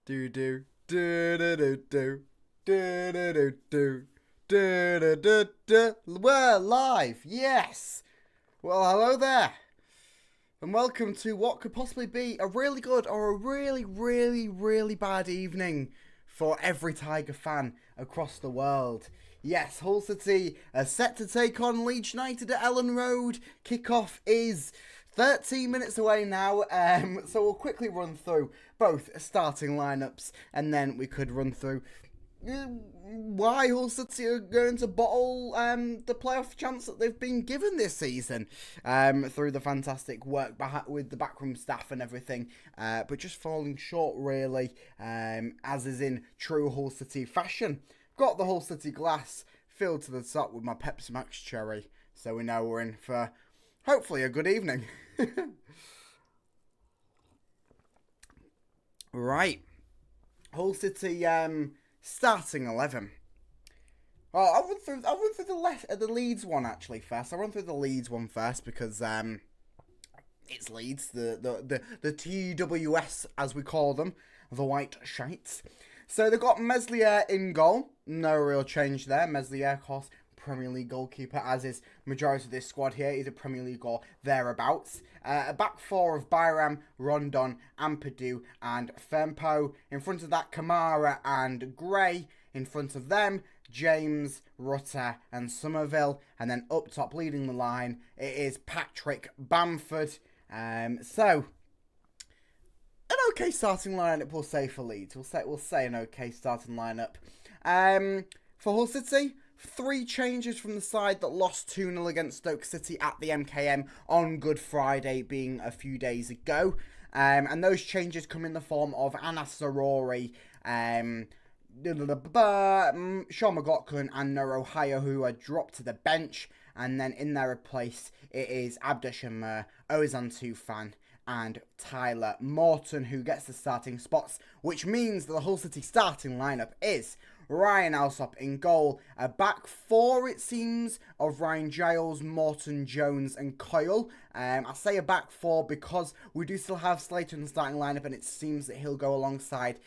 Do do do do do do do do do do do do do do. We're live, yes. Well, hello there, and welcome to what could possibly be a really good or a really bad evening for every Tiger fan across the world. Yes, Hull City are set to take on Leeds United at Ellen Road. Kickoff is 13 minutes away now, so we'll quickly run through both starting lineups, and then we could run through why Hull City are going to bottle the playoff chance that they've been given this season through the fantastic work with the backroom staff and everything, but just falling short really, as is in true Hull City fashion. Got the Hull City glass filled to the top with my Pepsi Max cherry, so we know we're in for hopefully a good evening. Right, Hull City starting 11. Well, I'll run through the Leeds one actually first. I'll run through the Leeds one first because it's Leeds, the TWS as we call them, the White Shites. So they've got Meslier in goal. No real change there. Meslier, of course, Premier League goalkeeper, as is majority of this squad here. He's a Premier League or thereabouts. A back four of Bayram, Rondon, Ampadu and Fempo. In front of that, Kamara and Gray. In front of them, James, Rutter and Somerville. And then up top, leading the line, it is Patrick Bamford. So an okay starting lineup, we'll say, for Leeds. We'll say an okay starting lineup. For Hull City, 3 changes from the side that lost 2-0 against Stoke City at the MKM on Good Friday, being a few days ago. And those changes come in the form of Anas Zarori, Sean McLaughlin and Noro Ohio, who are dropped to the bench. And then in their place, it is Abda Shamir, Ozan Tufan and Tyler Morton, who gets the starting spots, which means that the Hull City starting lineup is Ryan Alsop in goal, a back four, it seems, of Ryan Giles, Morton, Jones and Coyle. I say a back four because we do still have Slater in the starting lineup, and it seems that he'll go alongside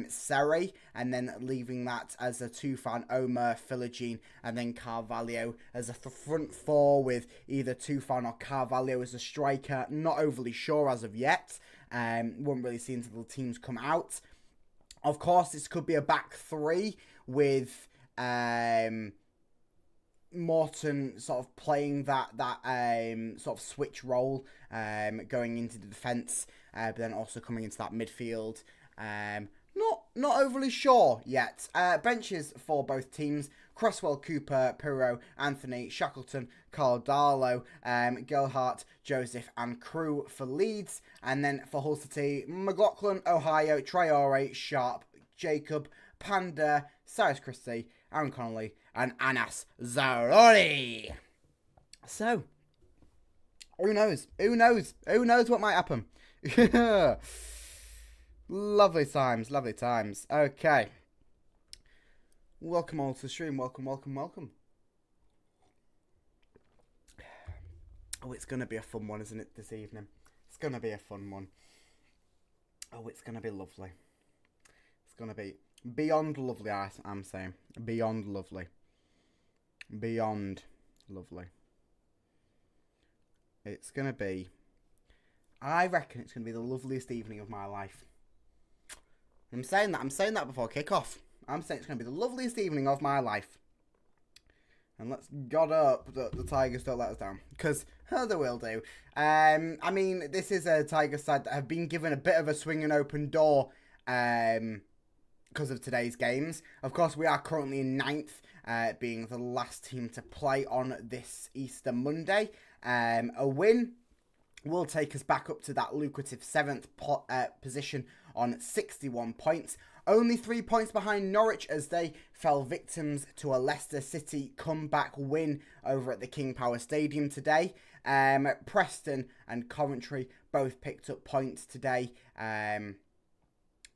Seri, and then leaving that as a Tufan, Omer, Philogene, and then Carvalho as a front four with either Tufan or Carvalho as a striker. Not overly sure as of yet. Won't really see until the teams come out. Of course, this could be a back three with Morton sort of playing that sort of switch role, going into the defence, but then also coming into that midfield. Not overly sure yet. Benches for both teams: Cresswell, Cooper, Pirro, Anthony, Shackleton, Carl Darlow, Gelhart, Joseph and Crew for Leeds. And then for Hull City, McLaughlin, Ohio, Traore, Sharp, Jacob, Panda, Cyrus Christie, Aaron Connolly and Anas Zarori. So, who knows? Who knows what might happen? Lovely times. Okay. Welcome all to the stream. Welcome. Oh, it's going to be a fun one, isn't it, this evening? It's going to be a fun one. Oh, it's going to be lovely. It's going to be beyond lovely, I'm saying. Beyond lovely. It's going to be... I reckon it's going to be the loveliest evening of my life. I'm saying that before kickoff. I'm saying it's going to be the loveliest evening of my life. And let's God up that the Tigers don't let us down. Because they will do. I mean, this is a Tigers side that have been given a bit of a swing and open door because of today's games. Of course, we are currently in 9th, being the last team to play on this Easter Monday. A win will take us back up to that lucrative 7th position on 61 points. Only 3 points behind Norwich as they fell victims to a Leicester City comeback win over at the King Power Stadium today. Preston and Coventry both picked up points today.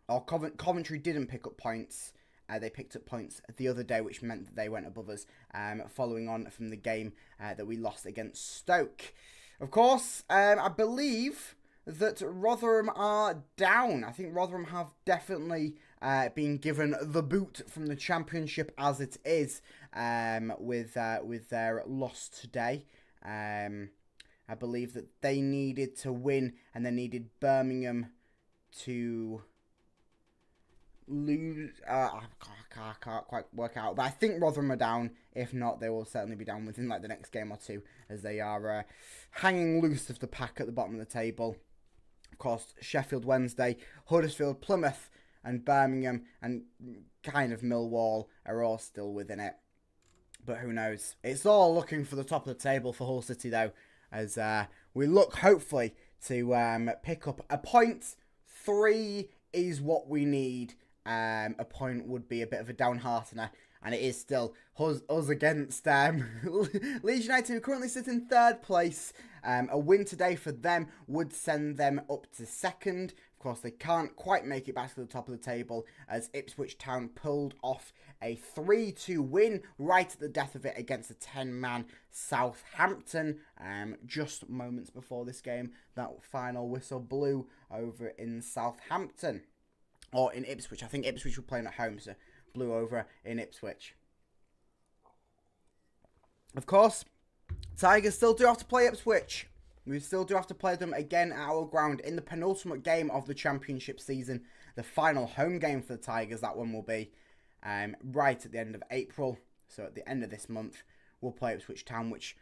Coventry didn't pick up points. They picked up points the other day, which meant that they went above us, following on from the game that we lost against Stoke. Of course, I believe that Rotherham are down. I think Rotherham have definitely been given the boot from the Championship as it is, with their loss today. I believe that they needed to win, and they needed Birmingham to lose. I can't quite work out, but I think Rotherham are down. If not, they will certainly be down within like the next game or two, as they are hanging loose of the pack at the bottom of the table. Of course, Sheffield Wednesday, Huddersfield, Plymouth, and Birmingham, and kind of Millwall are all still within it. But who knows? It's all looking for the top of the table for Hull City, though, as we look, hopefully, to pick up a point. 3 is what we need. A point would be a bit of a downheartener, and it is still us against Leeds United, who currently sit in 3rd place. A win today for them would send them up to 2nd. Of course, they can't quite make it back to the top of the table, as Ipswich Town pulled off a 3-2 win right at the death of it against a 10-man Southampton. Just moments before this game, that final whistle blew over in Southampton. Or in Ipswich. I think Ipswich were playing at home, so blew over in Ipswich. Of course, Tigers still do have to play Ipswich. We still do have to play them again at our ground in the penultimate game of the Championship season. The final home game for the Tigers, that one will be right at the end of April. So at the end of this month, we'll play Ipswich Town, which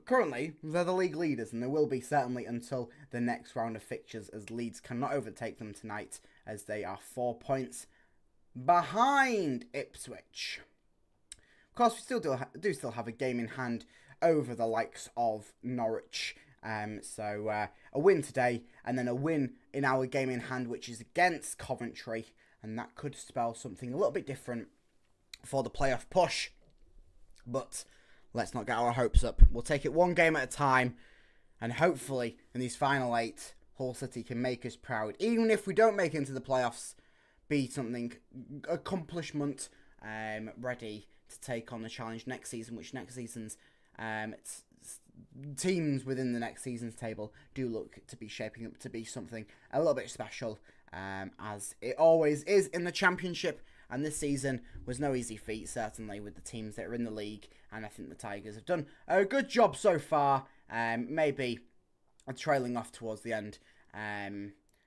currently, they're the league leaders, and they will be certainly until the next round of fixtures, as Leeds cannot overtake them tonight, as they are 4 points behind Ipswich. Of course, we do still have a game in hand over the likes of Norwich. So a win today, and then a win in our game in hand, which is against Coventry, and that could spell something a little bit different for the playoff push. But let's not get our hopes up. We'll take it one game at a time, and hopefully in these final 8, Hull City can make us proud. Even if we don't make it into the playoffs, be something, accomplishment, ready to take on the challenge next season, which next season's teams within the next season's table do look to be shaping up to be something a little bit special, as it always is in the Championship. And this season was no easy feat, certainly, with the teams that are in the league. And I think the Tigers have done a good job so far. Maybe trailing off towards the end,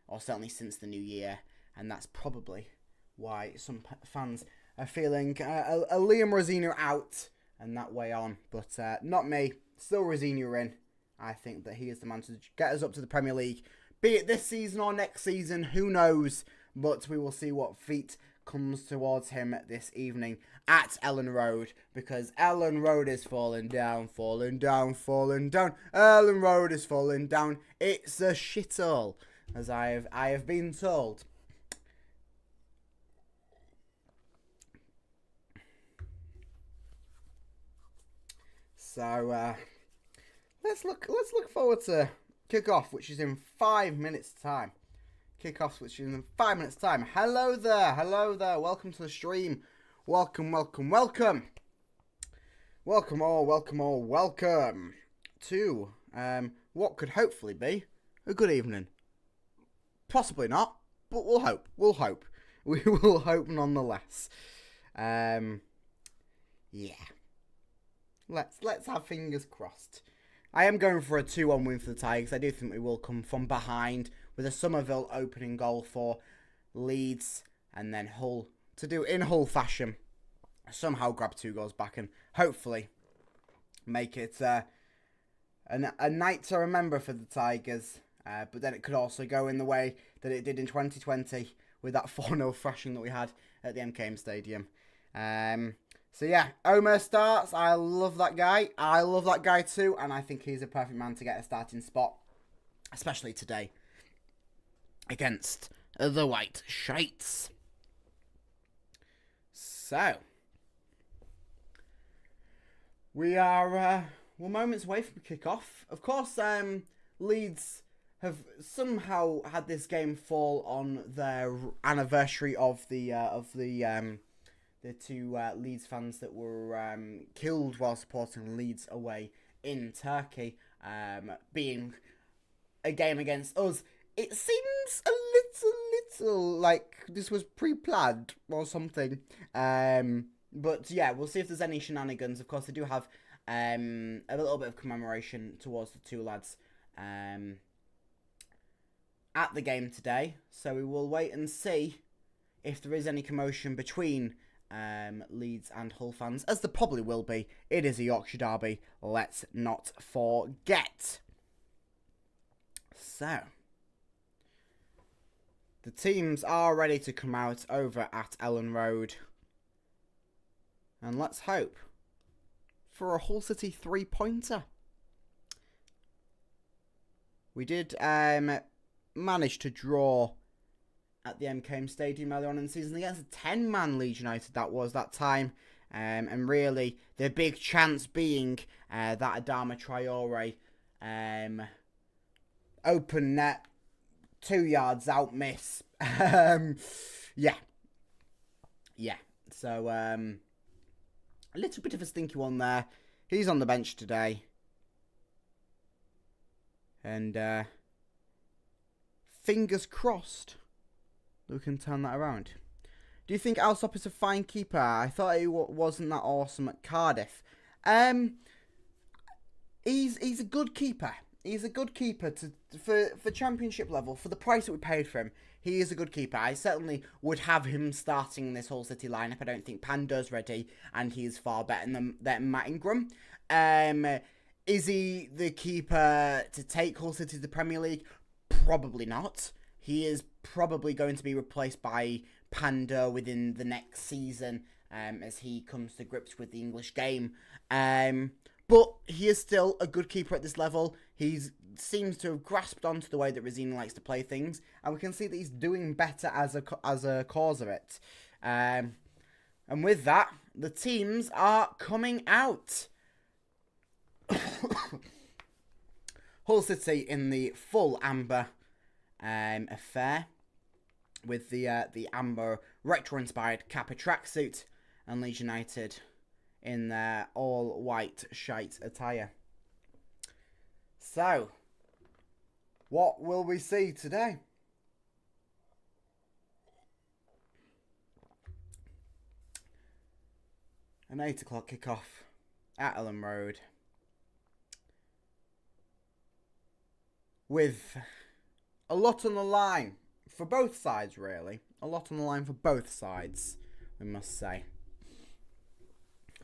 or certainly since the new year. And that's probably why some fans are feeling a Liam Rosina out and that way on. But not me. Still Rosina in. I think that he is the man to get us up to the Premier League. Be it this season or next season, who knows. But we will see what feat comes towards him this evening at Ellen Road, because Ellen Road is falling down. Ellen Road is falling down. It's a shithole, as I have been told. So let's look forward to kickoff, which is in 5 minutes' time. Kickoffs, which is in 5 minutes' time. Hello there. Welcome to the stream. Welcome to what could hopefully be a good evening. Possibly not, but we'll hope. We will hope nonetheless. Yeah. Let's have fingers crossed. I am going for a 2-1 win for the Tigers. I do think we will come from behind with a Somerville opening goal for Leeds, and then Hull to do in Hull fashion, somehow grab 2 goals back and hopefully make it a night to remember for the Tigers. But then it could also go in the way that it did in 2020 with that 4-0 thrashing that we had at the MKM Stadium. So yeah, Omer starts. I love that guy. I love that guy too, and I think he's a perfect man to get a starting spot, especially today against the White Shites. So we are we're moments away from kickoff. Of course, Leeds have somehow had this game fall on their anniversary of the 2 Leeds fans that were killed while supporting Leeds away in Turkey, being a game against us it seems a little like this was pre-planned or something. But yeah, we'll see if there's any shenanigans. Of course, they do have a little bit of commemoration towards the two lads at the game today. So we will wait and see if there is any commotion between Leeds and Hull fans, as there probably will be. It is a Yorkshire derby, let's not forget. So, the teams are ready to come out over at Ellen Road. And let's hope for a Hull City 3-pointer. We did manage to draw at the MKM Stadium earlier on in the season against a 10-man Leeds United that time. And really, the big chance being that Adama Traore open net, 2 yards out miss. Yeah. So, a little bit of a stinky one there. He's on the bench today. And fingers crossed we can turn that around. Do you think Alsop is a fine keeper? I thought he wasn't that awesome at Cardiff. He's a good keeper. He's a good keeper for Championship level. For the price that we paid for him, he is a good keeper. I certainly would have him starting in this Hull City lineup. I don't think Pando's ready, and he is far better than Matt Ingram. Is he the keeper to take Hull City to the Premier League? Probably not. He is probably going to be replaced by Pando within the next season as he comes to grips with the English game. But he is still a good keeper at this level. He seems to have grasped onto the way that Rosini likes to play things, and we can see that he's doing better as a cause of it. And with that, the teams are coming out. Hull City in the full amber affair, with the amber retro-inspired Kappa tracksuit, and Leeds United in their all-white shite attire. So, what will we see today? An 8 o'clock kickoff at Ellen Road, with a lot on the line for both sides, really. A lot on the line for both sides, we must say.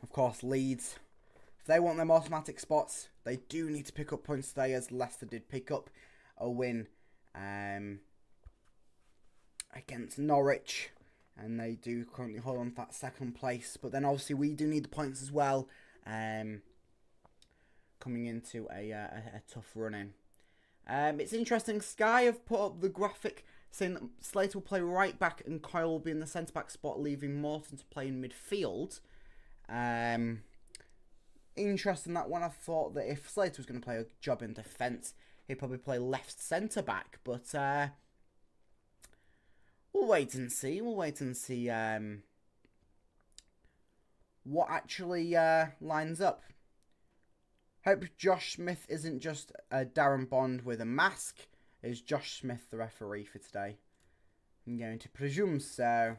Of course, Leeds, if they want them automatic spots, they do need to pick up points today, as Leicester did pick up a win against Norwich, and they do currently hold on to that second place. But then obviously we do need the points as well, coming into a tough run-in. It's interesting, Sky have put up the graphic saying that Slater will play right back and Coyle will be in the centre-back spot, leaving Morton to play in midfield. Interesting that one. I thought that if Slater was going to play a job in defence, he'd probably play left centre back, but we'll wait and see. What actually lines up. Hope Josh Smith isn't just a Darren Bond with a mask. Is Josh Smith the referee for today? I'm going to presume so.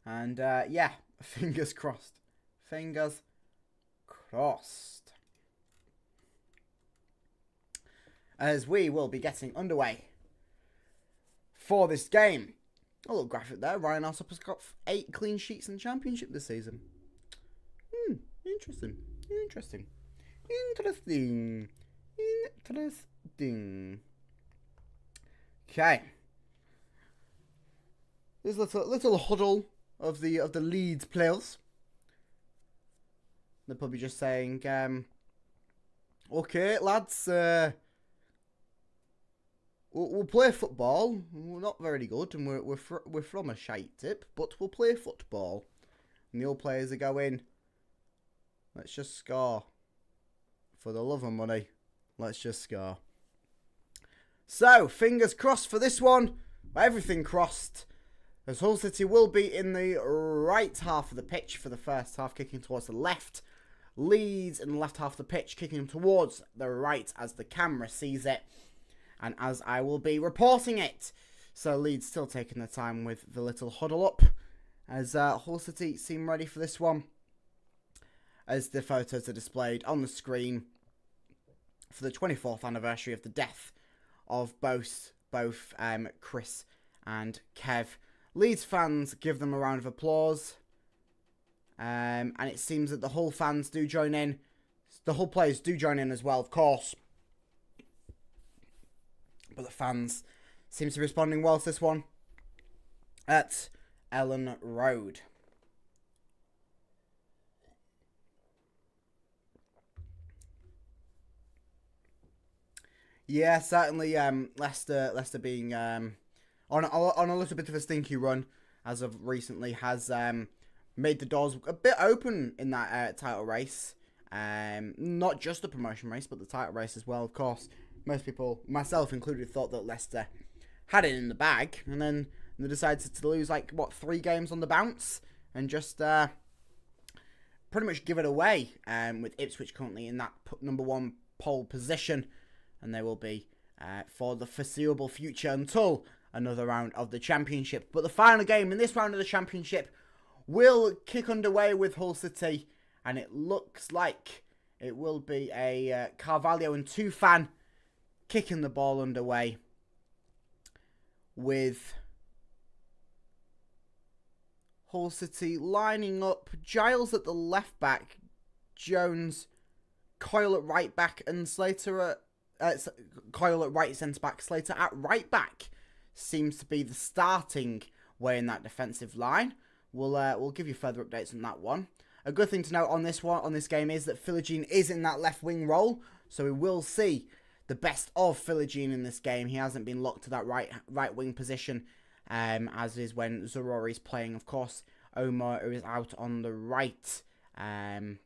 And yeah, fingers crossed. Fingers crossed. As we will be getting underway for this game. A little graphic there. Ryan Alsop has got 8 clean sheets in the Championship this season. Interesting. Okay. This little huddle of the Leeds players. They're probably just saying, okay, lads, we'll play football. We're not very good, and we're from a shite tip, but we'll play football. And the old players are going, let's just score. For the love of money, let's just score. So, fingers crossed for this one. Everything crossed. As Hull City will be in the right half of the pitch for the first half, kicking towards the left. Leeds in the left half of the pitch, kicking towards the right as the camera sees it. and as I will be reporting it. So Leeds still taking their time with the little huddle up as Hull City seem ready for this one, as the photos are displayed on the screen for the 24th anniversary of the death of both Chris and Kev. Leeds fans give them a round of applause, and it seems that the Hull fans do join in. The Hull players do join in as well, of course, but the fans seem to be responding well to this one at Ellen Road. Yeah, certainly. Leicester being on a little bit of a stinky run as of recently has made the doors a bit open in that title race. Not just the promotion race, but the title race as well. Of course, most people, myself included, thought that Leicester had it in the bag, and then they decided to lose 3 games on the bounce and just pretty much give it away. With Ipswich currently in that number 1 pole position. And they will be for the foreseeable future until another round of the Championship. But the final game in this round of the Championship will kick underway with Hull City. And it looks like it will be a Carvalho and Tufan kicking the ball underway, with Hull City lining up Giles at the left back, Jones, Coyle at right back, and Slater at Coyle at right centre back, Slater at right back seems to be the starting way in that defensive line. We'll give you further updates on that one. A good thing to note on this game is that Philogene is in that left wing role, so we will see the best of Philogene in this game. He hasn't been locked to that right wing position, as is when Zarori is playing. Of course, Omar is out on the right. Tufan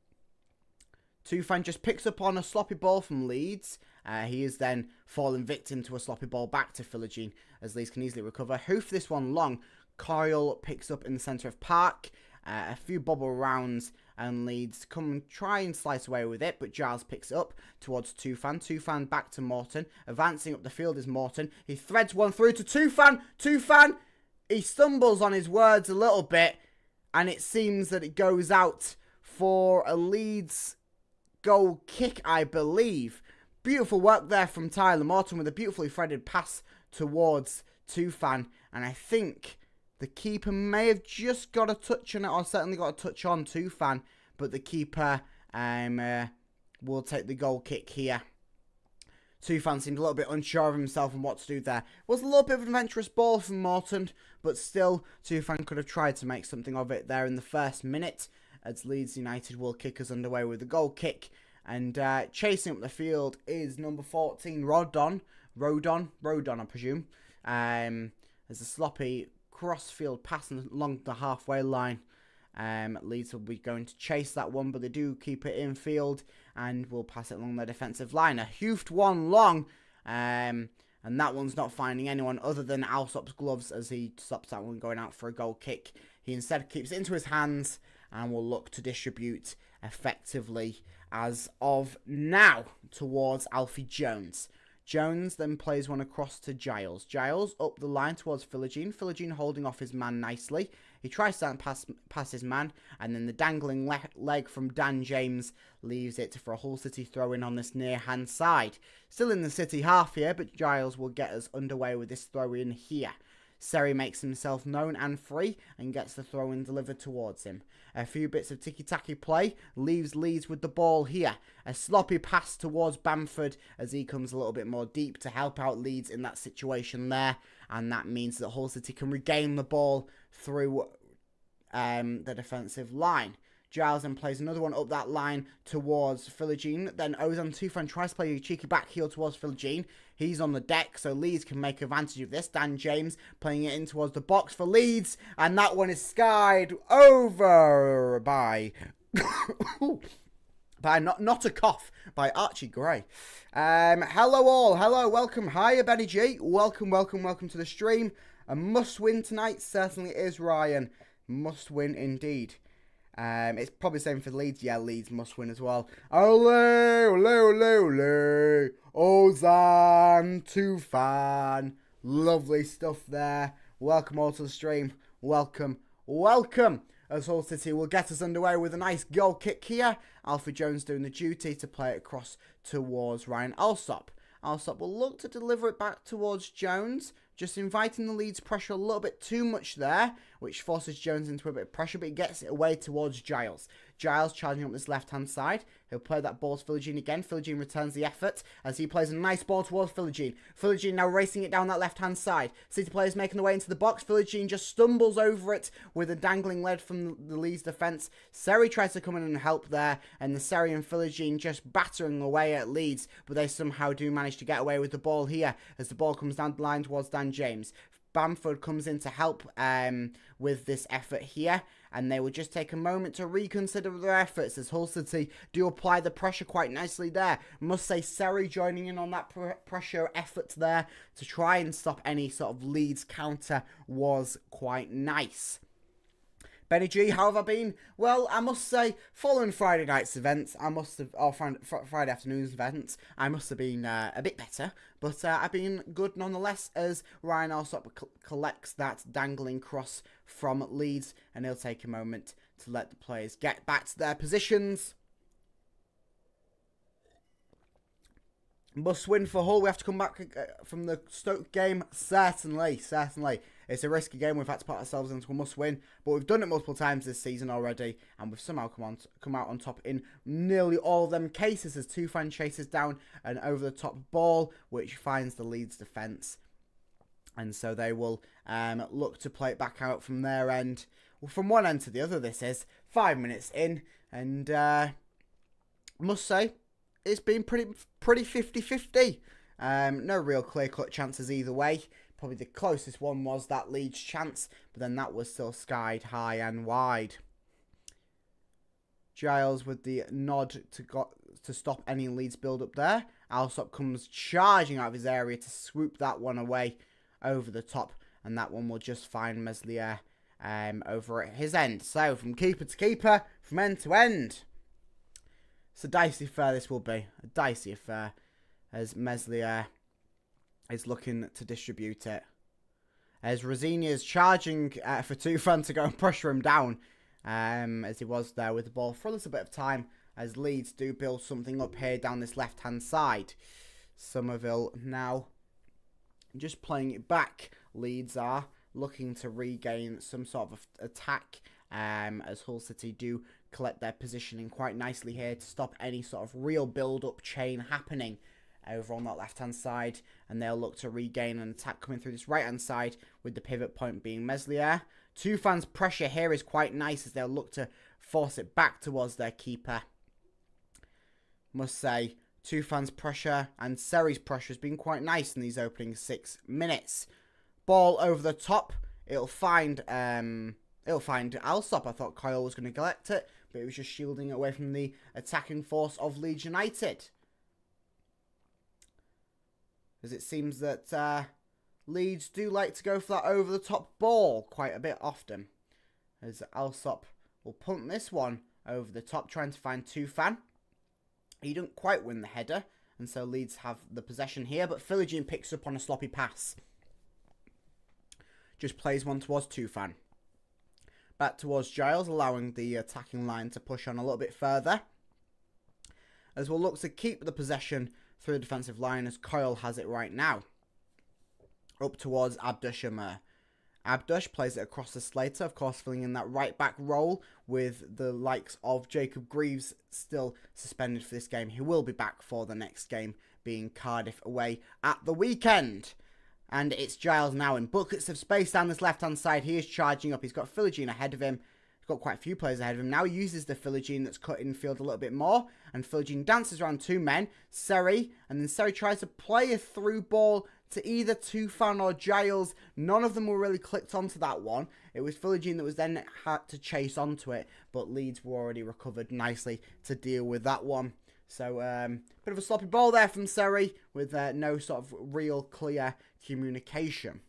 just picks up on a sloppy ball from Leeds. He is then fallen victim to a sloppy ball back to Philogene, as Leeds can easily recover. Hoof this one long. Coyle picks up in the centre of Park. A few bobble rounds, and Leeds come and try and slice away with it, but Giles picks it up towards Tufan. Tufan back to Morton. Advancing up the field is Morton. He threads one through to Tufan. Tufan, he stumbles on his words a little bit, and it seems that it goes out for a Leeds goal kick, I believe. Beautiful work there from Tyler Morton with a beautifully threaded pass towards Tufan, and I think the keeper may have just got a touch on it, or certainly got a touch on Tufan, but the keeper will take the goal kick here. Tufan seemed a little bit unsure of himself and what to do there. It was a little bit of an adventurous ball from Morton, but still, Tufan could have tried to make something of it there in the first minute, as Leeds United will kick us underway with the goal kick. And chasing up the field is number 14, Rodon, I presume. There's a sloppy cross-field pass along the halfway line. Leeds will be going to chase that one, but they do keep it in field and will pass it along their defensive line. A hoofed one long, and that one's not finding anyone other than Alsop's gloves as he stops that one going out for a goal kick. He instead keeps it into his hands and will look to distribute effectively as of now towards Alfie Jones. Jones then plays one across to Giles. Giles up the line towards Philogene. Philogene holding off his man nicely. He tries to pass his man, and then the dangling leg from Dan James leaves it for a Hull City throw-in on this near-hand side. Still in the City half here, but Giles will get us underway with this throw-in here. Seri makes himself known and free and gets the throw-in delivered towards him. A few bits of ticky-tacky play leaves Leeds with the ball here. A sloppy pass towards Bamford as he comes a little bit more deep to help out Leeds in that situation there. And that means that Hull City can regain the ball through the defensive line. Giles then plays another one up that line towards Philogene. Then Ozan Tufan tries to play a cheeky back heel towards Philogene. He's on the deck, so Leeds can make advantage of this. Dan James playing it in towards the box for Leeds. And that one is skied over by... by not a cough, by Archie Gray. Hello all. Hello, welcome. Hiya, Benny G. Welcome to the stream. A must win tonight. Certainly is, Ryan. Must win indeed. It's probably the same for Leeds. Yeah, Leeds must win as well. Ole, ole, ole, ole. Ozan Tufan. Lovely stuff there. Welcome all to the stream. Welcome, welcome. As Hull City will get us underway with a nice goal kick here. Alfie Jones doing the duty to play it across towards Ryan Alsop. Alsop will look to deliver it back towards Jones, just inviting the Leeds pressure a little bit too much there, which forces Jones into a bit of pressure, but he gets it away towards Giles. Giles charging up this left-hand side. He'll play that ball to Philogene again. Philogene returns the effort as he plays a nice ball towards Philogene. Philogene now racing it down that left-hand side. City players making their way into the box. Philogene just stumbles over it with a dangling lead from the Leeds defence. Seri tries to come in and help there, and the Seri and Philogene just battering away at Leeds, but they somehow do manage to get away with the ball here as the ball comes down the line towards Dan James. Bamford comes in to help with this effort here, and they will just take a moment to reconsider their efforts as Hull City do apply the pressure quite nicely there. Must say Seri joining in on that pressure effort there to try and stop any sort of Leeds counter was quite nice. Benny G, how have I been? Well, I must say, following Friday night's events, Friday afternoon's events, I must have been a bit better, but I've been good nonetheless as Ryan Alsop collects that dangling cross from Leeds, and he'll take a moment to let the players get back to their positions. Must win for Hull. We have to come back from the Stoke game. Certainly. It's a risky game. We've had to put ourselves into a must win. But we've done it multiple times this season already. And we've somehow come out on top in nearly all of them cases as Tufan chases down an over-the-top ball, which finds the Leeds defence. And so they will look to play it back out from their end. Well, from one end to the other, this is 5 minutes in. And must say, it's been pretty 50-50. No real clear-cut chances either way. Probably the closest one was that Leeds chance, but then that was still skied high and wide. Giles with the nod to stop any Leeds build-up there. Alsop comes charging out of his area to swoop that one away over the top, and that one will just find Meslier over at his end. So, from keeper to keeper, from end to end. It's a dicey affair this will be. A dicey affair as Meslier is looking to distribute it. As Rosini is charging for Tufan to go and pressure him down. As he was there with the ball for a little bit of time. As Leeds do build something up here down this left-hand side. Somerville now just playing it back. Leeds are looking to regain some sort of attack. As Hull City do collect their positioning quite nicely here to stop any sort of real build-up chain happening over on that left-hand side, and they'll look to regain an attack coming through this right-hand side with the pivot point being Meslier. Tufan's pressure here is quite nice as they'll look to force it back towards their keeper. Must say, Tufan's pressure and Seri's pressure has been quite nice in these opening 6 minutes. Ball over the top, it'll find Alsop. I thought Kyle was going to collect it, but it was just shielding away from the attacking force of Leeds United. As it seems that Leeds do like to go for that over-the-top ball quite a bit often. As Alsop will punt this one over the top, trying to find Tufan. He didn't quite win the header, and so Leeds have the possession here, but Philogene picks up on a sloppy pass. Just plays one towards Tufan. Back towards Giles, allowing the attacking line to push on a little bit further. As we'll look to keep the possession through the defensive line as Kyle has it right now. Up towards Abdush Amir. Abdush plays it across the Slater, of course filling in that right back role with the likes of Jacob Greaves still suspended for this game. He will be back for the next game, being Cardiff away at the weekend. And it's Giles now in buckets of space down this left-hand side. He is charging up. He's got Philogene ahead of him. He's got quite a few players ahead of him. Now he uses the Philogene that's cut in field a little bit more. And Philogene dances around 2 men. Seri. And then Seri tries to play a through ball to either Tufan or Giles. None of them were really clicked onto that one. It was Philogene that was then had to chase onto it. But Leeds were already recovered nicely to deal with that one. So, bit of a sloppy ball there from Seri with no sort of real clear communication.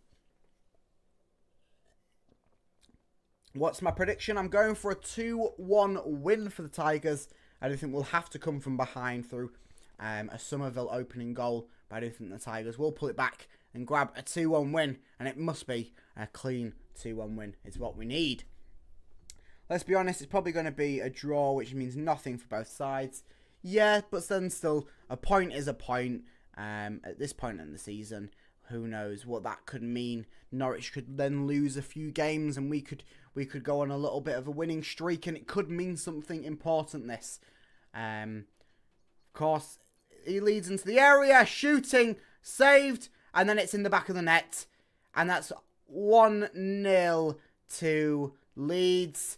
What's my prediction? I'm going for a 2-1 win for the Tigers. I do think we'll have to come from behind through a Somerville opening goal. But I do think the Tigers will pull it back and grab a 2-1 win. And it must be a clean 2-1 win is what we need. Let's be honest, it's probably going to be a draw, which means nothing for both sides. Yeah, but then still, a point is a point at this point in the season. Who knows what that could mean. Norwich could then lose a few games and we could go on a little bit of a winning streak, and it could mean something important, this. Of course, he leads into the area, shooting, saved, and then it's in the back of the net. And that's 1-0 to Leeds.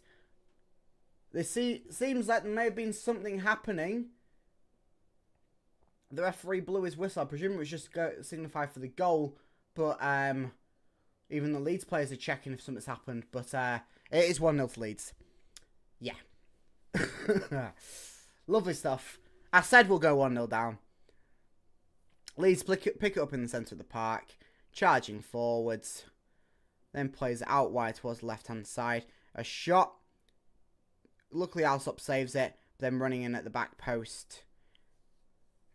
Seems like there may have been something happening. The referee blew his whistle. I presume it was just signify for the goal. But even the Leeds players are checking if something's happened. But it is 1-0 to Leeds. Yeah. Lovely stuff. I said we'll go 1-0 down. Leeds pick it up in the centre of the park. Charging forwards. Then plays it out wide towards the left-hand side. A shot. Luckily, Alsop saves it. Then running in at the back post.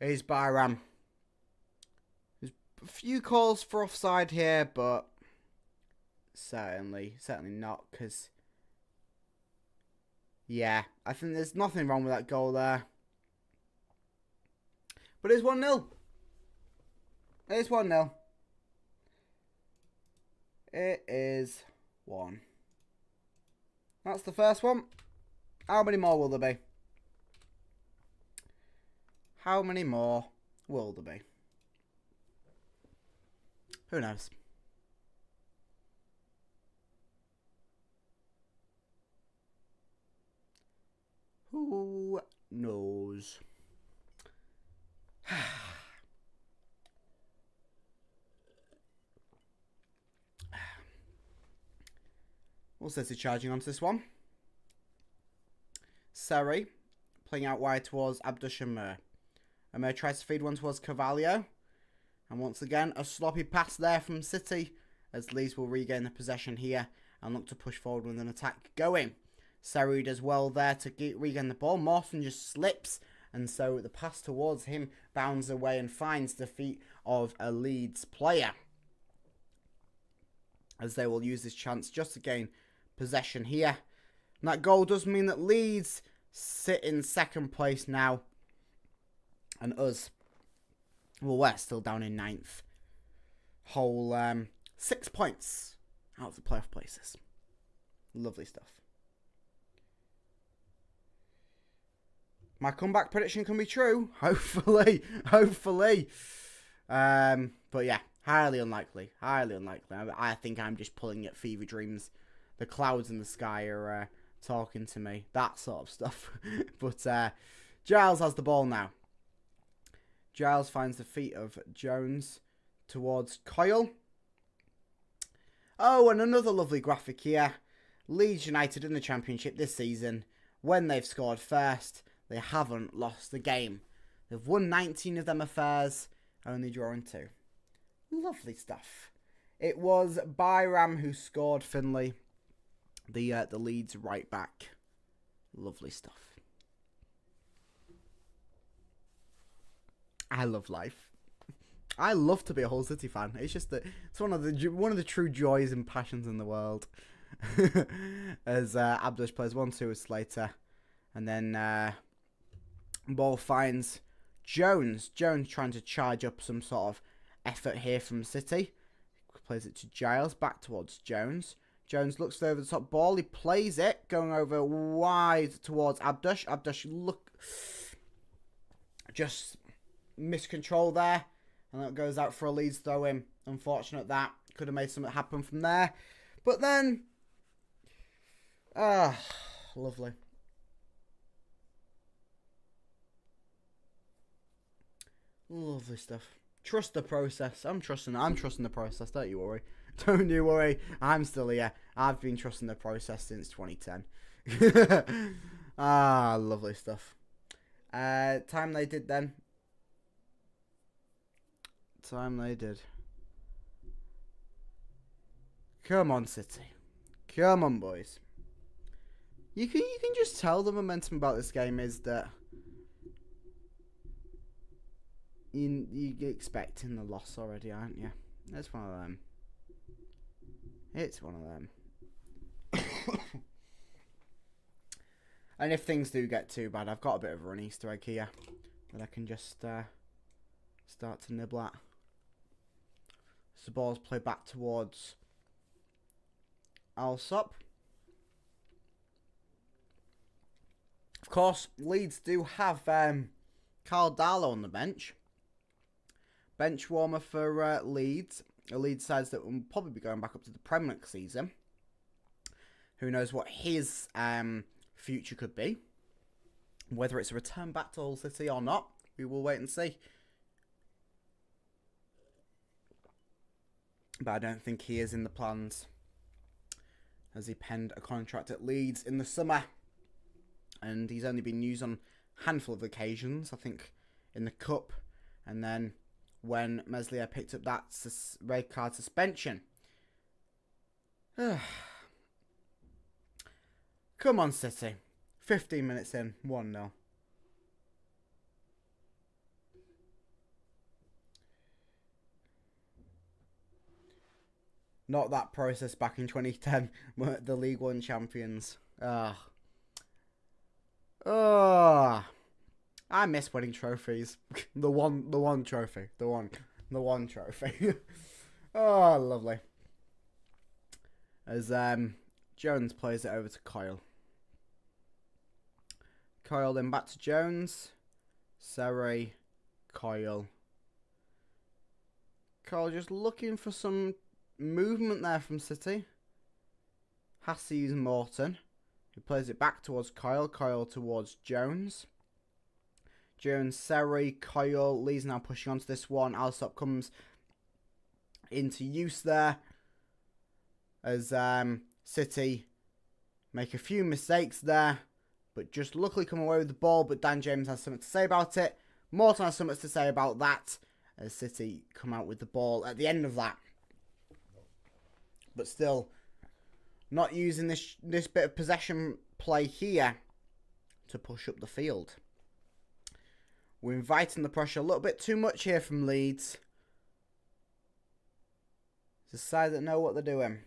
Here's Byram. There's a few calls for offside here, but certainly not, because yeah, I think there's nothing wrong with that goal there. But it's 1-0. It is 1-0. It is 1. That's the first one. How many more will there be? How many more will there be? Who knows? Who knows? HullCity charging onto this one. Seri playing out wide towards Abdush Amir. Amir tries to feed one towards Carvalho. And once again, a sloppy pass there from City, as Leeds will regain the possession here and look to push forward with an attack going. Seri does well there to regain the ball. Mawson just slips, and so the pass towards him bounds away and finds the feet of a Leeds player, as they will use this chance just to gain possession here. And that goal does mean that Leeds sit in second place now. And us, well, we're still down in 9th. Whole 6 points out of the playoff places. Lovely stuff. My comeback prediction can be true. Hopefully. But yeah, highly unlikely. I think I'm just pulling at fever dreams. The clouds in the sky are talking to me. That sort of stuff. But Giles has the ball now. Giles finds the feet of Jones towards Coyle. Oh, and another lovely graphic here. Leeds United in the Championship this season. When they've scored first, they haven't lost a game. They've won 19 of them affairs, only drawing 2. Lovely stuff. It was Byram who scored Finlay, the Leeds right back. Lovely stuff. I love life. I love to be a Hull City fan. It's just that it's one of the true joys and passions in the world. As Abdush plays 1-2 with Slater, and then ball finds Jones. Jones trying to charge up some sort of effort here from City. Plays it to Giles, back towards Jones. Jones looks over the top ball. He plays it, going over wide towards Abdush. Abdush just miscontrol there, and that goes out for a Leeds throw in. Unfortunate that. Could have made something happen from there. But then, lovely. Lovely stuff. Trust the process. I'm trusting the process. Don't you worry. Don't you worry. I'm still here. I've been trusting the process since 2010. Lovely stuff. Time they did then. Time they did. Come on, City. Come on, boys. You can just tell the momentum about this game is that you're expecting the loss already, aren't you? It's one of them. It's one of them. And if things do get too bad, I've got a bit of an Easter egg here that I can just start to nibble at. So the ball's played back towards Alsop. Of course, Leeds do have Carl Darlow on the bench. Bench warmer for Leeds. A Leeds side that will probably be going back up to the Premier next season. Who knows what his future could be. Whether it's a return back to Hull City or not, we will wait and see. But I don't think he is in the plans, as he penned a contract at Leeds in the summer. And he's only been used on a handful of occasions, I think, in the Cup. And then when Meslier picked up that red card suspension. Come on, City. 15 minutes in, 1-0. Not that process back in 2010, the League One champions. I miss winning trophies. the one trophy. Oh, lovely. As Jones plays it over to Coyle. Coyle then back to Jones. Seri, Coyle. Coyle just looking for some movement there from City. Has to use Morton. He plays it back towards Coyle. Coyle towards Jones. Jones, Seri, Coyle. Lee's now pushing onto this one. Alsop comes into use there. As City make a few mistakes there. But just luckily come away with the ball. But Dan James has something to say about it. Morton has something to say about that. As City come out with the ball at the end of that. But still, not using this bit of possession play here to push up the field. We're inviting the pressure a little bit too much here from Leeds. It's a side that know what they're doing.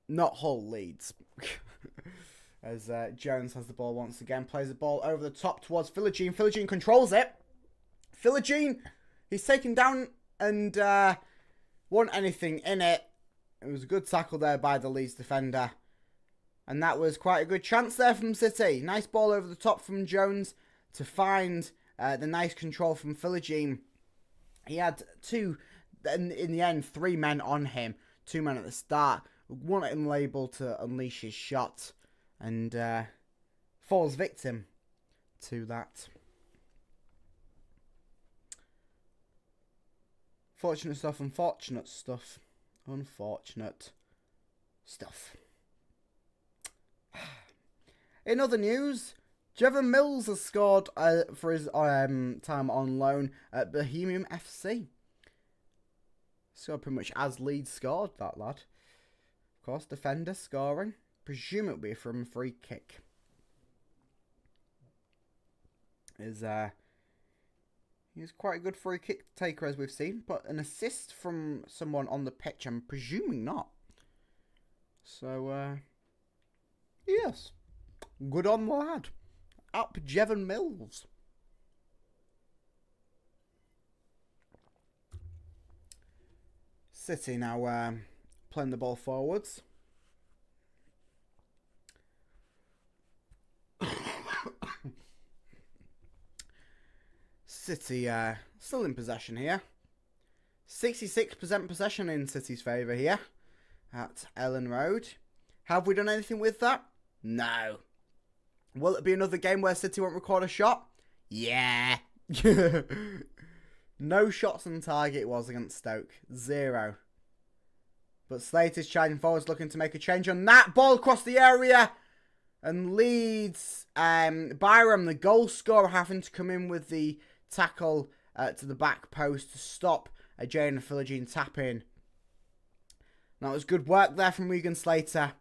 Not Hull, Leeds. As Jones has the ball once again. Plays the ball over the top towards Philogene. Philogene controls it. Philogene, he's taken down and want anything in it. It was a good tackle there by the Leeds defender. And that was quite a good chance there from City. Nice ball over the top from Jones to find the nice control from Philogene. He had in the end, 3 men on him. 2 men at the start. One unable to unleash his shot. And falls victim to that. Fortunate stuff, unfortunate stuff. Unfortunate stuff. In other news, Jevon Mills has scored for his time on loan at Bohemian FC. Scored pretty much as Leeds scored, that lad. Of course, defender scoring. Presume it will be from a free kick. He's quite a good free kick taker, as we've seen. But an assist from someone on the pitch, I'm presuming not. So, yes. Good on the lad. Up Jevon Mills. City now playing the ball forwards. City still in possession here. 66% possession in City's favour here at Ellen Road. Have we done anything with that? No. Will it be another game where City won't record a shot? Yeah. No shots on target it was against Stoke. 0. But Slater's charging forwards looking to make a change on that. Ball across the area. And Leeds, Byram, the goal scorer, having to come in with the tackle to the back post to stop a Jane and Philogene tap in. That was good work there from Wigan Slater.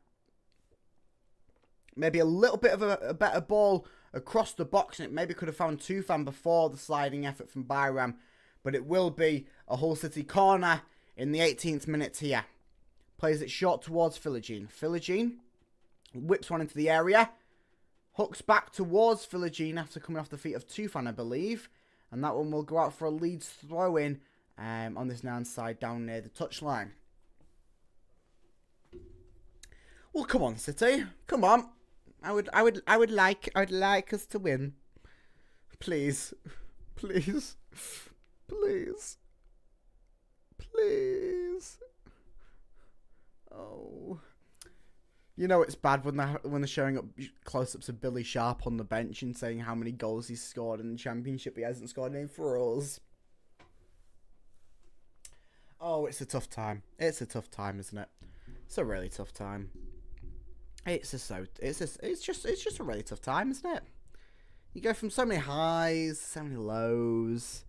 maybe a little bit of a better ball across the box, and it maybe could have found Tufan before the sliding effort from Bayram. But it will be a Hull City corner in the 18th minute here. Plays it short towards Philogene. Philogene whips one into the area. Hooks back towards Philogene after coming off the feet of Tufan, I believe. And that one will go out for a Leeds throw-in on this now side down near the touchline. Well, come on, City. Come on. I would like us to win. Please. Please. Please. Please. Oh. You know it's bad when they're showing up close-ups of Billy Sharp on the bench and saying how many goals he's scored in the Championship. He hasn't scored any for us. Oh, it's a tough time. It's a tough time, isn't it? It's a really tough time. It's just a really tough time, isn't it? You go from so many highs, so many lows.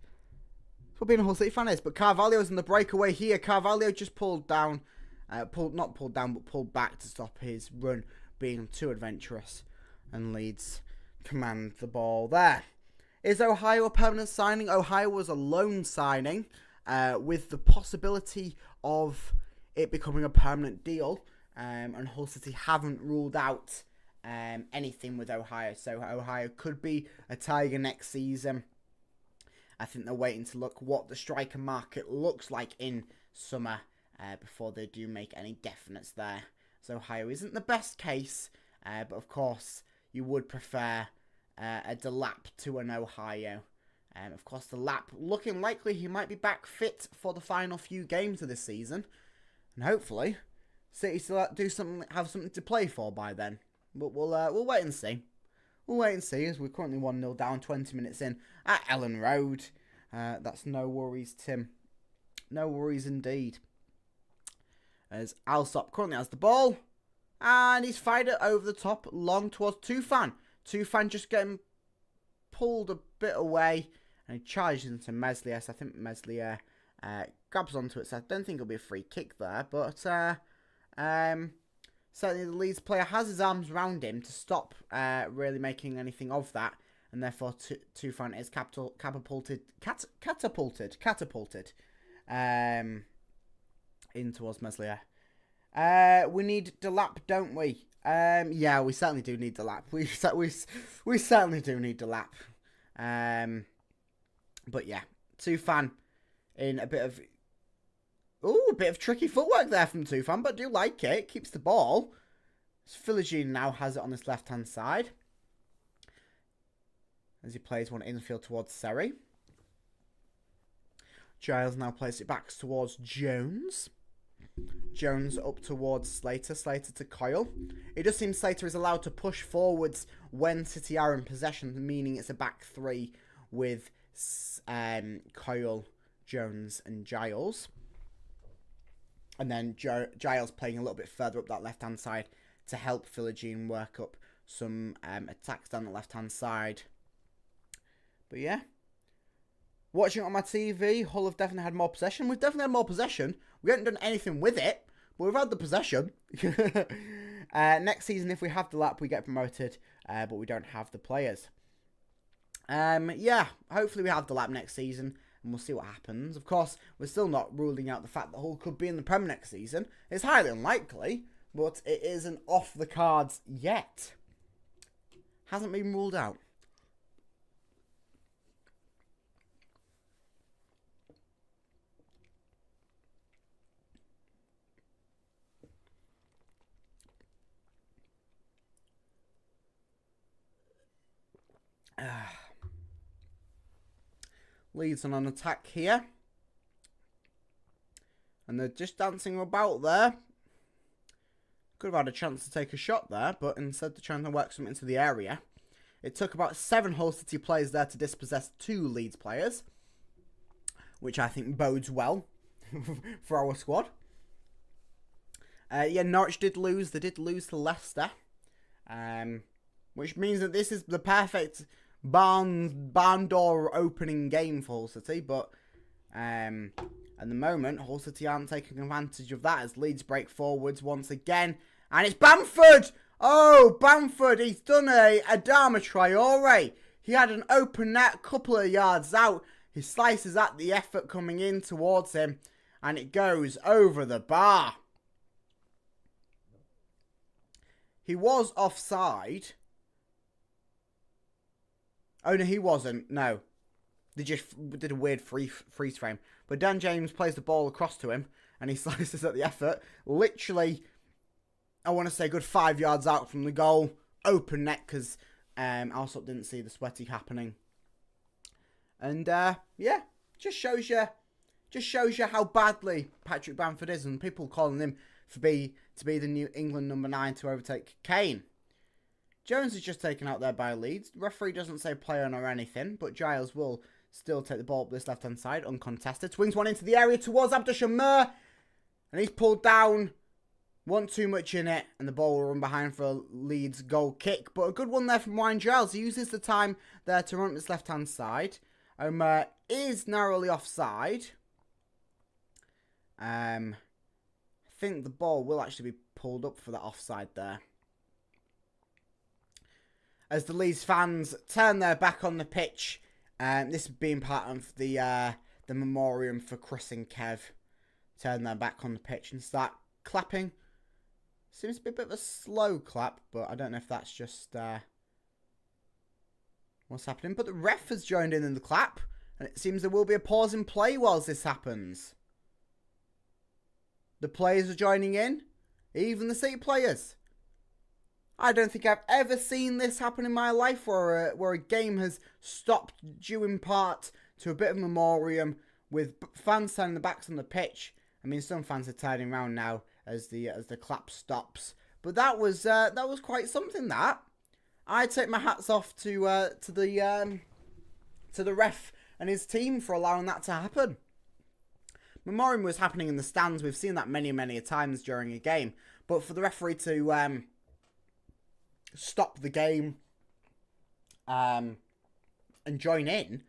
That's what being a Hull City fan is. But Carvalho's in the breakaway here. Carvalho just pulled down. Not pulled down, but pulled back to stop his run being too adventurous. And Leeds command the ball there. Is Ohio a permanent signing? Ohio was a loan signing with the possibility of it becoming a permanent deal. And Hull City haven't ruled out anything with Ohio. So Ohio could be a Tiger next season. I think they're waiting to look what the striker market looks like in summer. Before they do make any definites there. So Ohio isn't the best case, but of course you would prefer a Delap to an Ohio. Of course, Delap looking likely he might be back fit for the final few games of this season, and hopefully City still have something to play for by then. But we'll wait and see. We'll wait and see as we're currently 1-0 down, 20 minutes in at Ellen Road. That's no worries, Tim. No worries indeed. As Alsop currently has the ball. And he's fired it over the top, long towards Tufan. Tufan just getting pulled a bit away. And he charges into Meslier. So I think Meslier grabs onto it. So I don't think it'll be a free kick there. But certainly the Leeds player has his arms around him to stop really making anything of that. And therefore Tufan is catapulted in towards Meslier. We need Delap, don't we? Yeah, we certainly do need Delap. We certainly do need Delap. But yeah, Tufan in a bit of tricky footwork there from Tufan, but I do like it. Keeps the ball. Philogene now has it on his left-hand side as he plays one infield towards Seri. Giles now plays it back towards Jones. Jones up towards Slater. Slater to Coyle. It just seems Slater is allowed to push forwards when City are in possession, meaning it's a back three with Coyle, Jones and Giles. And then Giles playing a little bit further up that left-hand side to help Philogene work up some attacks down the left-hand side. But yeah. Watching it on my TV, Hull have definitely had more possession. We've definitely had more possession. We haven't done anything with it, but we've had the possession. Next season, if we have the lap, we get promoted, but we don't have the players. Yeah, hopefully we have the lap next season, and we'll see what happens. Of course, we're still not ruling out the fact that Hull could be in the Prem next season. It's highly unlikely, but it isn't off the cards yet. Hasn't been ruled out. Leeds on an attack here. And they're just dancing about there. Could have had a chance to take a shot there, but instead they're trying to work something into the area. It took about 7 Hull City players there to dispossess 2 Leeds players, which I think bodes well for our squad. Yeah, Norwich did lose. They did lose to Leicester, which means that this is the perfect barn door opening game for Hull City. But at the moment, Hull City aren't taking advantage of that as Leeds break forwards once again. And it's Bamford! Oh, Bamford, he's done a Adama Traore. He had an open net a couple of yards out. He slices at the effort coming in towards him, and it goes over the bar. He was offside. Oh, no, he wasn't. No. They just did a weird freeze frame. But Dan James plays the ball across to him, and he slices at the effort. Literally, I want to say, good 5 yards out from the goal. Open net, because Alsop didn't see the sweaty happening. And, yeah, just shows you how badly Patrick Bamford is, and people calling him to be the New England number 9 to overtake Kane. Jones is just taken out there by Leeds. The referee doesn't say play on or anything, but Giles will still take the ball up this left-hand side, uncontested. Swings one into the area towards Abdushamir, and he's pulled down. One too much in it, and the ball will run behind for a Leeds goal kick. But a good one there from Ryan Giles. He uses the time there to run up this left-hand side. Omer is narrowly offside. I think the ball will actually be pulled up for that offside there. As the Leeds fans turn their back on the pitch, this being part of the memoriam for Chris and Kev, turn their back on the pitch and start clapping. Seems to be a bit of a slow clap, but I don't know if that's just what's happening. But the ref has joined in the clap, and it seems there will be a pause in play whilst this happens. The players are joining in, even the City players. I don't think I've ever seen this happen in my life, where a game has stopped due in part to a bit of memoriam with fans turning their backs on the pitch. I mean, some fans are turning around now as the clap stops, but that was quite something. That I take my hats off to the ref and his team for allowing that to happen. Memoriam was happening in the stands. We've seen that many times during a game, but for the referee to stop the game and join in,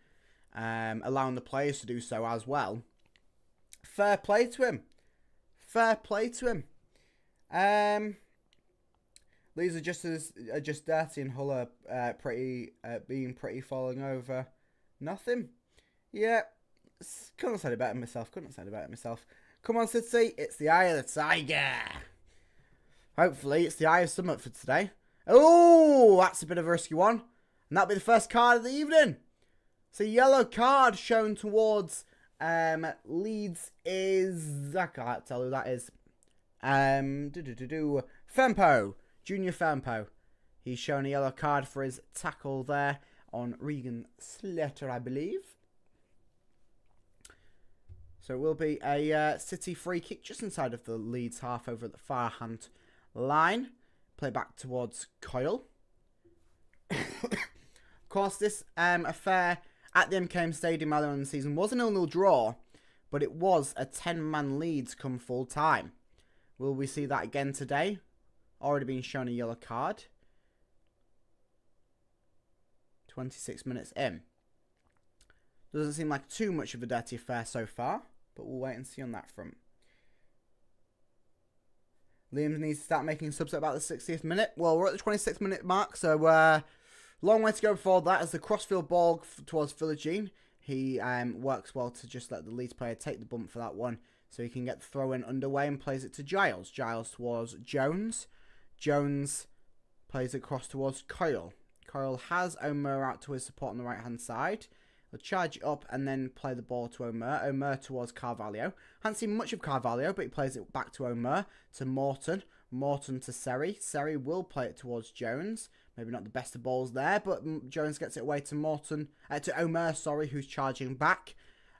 allowing the players to do so as well. Fair play to him. Fair play to him. Leeds are just dirty, and Hull are being pretty falling over nothing. Yeah, couldn't have said it better myself. Come on, City, it's the eye of the tiger. Hopefully, it's the eye of Summit for today. Oh, that's a bit of a risky one. And that'll be the first card of the evening. It's a yellow card shown towards Leeds is... I can't tell who that is. Fempo. Junior Fempo. He's shown a yellow card for his tackle there on Regan Slater, I believe. So it will be a City free kick just inside of the Leeds half over at the far hand line. Play back towards Coyle. Of course, this affair at the MKM Stadium earlier in the season was a 0-0 draw, but it was a 10-man Leeds come full time. Will we see that again today? Already been shown a yellow card. 26 minutes in. Doesn't seem like too much of a dirty affair so far, but we'll wait and see on that front. Liam needs to start making subs at about the 60th minute. Well, we're at the 26th minute mark, so long way to go before that. As the crossfield ball towards Philogene, he works well to just let the Leeds player take the bump for that one, so he can get the throw-in underway and plays it to Giles. Giles towards Jones. Jones plays it across towards Coyle. Coyle has Omer out to his support on the right-hand side. He'll charge it up and then play the ball to Omer. Omer towards Carvalho. Haven't seen much of Carvalho, but he plays it back to Omer, to Morton. Morton to Seri. Seri will play it towards Jones. Maybe not the best of balls there, but Jones gets it away to to Omer, who's charging back.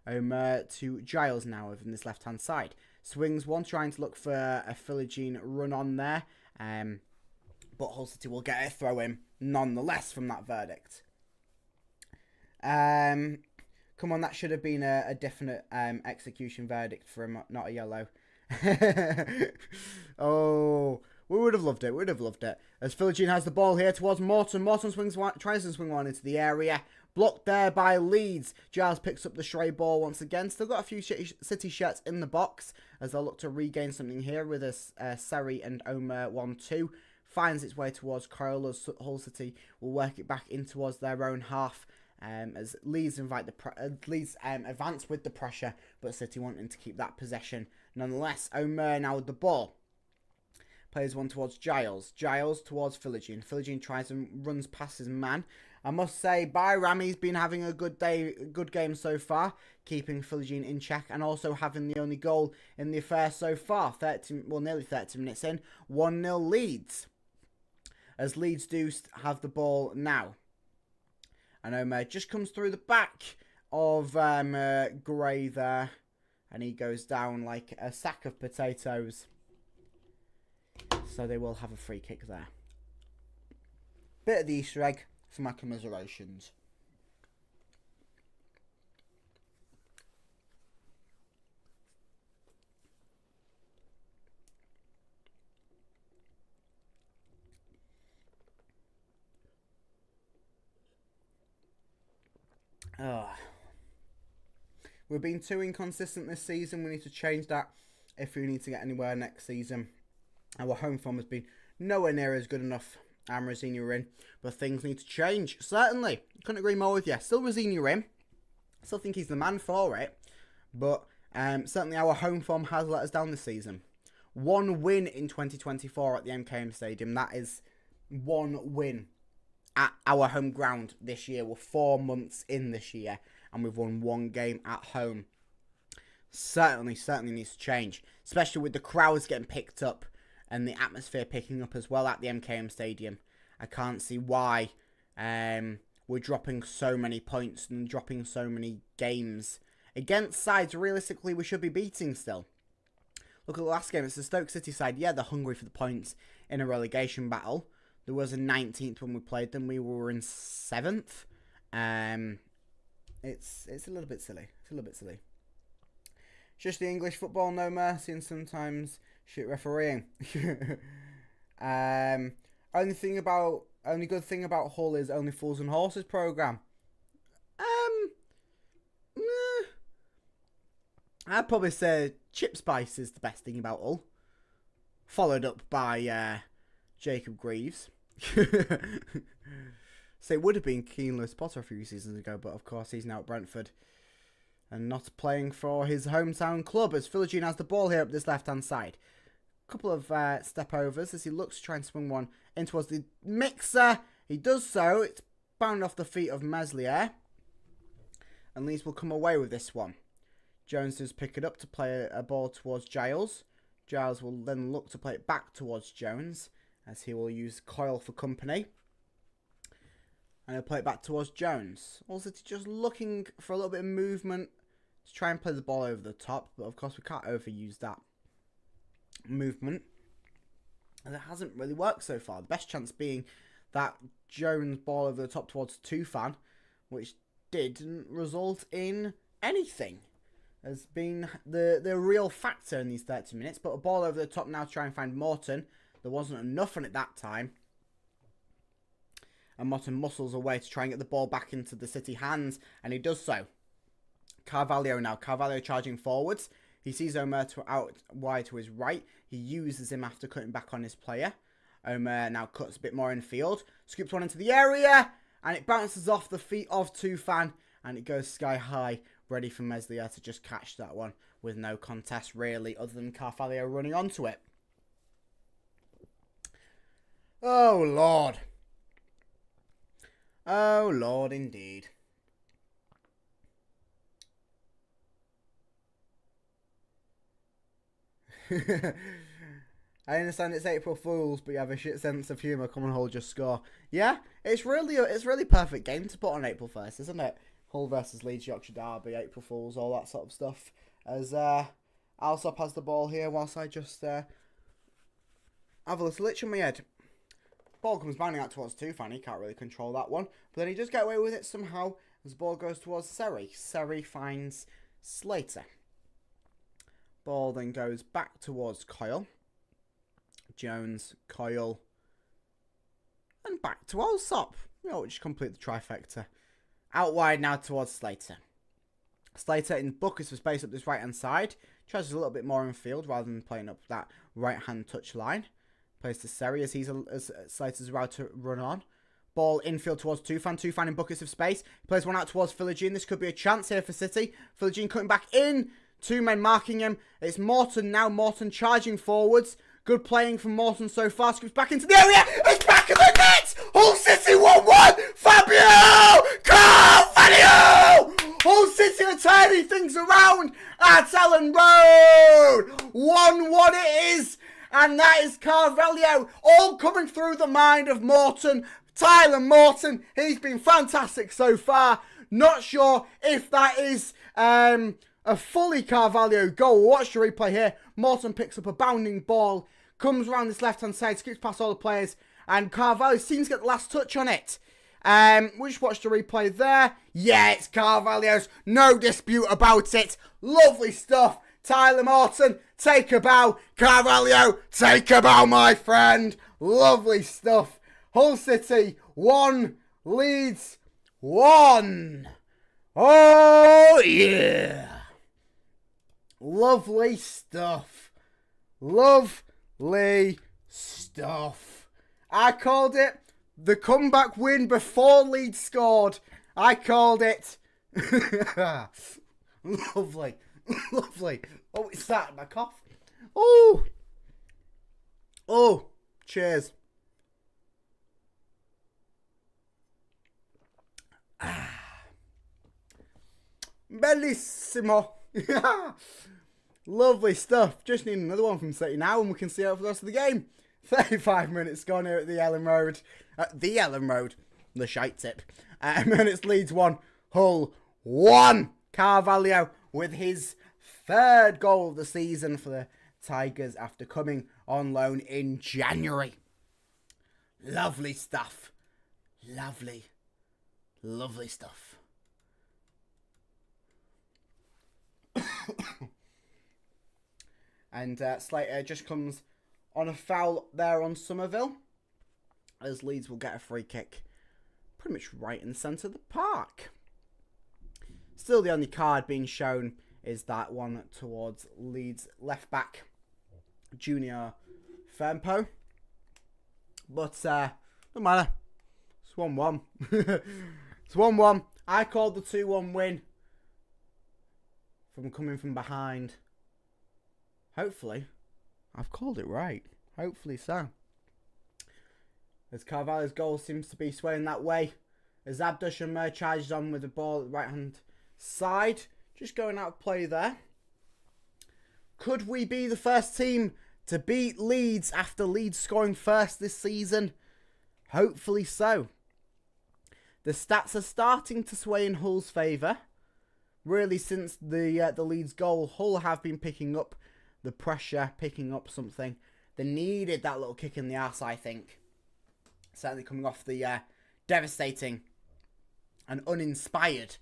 Omer to Giles now over in this left-hand side. Swings one, trying to look for a Philogene run on there. But Hull City will get a throw-in nonetheless from that verdict. Come on, that should have been a definite execution verdict for him, not a yellow. Oh, we would have loved it. As Philogene has the ball here towards Morton. Morton tries to swing one into the area. Blocked there by Leeds. Giles picks up the stray ball once again. Still got a few City shirts in the box as they'll look to regain something here with a Seri and Omer 1-2. finds its way towards Coyle as Hull City will work it back in towards their own half. As Leeds advance with the pressure, but City wanting to keep that possession nonetheless. Omer now with the ball. Plays one towards Giles. Giles towards Philogene. Philogene tries and runs past his man. I must say, Bayrami's been having a good game so far, keeping Philogene in check and also having the only goal in the affair so far. Nearly 30 minutes in, 1-0 Leeds. As Leeds do have the ball now. And Omer just comes through the back of Gray there. And he goes down like a sack of potatoes. So they will have a free kick there. Bit of the Easter egg for my commiserations. We've been too inconsistent this season. We need to change that if we need to get anywhere next season. Our home form has been nowhere near as good enough. Rosina in, but things need to change. Certainly, couldn't agree more with you. Still Rosina in. Still think he's the man for it. But certainly our home form has let us down this season. 1 win in 2024 at the MKM Stadium. That is 1 win at our home ground this year. We're 4 months in this year and we've won 1 game at home. Certainly needs to change, especially with the crowds getting picked up and the atmosphere picking up as well at the MKM Stadium. I can't see why we're dropping so many points and dropping so many games against sides realistically we should be beating still. Look at the last game. It's the Stoke City side. Yeah, they're hungry for the points in a relegation battle. There was a 19th when we played them. We were in 7th. It's a little bit silly. Just the English football, no mercy, and sometimes shit refereeing. Only good thing about Hull is Only Fools and Horses programme. I'd probably say Chip Spice is the best thing about Hull. Followed up by Jacob Greaves. So it would have been Keane Lewis Potter a few seasons ago, but of course he's now at Brentford and not playing for his hometown club as Philogene has the ball here up this left-hand side. Couple of step overs as he looks to try and swing one in towards the mixer. He does so. It's bound off the feet of Meslier. And Leeds will come away with this one. Jones does pick it up to play a ball towards Giles. Giles will then look to play it back towards Jones as he will use Coyle for company. And he'll play it back towards Jones. Also just looking for a little bit of movement to try and play the ball over the top. But of course we can't overuse that movement. And it hasn't really worked so far. The best chance being that Jones ball over the top towards Tufan, which didn't result in anything. Has been the real factor in these 30 minutes. But a ball over the top now to try and find Morton. There wasn't enough on it that time. And Morton muscles away to try and get the ball back into the City hands. And he does so. Carvalho now. Carvalho charging forwards. He sees Omer out wide to his right. He uses him after cutting back on his player. Omer now cuts a bit more in field. Scoops one into the area. And it bounces off the feet of Tufan. And it goes sky high. Ready for Meslier to just catch that one. With no contest really other than Carvalho running onto it. Oh Lord. Oh Lord indeed. I understand it's April Fools, but you have a shit sense of humour. Come and hold your score. Yeah, it's really perfect game to put on April 1st, isn't it? Hull versus Leeds, Yorkshire Derby, April Fools, all that sort of stuff. As Alsop has the ball here, whilst I just have a little itch on my head. Ball comes bounding out towards Tufan. He can't really control that one, but then he does get away with it somehow. As the ball goes towards Seri. Seri finds Slater. Ball then goes back towards Coyle. Jones, Coyle, and back to Alsop. Just complete the trifecta. Out wide now towards Slater. Slater in buckets for space up this right-hand side. Tries a little bit more in field rather than playing up that right-hand touch line. Plays to Seri as Slater's about to run on. Ball infield towards Tufan. Tufan in buckets of space. He plays one out towards Philogene. This could be a chance here for City. Philogene cutting back in. 2 men marking him. It's Morton now. Morton charging forwards. Good playing from Morton so far. Scoops back into the area. It's back of the net. Hull City 1-1. Fabio Carvalho. Hull City are turning things around at Ellen Road. 1-1 it is. And that is Carvalho. All coming through the mind of Morton. Tyler Morton. He's been fantastic so far. Not sure if that is a fully Carvalho goal. Watch the replay here. Morton picks up a bounding ball. Comes around this left-hand side. Skips past all the players. And Carvalho seems to get the last touch on it. We'll just watch the replay there. Yeah, it's Carvalho's. No dispute about it. Lovely stuff. Tyler Morton, take a bow. Carvalho, take a bow, my friend. Lovely stuff. Hull City 1, Leeds 1. Oh, yeah. Lovely stuff. Lovely stuff. I called it the comeback win before Leeds scored. I called it. Lovely. Lovely. Oh, it's that, my cough. Oh. Oh, cheers. Bellissimo. Lovely stuff. Just need another one from City now and we can see out for the rest of the game. 35 minutes gone here at the Ellen Road. The shite tip. And it's Leeds 1, Hull 1. Carvalho with his 3rd goal of the season for the Tigers after coming on loan in January. Lovely stuff. Lovely. Lovely stuff. And Slater just comes on a foul there on Somerville. As Leeds will get a free kick pretty much right in the centre of the park. Still the only card being shown is that one towards Leeds left back Junior Firmpo. But don't matter. It's 1-1. It's 1-1. I called the 2-1 win from coming from behind. Hopefully, I've called it right. Hopefully so. As Carvalho's goal seems to be swaying that way. As Abdushamir charges on with the ball at the right-hand side. Just going out of play there. Could we be the first team to beat Leeds after Leeds scoring first this season? Hopefully so. The stats are starting to sway in Hull's favour. Really, since the Leeds goal, Hull have been picking up the pressure, picking up something. They needed that little kick in the arse, I think. Certainly coming off the devastating and uninspired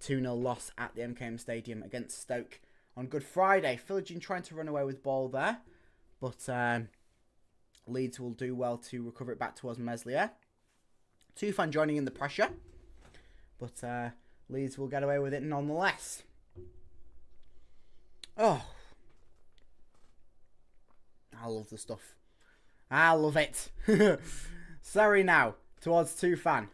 2-0 loss at the MKM Stadium against Stoke on Good Friday. Philogene trying to run away with ball there. But Leeds will do well to recover it back towards Meslier. Tufan joining in the pressure. But Leeds will get away with it nonetheless. Oh. I love the stuff. I love it. Seri now towards Tufan.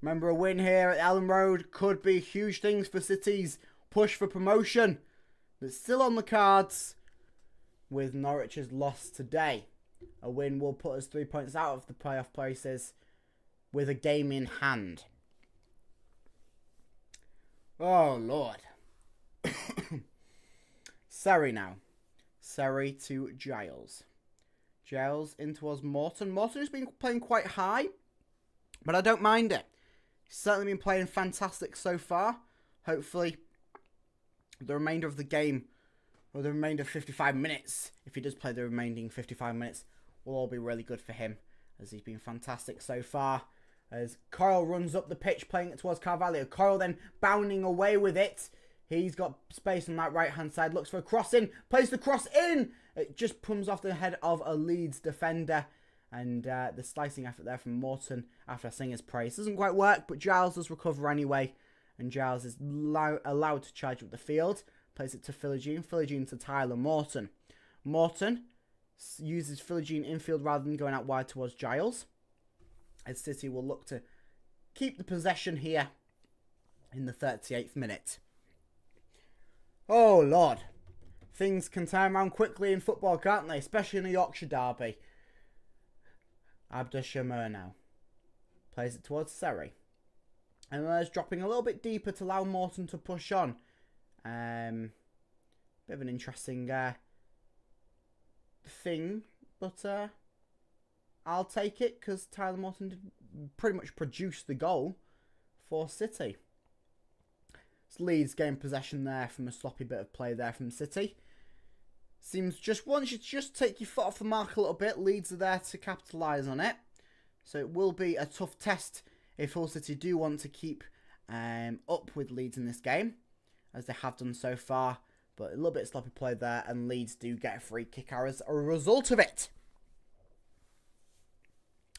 Remember, a win here at Ellen Road could be huge things for City's push for promotion. It's still on the cards with Norwich's loss today. A win will put us 3 points out of the playoff places with a game in hand. Oh, Lord. Seri now. Seri to Giles. Giles in towards Morton. Morton has been playing quite high, but I don't mind it. He's certainly been playing fantastic so far. Hopefully, the remainder of the game, or the remainder of 55 minutes, if he does play the remaining 55 minutes, will all be really good for him, as he's been fantastic so far. As Coyle runs up the pitch, playing it towards Carvalho. Coyle then bounding away with it. He's got space on that right-hand side. Looks for a cross in. Plays the cross in. It just comes off the head of a Leeds defender. And the slicing effort there from Morton after Singer's praise doesn't quite work. But Giles does recover anyway. And Giles is allowed to charge up the field. Plays it to Philogene. Philogene to Tyler Morton. Morton uses Philogene infield rather than going out wide towards Giles. As City will look to keep the possession here in the 38th minute. Oh, Lord. Things can turn around quickly in football, can't they? Especially in a Yorkshire derby. Abdushamir now plays it towards Seri. And there's dropping a little bit deeper to allow Morton to push on. Bit of an interesting thing, but I'll take it because Tyler Morton did pretty much produce the goal for City. So Leeds gain possession there from a sloppy bit of play there from City. Seems just once you just take your foot off the mark a little bit, Leeds are there to capitalise on it. So it will be a tough test if Hull City do want to keep up with Leeds in this game, as they have done so far. But a little bit of sloppy play there, and Leeds do get a free kick as a result of it.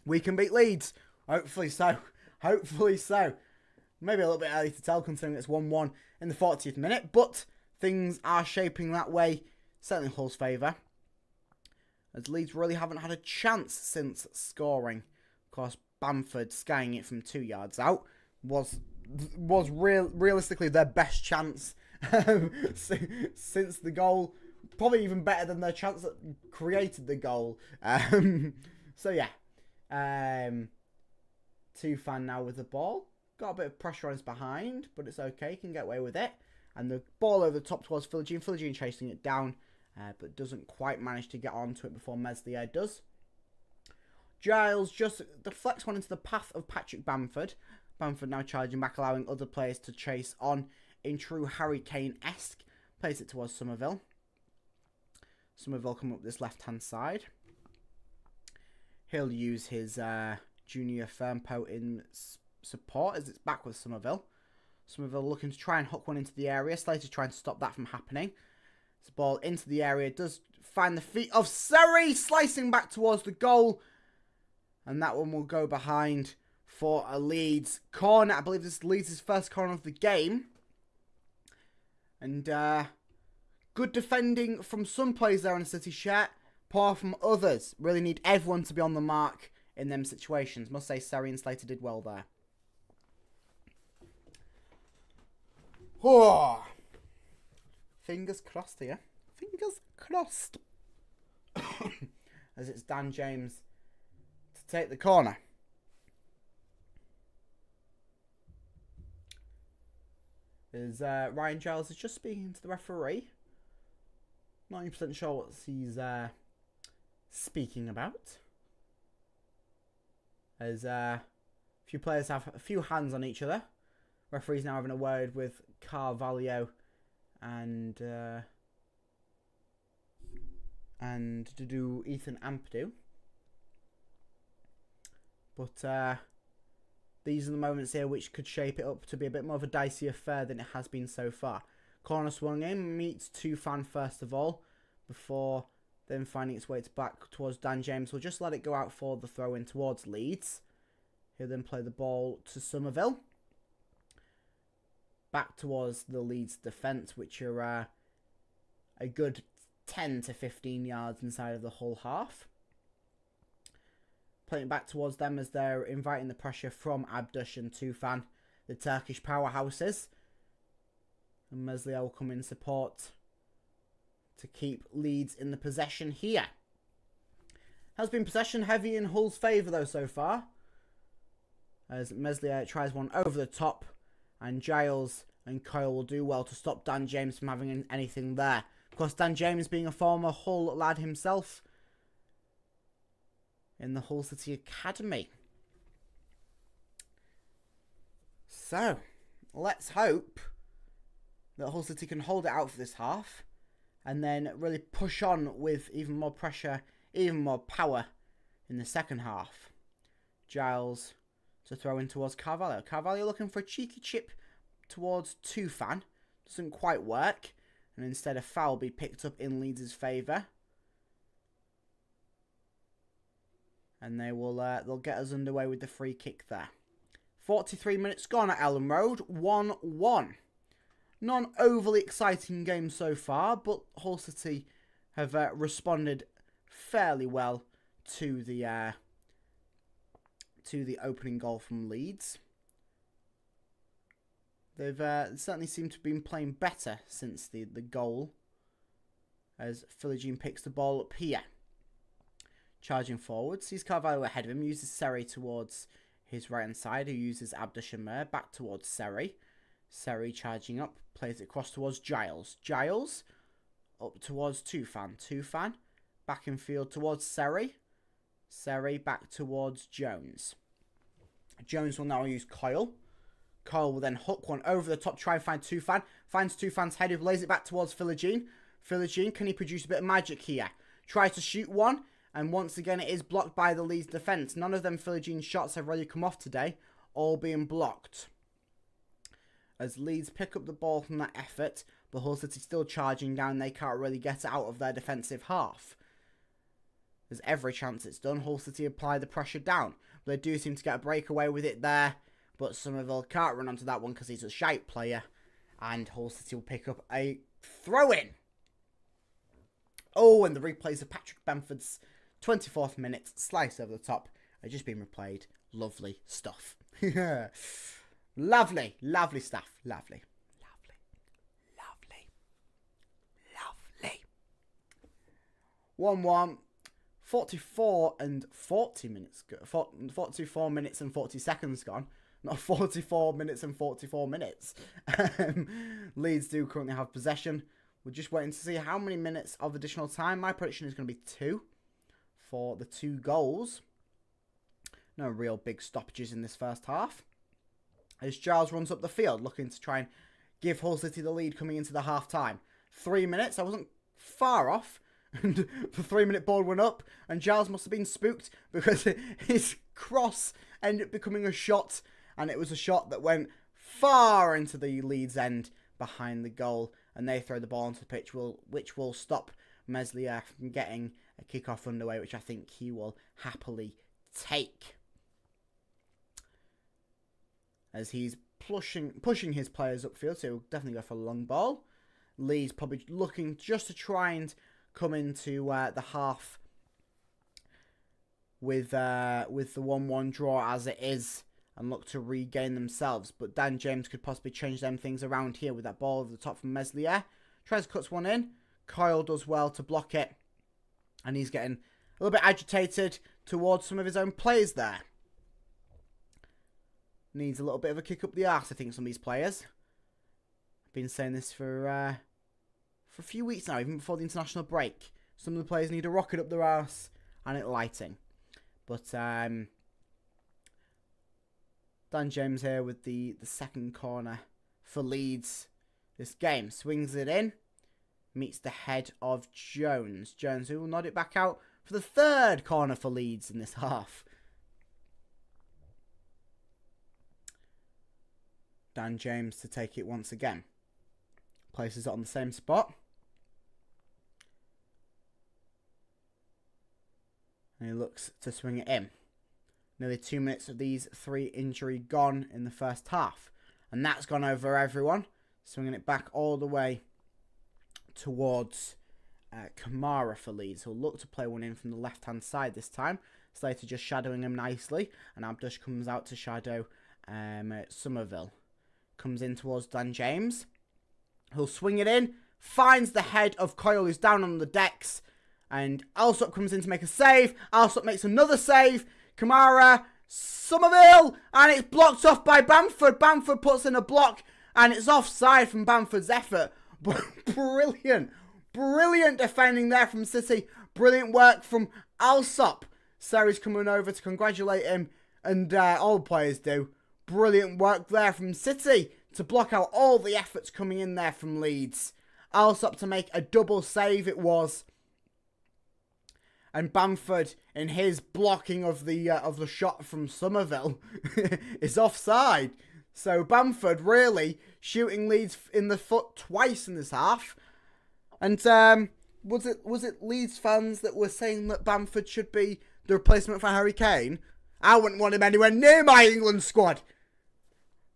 We can beat Leeds. Hopefully so. Hopefully so. Maybe a little bit early to tell considering it's 1-1 in the 40th minute, but things are shaping that way. Certainly Hull's favour, as Leeds really haven't had a chance since scoring. Of course, Bamford skying it from 2 yards out was realistically their best chance since the goal. Probably even better than their chance that created the goal. So yeah, Tufan now with the ball. Got a bit of pressure on his behind, but it's okay. He can get away with it. And the ball over the top towards Philogene. Philogene chasing it down, but doesn't quite manage to get onto it before Meslier does. Giles just deflects one into the path of Patrick Bamford. Bamford now charging back, allowing other players to chase on in true Harry Kane-esque. Plays it towards Somerville. Somerville coming up this left-hand side. He'll use his junior Firmpo in support as it's back with Somerville. Somerville looking to try and hook one into the area. Slater trying to stop that from happening. The ball into the area. Does find the feet of Seri. Slicing back towards the goal. And that one will go behind for a Leeds corner. I believe this is Leeds' first corner of the game. And good defending from some players there on a City shirt. Poor from others. Really need everyone to be on the mark in them situations. Must say Seri and Slater did well there. Oh. Fingers crossed here. Fingers crossed. As it's Dan James to take the corner. As Ryan Giles is just speaking to the referee. Not 100% sure what he's speaking about. As a few players have a few hands on each other. Referee's now having a word with Carvalho and to do Ethan Ampadu. But these are the moments here which could shape it up to be a bit more of a dicey affair than it has been so far. Corner swung in, meets Tufan first of all, before then finding its way back towards Dan James. We'll just let it go out for the throw in towards Leeds. He'll then play the ball to Somerville. Back towards the Leeds defence, which are a good 10 to 15 yards inside of the Hull half. Playing it back towards them as they're inviting the pressure from Abdush and Tufan, the Turkish powerhouses. And Meslier will come in support to keep Leeds in the possession here. Has been possession heavy in Hull's favour though so far. As Meslier tries one over the top. And Giles and Coyle will do well to stop Dan James from having anything there. Of course, Dan James being a former Hull lad himself in the Hull City Academy. So, let's hope that Hull City can hold it out for this half and then really push on with even more pressure, even more power in the second half. Giles to throw in towards Carvalho. Carvalho looking for a cheeky chip towards Tufan. Doesn't quite work. And instead a foul be picked up in Leeds' favour. And they will they'll get us underway with the free kick there. 43 minutes gone at Ellen Road. 1-1. Not an overly exciting game so far, but Hull City have responded fairly well to the opening goal from Leeds. They've certainly seemed to have been playing better since the goal, as Philogene picks the ball up here. Charging forward, sees Carvalho ahead of him, uses Seri towards his right-hand side, who uses Abdushamir back towards Seri. Seri charging up, plays it across towards Giles. Giles up towards Tufan. Tufan back in field towards Seri. Seri back towards Jones. Jones will now use Coyle. Coyle will then hook one over the top, try and find Tufan. Finds Tufan's head, who lays it back towards Philogene. Philogene, can he produce a bit of magic here? Tries to shoot one, and once again it is blocked by the Leeds defence. None of them Philogene's shots have really come off today, all being blocked. As Leeds pick up the ball from that effort, but Hull City still charging down, they can't really get it out of their defensive half. There's every chance it's done. Hull City apply the pressure down, but they do seem to get a breakaway with it there. But Somerville can't run onto that one because he's a shite player. And Hull City will pick up a throw-in. Oh, and the replays of Patrick Bamford's 24th minute slice over the top are just being replayed. Lovely stuff. Lovely, lovely stuff. Lovely, lovely, lovely, lovely. 1-1. 44 and 40 minutes. 44 minutes and 40 seconds gone. Not 44 minutes and 44 minutes. Leeds do currently have possession. We're just waiting to see how many minutes of additional time. My prediction is going to be 2 for the 2 goals. No real big stoppages in this first half. As Giles runs up the field, looking to try and give Hull City the lead coming into the half-time. 3 minutes. I wasn't far off. And the 3-minute ball went up. And Giles must have been spooked because his cross ended up becoming a shot. And it was a shot that went far into the Leeds end behind the goal. And they throw the ball onto the pitch, which will stop Meslier from getting a kickoff underway, which I think he will happily take. As he's pushing his players upfield, so he'll definitely go for a long ball. Leeds probably looking just to try and come into the half with the 1-1 draw as it is, and look to regain themselves. But Dan James could possibly change them things around here with that ball over the top from Meslier. Tries to cut one in. Coyle does well to block it. And he's getting a little bit agitated towards some of his own players there. Needs a little bit of a kick up the arse, I think, some of these players. I've been saying this for a few weeks now, even before the international break. Some of the players need a rocket up their arse and it lighting. But Dan James here with the second corner for Leeds this game. Swings it in. Meets the head of Jones. Jones, who will nod it back out for the third corner for Leeds in this half. Dan James to take it once again. Places it on the same spot. And he looks to swing it in. Nearly 2 minutes of these 3 injury gone in the first half. And that's gone over everyone. Swinging it back all the way towards Kamara for Leeds. He'll look to play one in from the left-hand side this time. Slater just shadowing him nicely. And Abdush comes out to shadow Somerville. Comes in towards Dan James. He'll swing it in. Finds the head of Coyle, who's down on the decks. And Alsop comes in to make a save. Alsop makes another save. Kamara, Somerville, and it's blocked off by Bamford. Bamford puts in a block, and it's offside from Bamford's effort. But brilliant defending there from City. Brilliant work from Alsop. Seri's coming over to congratulate him, and all the players do. Brilliant work there from City to block out all the efforts coming in there from Leeds. Alsop to make a double save it was. And Bamford, in his blocking of the shot from Somerville, is offside. So Bamford really shooting Leeds in the foot twice in this half. And was it Leeds fans that were saying that Bamford should be the replacement for Harry Kane? I wouldn't want him anywhere near my England squad.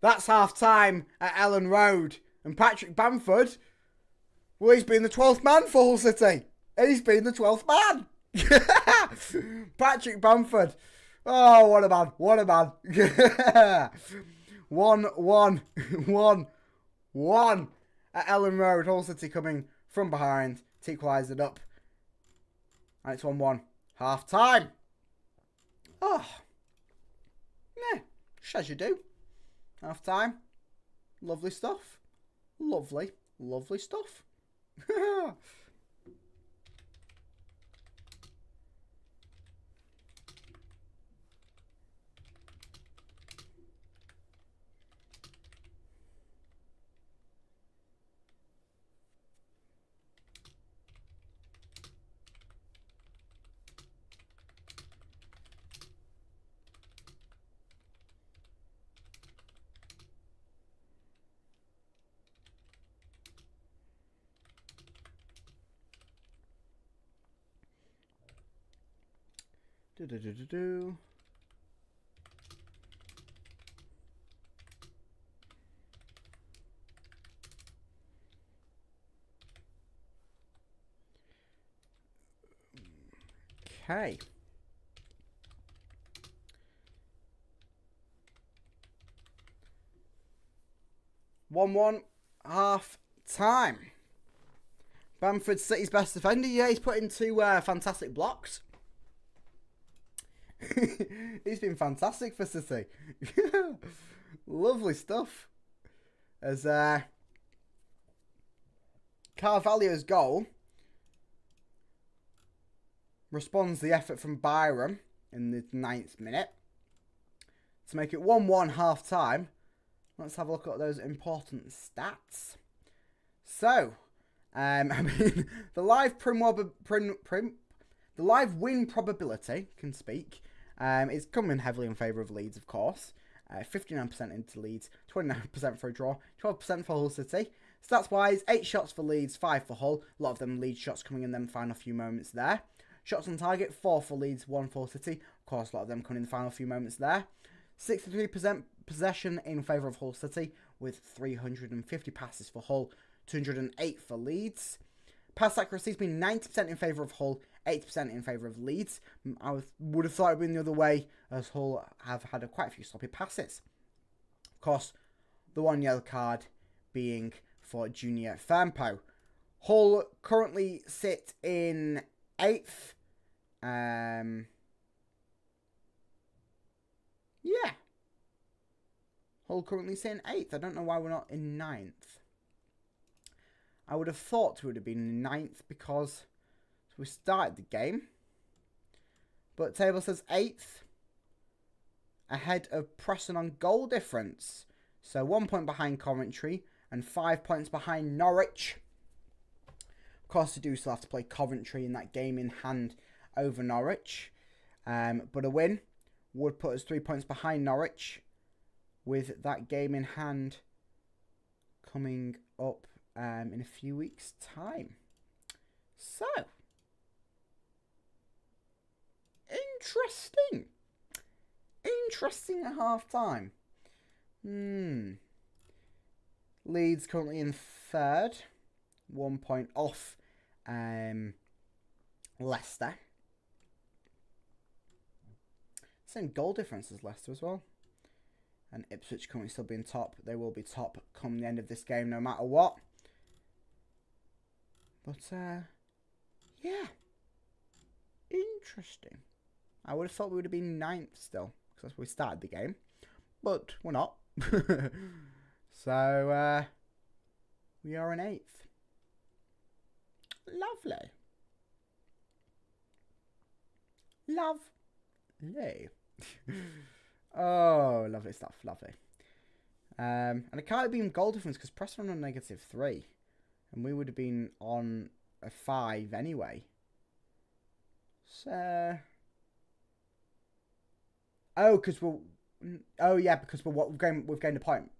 That's half time at Ellen Road. And Patrick Bamford, well, he's been the 12th man for Hull City. He's been the 12th man. Patrick Bamford. Oh, what a man. What a man. 1-1 at Ellen Road. Hull City coming from behind to equalize it up. And it's 1-1. Half time. Oh. Yeah. Just as you do. Half time. Lovely stuff. Lovely, lovely stuff. Do. Okay. One half time. Bamford City's best defender. Yeah, he's put in 2 fantastic blocks. He's been fantastic for City. Lovely stuff. As Carvalho's goal responds to the effort from Byram in the 9th minute to make it 1-1 half time. Let's have a look at those important stats. So, I mean, the live the live win probability, can speak, is coming heavily in favour of Leeds, of course. 59% into Leeds, 29% for a draw, 12% for Hull City. Stats-wise, 8 shots for Leeds, 5 for Hull. A lot of them Leeds shots coming in them final few moments there. Shots on target, 4 for Leeds, 1 for City. Of course, a lot of them coming in the final few moments there. 63% possession in favour of Hull City, with 350 passes for Hull, 208 for Leeds. Pass accuracy has been 90% in favour of Hull, 80% in favour of Leeds. I would have thought it would have been the other way, as Hull have had quite a few sloppy passes. Of course, the 1 yellow card being for Junior Firmpo. Hull currently sit in 8th. Yeah. Hull currently sit in 8th. I don't know why we're not in 9th. I would have thought we would have been in 9th because we started the game. But table says 8th. Ahead of Preston on goal difference. So 1 point behind Coventry and 5 points behind Norwich. Of course, we do still have to play Coventry in that game in hand over Norwich. But a win would put us 3 points behind Norwich, with that game in hand coming up in a few weeks' time. So, interesting. Interesting at half time. Leeds currently in 3rd, 1 point off Leicester. Same goal difference as Leicester as well. And Ipswich currently still being top. They will be top come the end of this game no matter what. But, yeah. Interesting. I would have thought we would have been 9th still, because that's where we started the game. But we're not. So, we are in 8th. Lovely. Lovely. Oh, lovely stuff. Lovely. And it can't have been goal difference because Preston were on -3. And we would have been on a 5 anyway. So... Oh, because we're... Oh, yeah, because we've gained a point.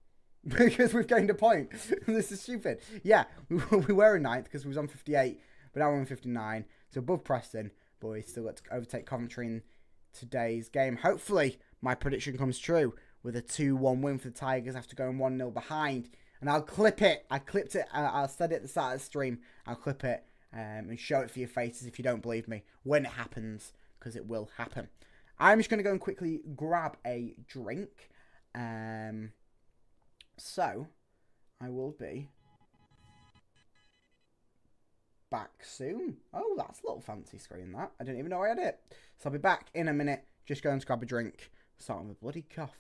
Because we've gained a point. This is stupid. Yeah, we were in 9th because we was on 58. But now we're on 59. So above Preston. But we still got to overtake Coventry in today's game. Hopefully, my prediction comes true with a 2-1 win for the Tigers after going 1-0 behind. And I'll clip it. I clipped it. I'll said it at the start of the stream. I'll clip it and show it for your faces if you don't believe me when it happens, because it will happen. I'm just going to go and quickly grab a drink. So, I will be back soon. Oh, that's a little fancy screen, that. I didn't even know I had it. So I'll be back in a minute. Just going to grab a drink. Starting with a bloody cough.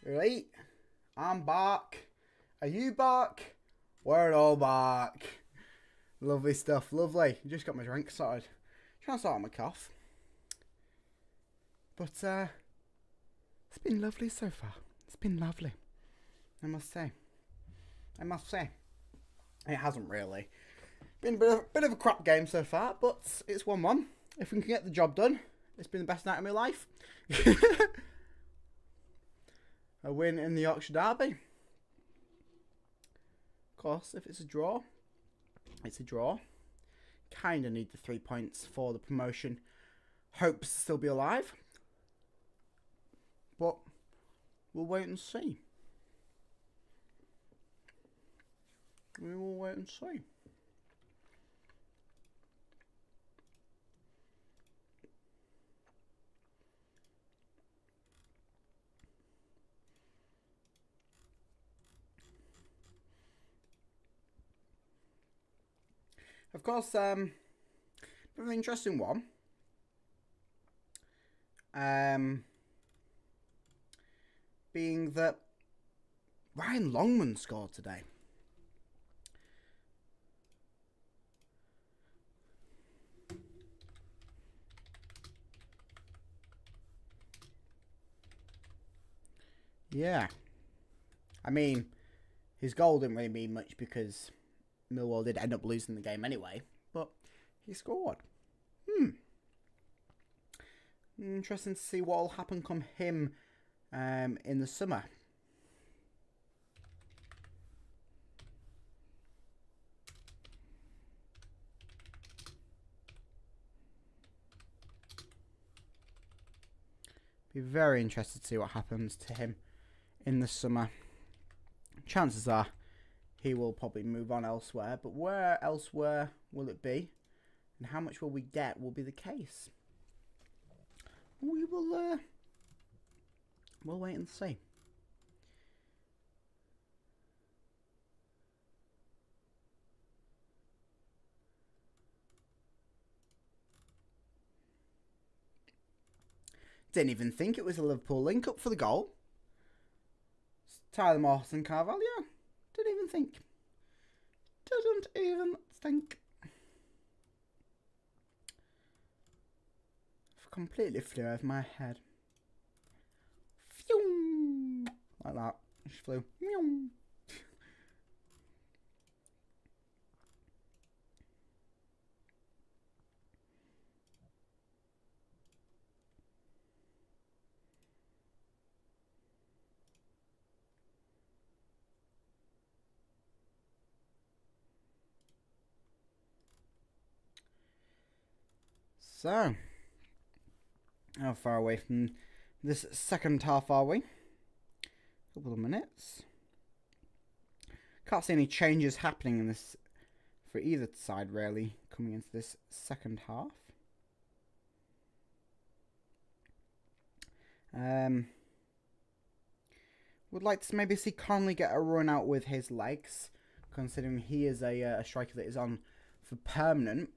Right, I'm back. Are you back? We're all back. Lovely stuff, lovely. Just got my drink started. Trying to sort out my cough. But it's been lovely so far. It's been lovely, I must say. It hasn't really. Been a bit of a crap game so far, but it's 1-1. If we can get the job done, it's been the best night of my life. A win in the Yorkshire Derby. Of course, if it's a draw, it's a draw. Kind of need the 3 points for the promotion. Hopes to still be alive. But we'll wait and see. We will wait and see. Of course, bit of an interesting one. Being that Ryan Longman scored today. Yeah. I mean, his goal didn't really mean much because Millwall did end up losing the game anyway. But he scored. Interesting to see what will happen come him in the summer. Be very interested to see what happens to him in the summer. Chances are he will probably move on elsewhere, but where elsewhere will it be, and how much will we get will be the case. We will we'll wait and see. Didn't even think it was a Liverpool link-up for the goal. Tyler Morrison Carvalho. Didn't even think. Didn't even think. Completely flew over my head. Phew! Like that. It just flew. Meow. So, how far away from this second half are we? A couple of minutes. Can't see any changes happening in this for either side really coming into this second half. Would like to maybe see Conley get a run out with his legs, considering he is a striker that is on for permanent.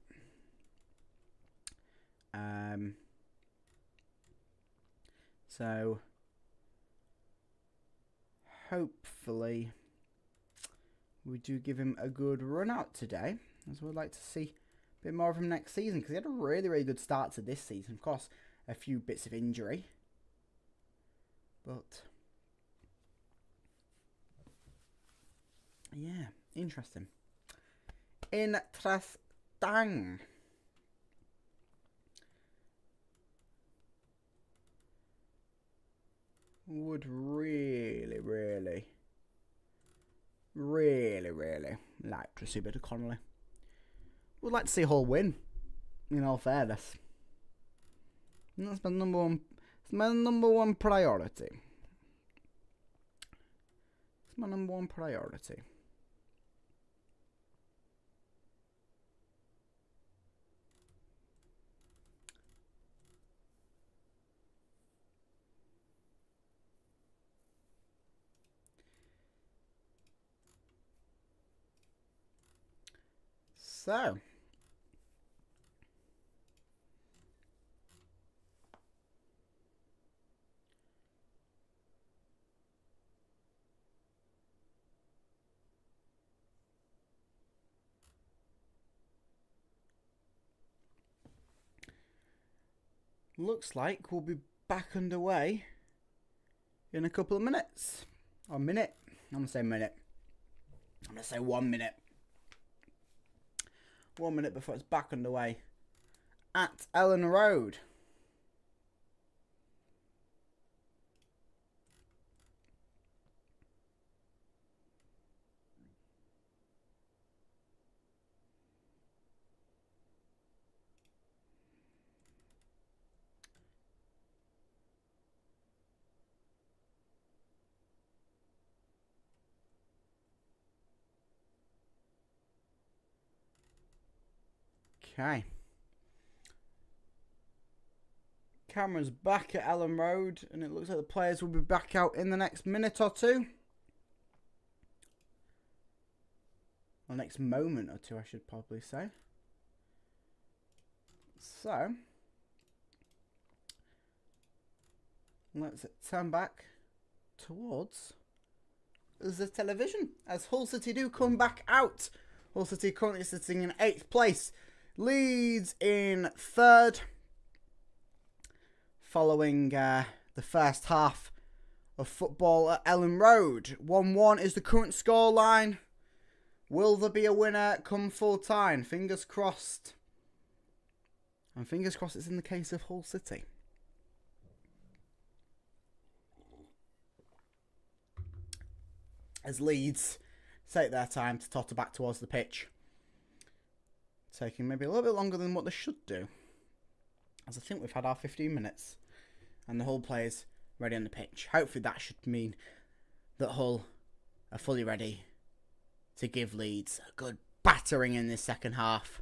So hopefully we do give him a good run out today, as we'd like to see a bit more of him next season, because he had a really good start to this season. Of course, a few bits of injury, but yeah, interesting. Interesting. Would really like to see a bit of Connolly. Would like to see Hull win, in all fairness. And that's my number one. It's my number one priority. It's my number one priority. So, looks like we'll be back underway in a couple of minutes. Or a minute. I'm going to say minute. I'm going to say 1 minute. 1 minute before it's back underway at Ellen Road. Okay. Camera's back at Ellen Road, and it looks like the players will be back out in the next minute or two. Or next moment or two, I should probably say. So, let's turn back towards the television as Hull City do come back out. Hull City currently sitting in 8th place. Leeds in 3rd. Following the first half of football at Ellen Road. 1-1 is the current scoreline. Will there be a winner come full time? Fingers crossed. And fingers crossed it's in the case of Hull City. As Leeds take their time to totter back towards the pitch. Taking maybe a little bit longer than what they should do. As I think we've had our 15 minutes. And the Hull players ready on the pitch. Hopefully that should mean that Hull are fully ready to give Leeds a good battering in this second half.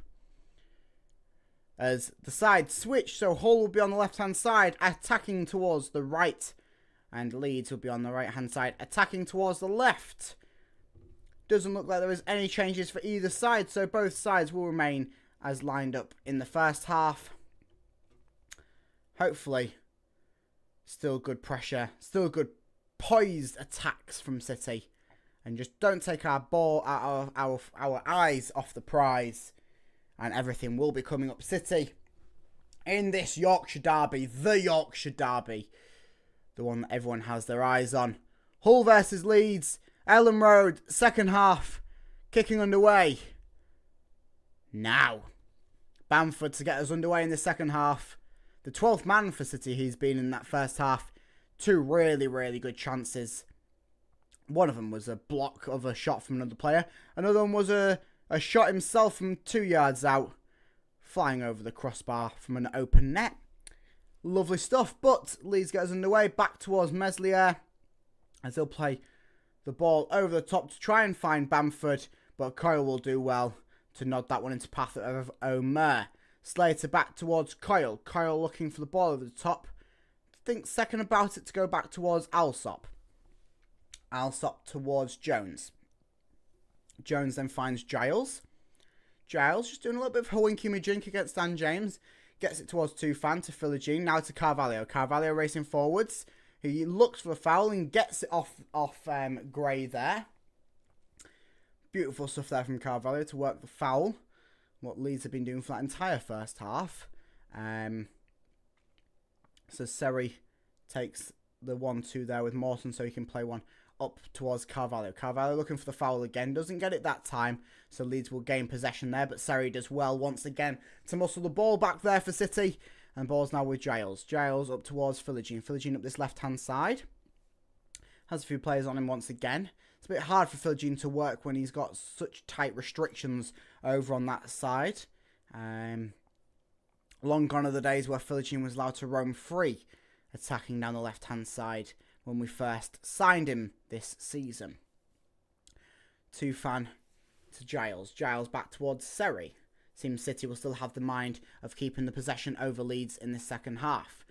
As the side switch, so Hull will be on the left-hand side, attacking towards the right. And Leeds will be on the right-hand side, attacking towards the left. Doesn't look like there is any changes for either side, so both sides will remain as lined up in the first half. Hopefully, still good pressure, still good poised attacks from City. And just don't take our ball out of our eyes off the prize. And everything will be coming up City in this Yorkshire derby, the Yorkshire derby. The one that everyone has their eyes on. Hull versus Leeds, Ellen Road, second half, kicking underway. Now, Bamford to get us underway in the second half. The 12th man for City he's been in that first half. Two really, really good chances. One of them was a block of a shot from another player. Another one was a shot himself from 2 yards out, flying over the crossbar from an open net. Lovely stuff, but Leeds get us underway back towards Meslier as they'll play the ball over the top to try and find Bamford, but Coyle will do well to nod that one into path of Omer. Slater back towards Coyle. Coyle looking for the ball over the top. Thinks second about it to go back towards Alsop. Alsop towards Jones. Jones then finds Giles. Giles just doing a little bit of Hawinky Majink against Dan James. Gets it towards Tufan to Philogene. Now to Carvalho. Carvalho racing forwards. He looks for the foul and gets it off Gray there. Beautiful stuff there from Carvalho to work the foul. What Leeds have been doing for that entire first half. So Seri takes the 1-2 there with Mawson so he can play one up towards Carvalho. Carvalho looking for the foul again. Doesn't get it that time. So Leeds will gain possession there. But Seri does well once again to muscle the ball back there for City. And ball's now with Giles. Giles up towards Philogene. Philogene up this left-hand side. Has a few players on him once again. It's a bit hard for Philogene to work when he's got such tight restrictions over on that side. Long gone are the days where Philogene was allowed to roam free, attacking down the left-hand side when we first signed him this season. Tufan to Giles. Giles back towards Seri. Seems City will still have the mind of keeping the possession over Leeds in the second half.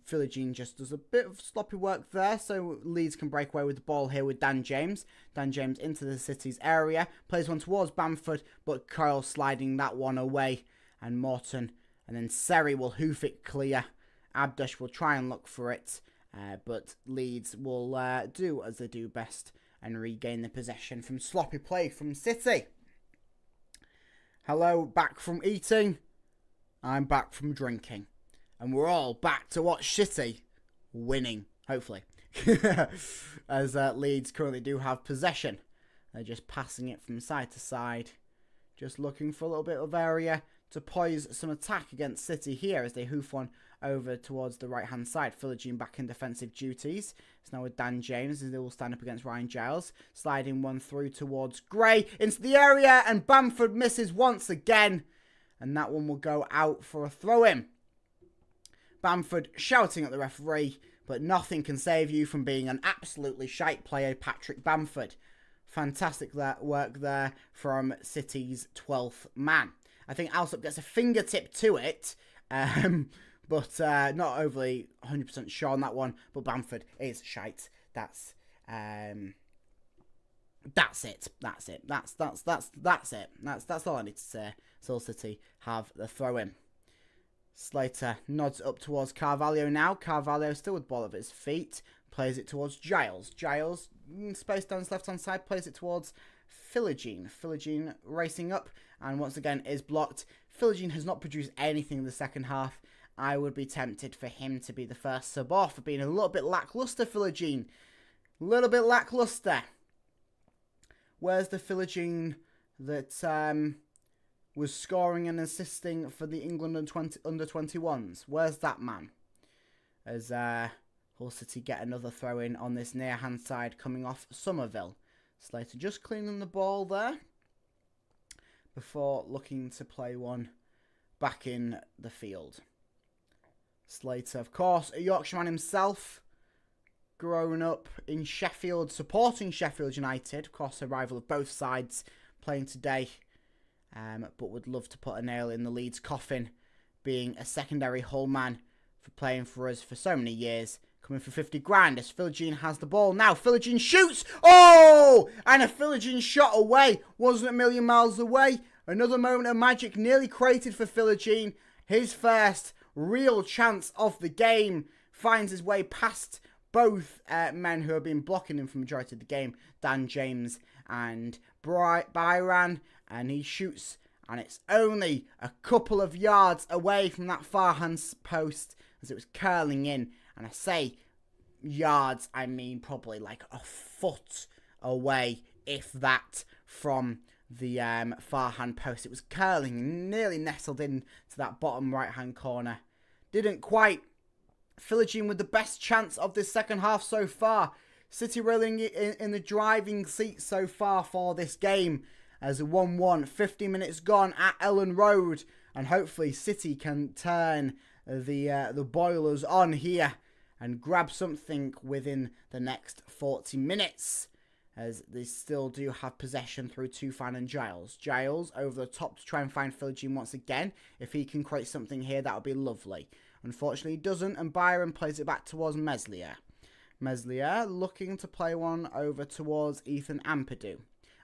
Philogene just does a bit of sloppy work there, so Leeds can break away with the ball here with Dan James. Dan James into the City's area, plays one towards Bamford, but Kyle sliding that one away. And Morton, and then Seri will hoof it clear. Abdush will try and look for it, but Leeds will do as they do best and regain the possession from sloppy play from City. Hello, back from eating. I'm back from drinking. And we're all back to watch City winning, hopefully. As Leeds currently do have possession. They're just passing it from side to side. Just looking for a little bit of area to poise some attack against City here as they hoof one over towards the right-hand side. Philogene back in defensive duties. It's now with Dan James as they will stand up against Ryan Giles. Sliding one through towards Gray into the area, and Bamford misses once again. And that one will go out for a throw-in. Bamford shouting at the referee, but nothing can save you from being an absolutely shite player, Patrick Bamford. Fantastic work there from City's 12th man. I think Alsop gets a fingertip to it, but not overly 100% sure on that one. But Bamford is shite. That's it. That's it. That's it. That's all I need to say. So City have the throw in. Slater nods up towards Carvalho now. Carvalho still with the ball at his feet. Plays it towards Giles. Giles, space down his left-hand side, plays it towards Philogene. Philogene racing up and once again is blocked. Philogene has not produced anything in the second half I would be tempted for him to be the first sub off, for being a little bit lackluster, Philogene. A little bit lackluster. Where's the Philogene that was scoring and assisting for the England under-21s? Where's that man? As Hull City get another throw in on this near hand side coming off Somerville. Slater just cleaning the ball there before looking to play one back in the field. Slater, of course, a Yorkshireman himself, growing up in Sheffield, supporting Sheffield United. Of course, a rival of both sides, playing today, but would love to put a nail in the Leeds coffin, being a secondary Hull man for playing for us for so many years. Coming for 50 grand as Philogene has the ball now. Philogene shoots! Oh! And a Philogene shot away. Wasn't a million miles away. Another moment of magic nearly created for Philogene. His first real chance of the game. Finds his way past both men who have been blocking him for the majority of the game. Dan James and Byron. And he shoots. And it's only a couple of yards away from that far hand post as it was curling in. And I say yards, I mean probably like a foot away, if that, from the far hand post. It was curling, nearly nestled in to that bottom right hand corner. Didn't quite. Philogene with the best chance of this second half so far. City rolling in the driving seat so far for this game. As a 1-1, 50 minutes gone at Ellen Road. And hopefully City can turn the boilers on here and grab something within the next 40 minutes. As they still do have possession through Tufan and Giles. Giles over the top to try and find Philogene once again. If he can create something here, that would be lovely. Unfortunately, he doesn't, and Byron plays it back towards Meslier. Meslier looking to play one over towards Ethan Ampadu.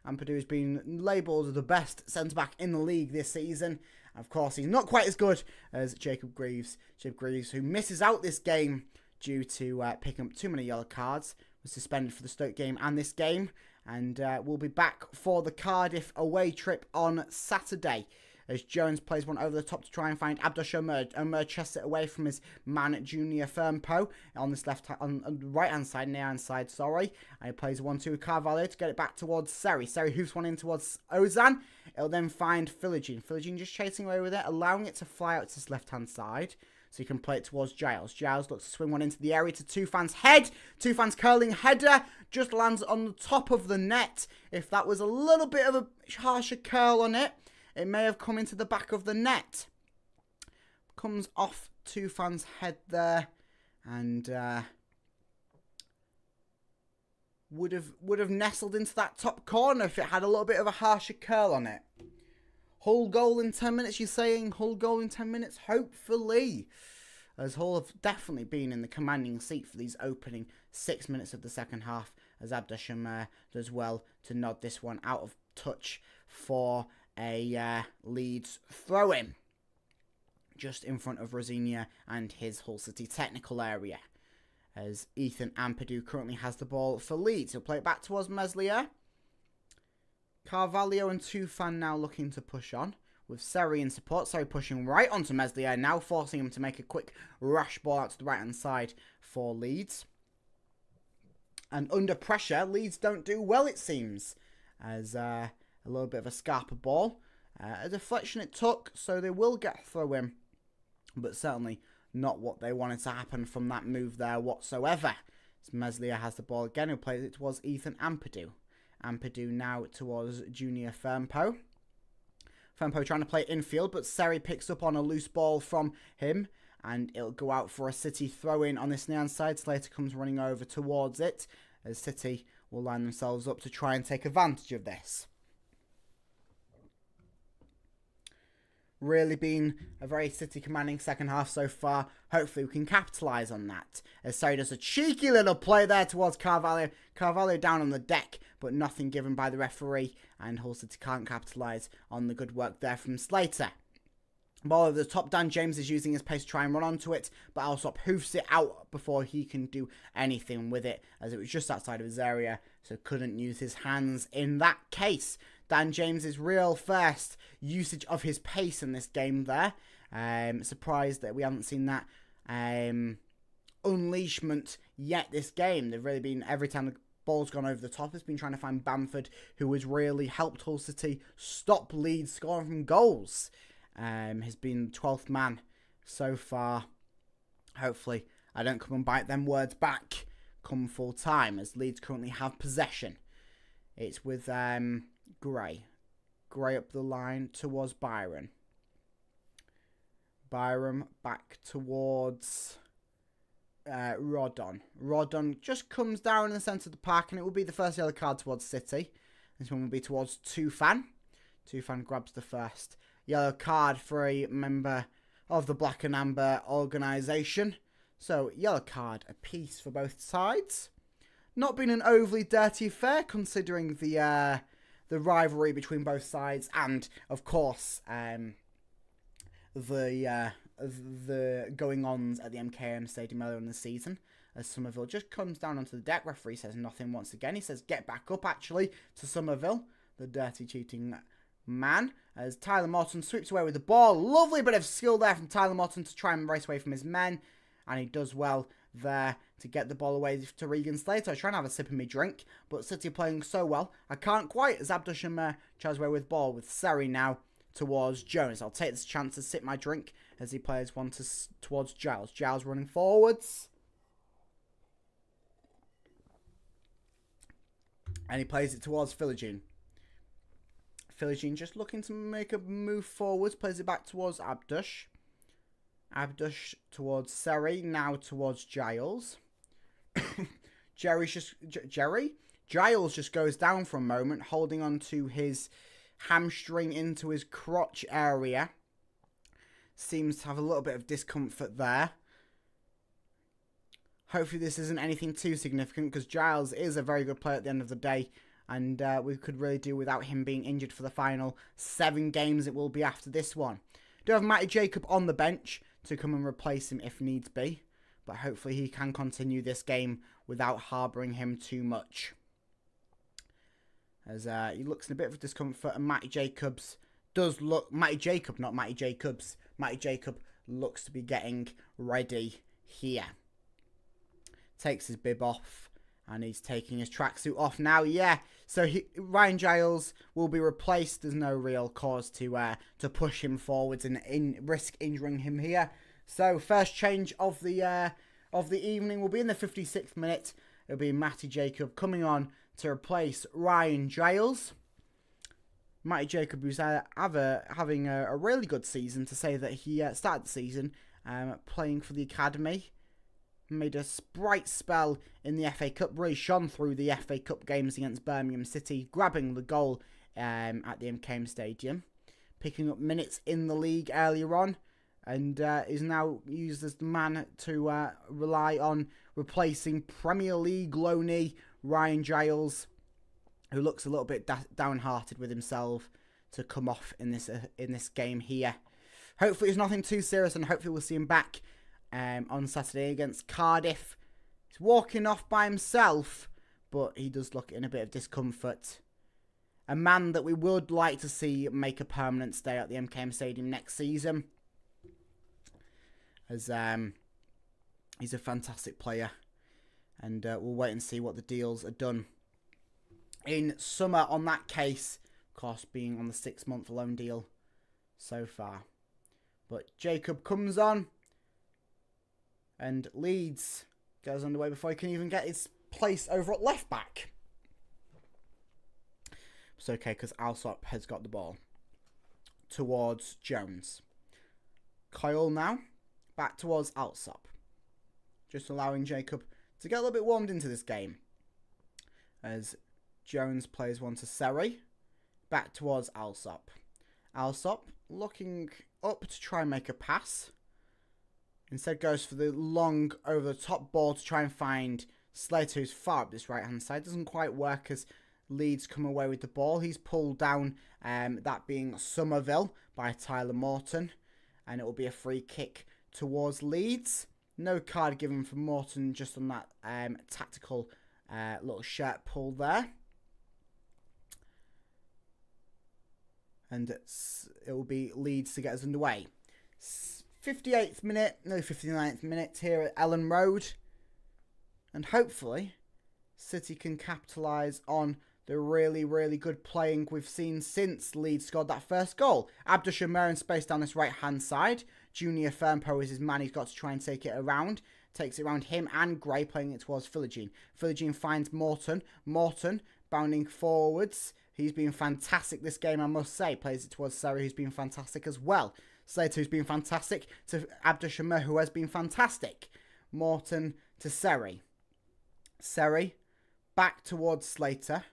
Ampadu has been labelled as the best centre-back in the league this season. Of course, he's not quite as good as Jacob Greaves. Jacob Greaves, who misses out this game due to picking up too many yellow cards, was suspended for the Stoke game and this game. And will be back for the Cardiff away trip on Saturday. As Jones plays one over the top to try and find Abdosh Omer. Omer chests it away from his man, Junior Firmpo, on this on the right-hand side, near-hand side, sorry. And he plays 1-2 Carvalho to get it back towards Seri. Seri hoofs one in towards Ozan. It'll then find Philogene. Philogene just chasing away with it, allowing it to fly out to his left-hand side. So you can play it towards Giles. Giles looks to swing one into the area to Tufan's head. Tufan's curling header just lands on the top of the net. If that was a little bit of a harsher curl on it, it may have come into the back of the net. Comes off Tufan's head there. And would have nestled into that top corner if it had a little bit of a harsher curl on it. Hull goal in 10 minutes, you're saying? Hull goal in 10 minutes? Hopefully. As Hull have definitely been in the commanding seat for these opening 6 minutes of the second half. As Abdeshamer does well to nod this one out of touch for a Leeds throw-in. Just in front of Rosinia and his Hull City technical area. As Ethan Ampadu currently has the ball for Leeds. He'll play it back towards Meslier. Carvalho and Tufan now looking to push on. With Seri in support. Seri pushing right onto Meslier. Now forcing him to make a quick rush ball out to the right-hand side for Leeds. And under pressure, Leeds don't do well, it seems. As a little bit of a scarper ball. A deflection it took, so they will get a throw in. But certainly not what they wanted to happen from that move there whatsoever. As Meslier has the ball again, who plays it towards Ethan Ampadu. Ampadu now towards Junior Firmpo. Firmpo trying to play infield, but Seri picks up on a loose ball from him. And it'll go out for a City throw-in on this near side. Slater comes running over towards it. As City will line themselves up to try and take advantage of this. Really been a very City commanding second half so far. Hopefully we can capitalise on that. As Seri does a cheeky little play there towards Carvalho. Carvalho down on the deck, but nothing given by the referee. And Hull City can't capitalise on the good work there from Slater. Ball over the top. Dan James is using his pace to try and run onto it, but Alsop hoofs it out before he can do anything with it, as it was just outside of his area, so couldn't use his hands in that case. Dan James's real first usage of his pace in this game there, Surprised that we haven't seen that unleashment yet this game. They've really been, every time the ball's gone over the top, it's been trying to find Bamford, who has really helped Hull City stop Leeds scoring from goals. Has been 12th man so far. Hopefully I don't come and bite them words back come full time, as Leeds currently have possession. It's with Gray. Gray up the line towards Byron. Byron back towards Rodon. Rodon just comes down in the centre of the park, and it will be the first yellow card towards City. This one will be towards Tufan. Tufan grabs the first yellow card for a member of the Black and Amber organisation. So, yellow card apiece for both sides. Not been an overly dirty affair, considering the rivalry between both sides, and of course the going-ons at the MKM Stadium earlier in the season. As Somerville just comes down onto the deck, referee says nothing once again. He says get back up, actually, to Somerville, the dirty cheating man, as Tyler Morton sweeps away with the ball. Lovely bit of skill there from Tyler Morton to try and race away from his men, and he does well there to get the ball away to Regan Slater. I was trying to have a sip of my drink, but City are playing so well, I can't quite, as Abdusham tries away with ball with Seri now towards Jones. I'll take this chance to sip my drink as he plays one towards Giles. Giles running forwards, and he plays it towards Philogene. Philogene just looking to make a move forwards, plays it back towards Abdush. Abdush towards Seri, now towards Giles. Giles just goes down for a moment, holding on to his hamstring into his crotch area. Seems to have a little bit of discomfort there. Hopefully this isn't anything too significant, because Giles is a very good player at the end of the day, and we could really do without him being injured for the final 7 games it will be after this one. Do have Matty Jacob on the bench to come and replace him if needs be, but hopefully he can continue this game without harbouring him too much. As he looks in a bit of discomfort, and Matty Jacob looks to be getting ready here. Takes his bib off, and he's taking his tracksuit off now. Yeah, so Ryan Giles will be replaced. There's no real cause to push him forwards and risk injuring him here. So first change of the evening will be in the 56th minute. It'll be Matty Jacob coming on to replace Ryan Giles. Matty Jacob, who's having a really good season, to say that he started the season playing for the academy. Made a bright spell in the FA Cup, really shone through the FA Cup games against Birmingham City, grabbing the goal at the MKM Stadium, picking up minutes in the league earlier on, and is now used as the man to rely on replacing Premier League loanee Ryan Giles, who looks a little bit downhearted with himself to come off in this game here. Hopefully it's nothing too serious, and hopefully we'll see him back on Saturday against Cardiff. He's walking off by himself, but he does look in a bit of discomfort. A man that we would like to see make a permanent stay at the MKM Stadium next season, as he's a fantastic player, and we'll wait and see what the deals are done in summer on that case, of course being on the 6-month loan deal so far. But Jacob comes on, and Leeds goes underway before he can even get his place over at left back. It's okay, because Alsop has got the ball towards Jones. Kyle now back towards Alsop, just allowing Jacob to get a little bit warmed into this game, as Jones plays one to Seri, back towards Alsop. Alsop looking up to try and make a pass. Instead goes for the long over the top ball to try and find Slater, who's far up this right hand side. Doesn't quite work as Leeds come away with the ball. He's pulled down, that being Somerville, by Tyler Morton, and it will be a free kick towards Leeds. No card given for Morton, just on that tactical little shirt pull there. And it will be Leeds to get us underway. 58th minute, no 59th minute here at Ellen Road. And hopefully, City can capitalise on the really, really good playing we've seen since Leeds scored that first goal. Abdushamir in space down this right-hand side. Junior Firmpo is his man. He's got to try and take it around. Takes it around him and Gray, playing it towards Philogene. Philogene finds Morton. Morton bounding forwards. He's been fantastic this game, I must say. Plays it towards Sarri, who's been fantastic as well. Slater, who's been fantastic, to Abdushamir, who has been fantastic. Morton to Sarri. Sarri back towards Slater.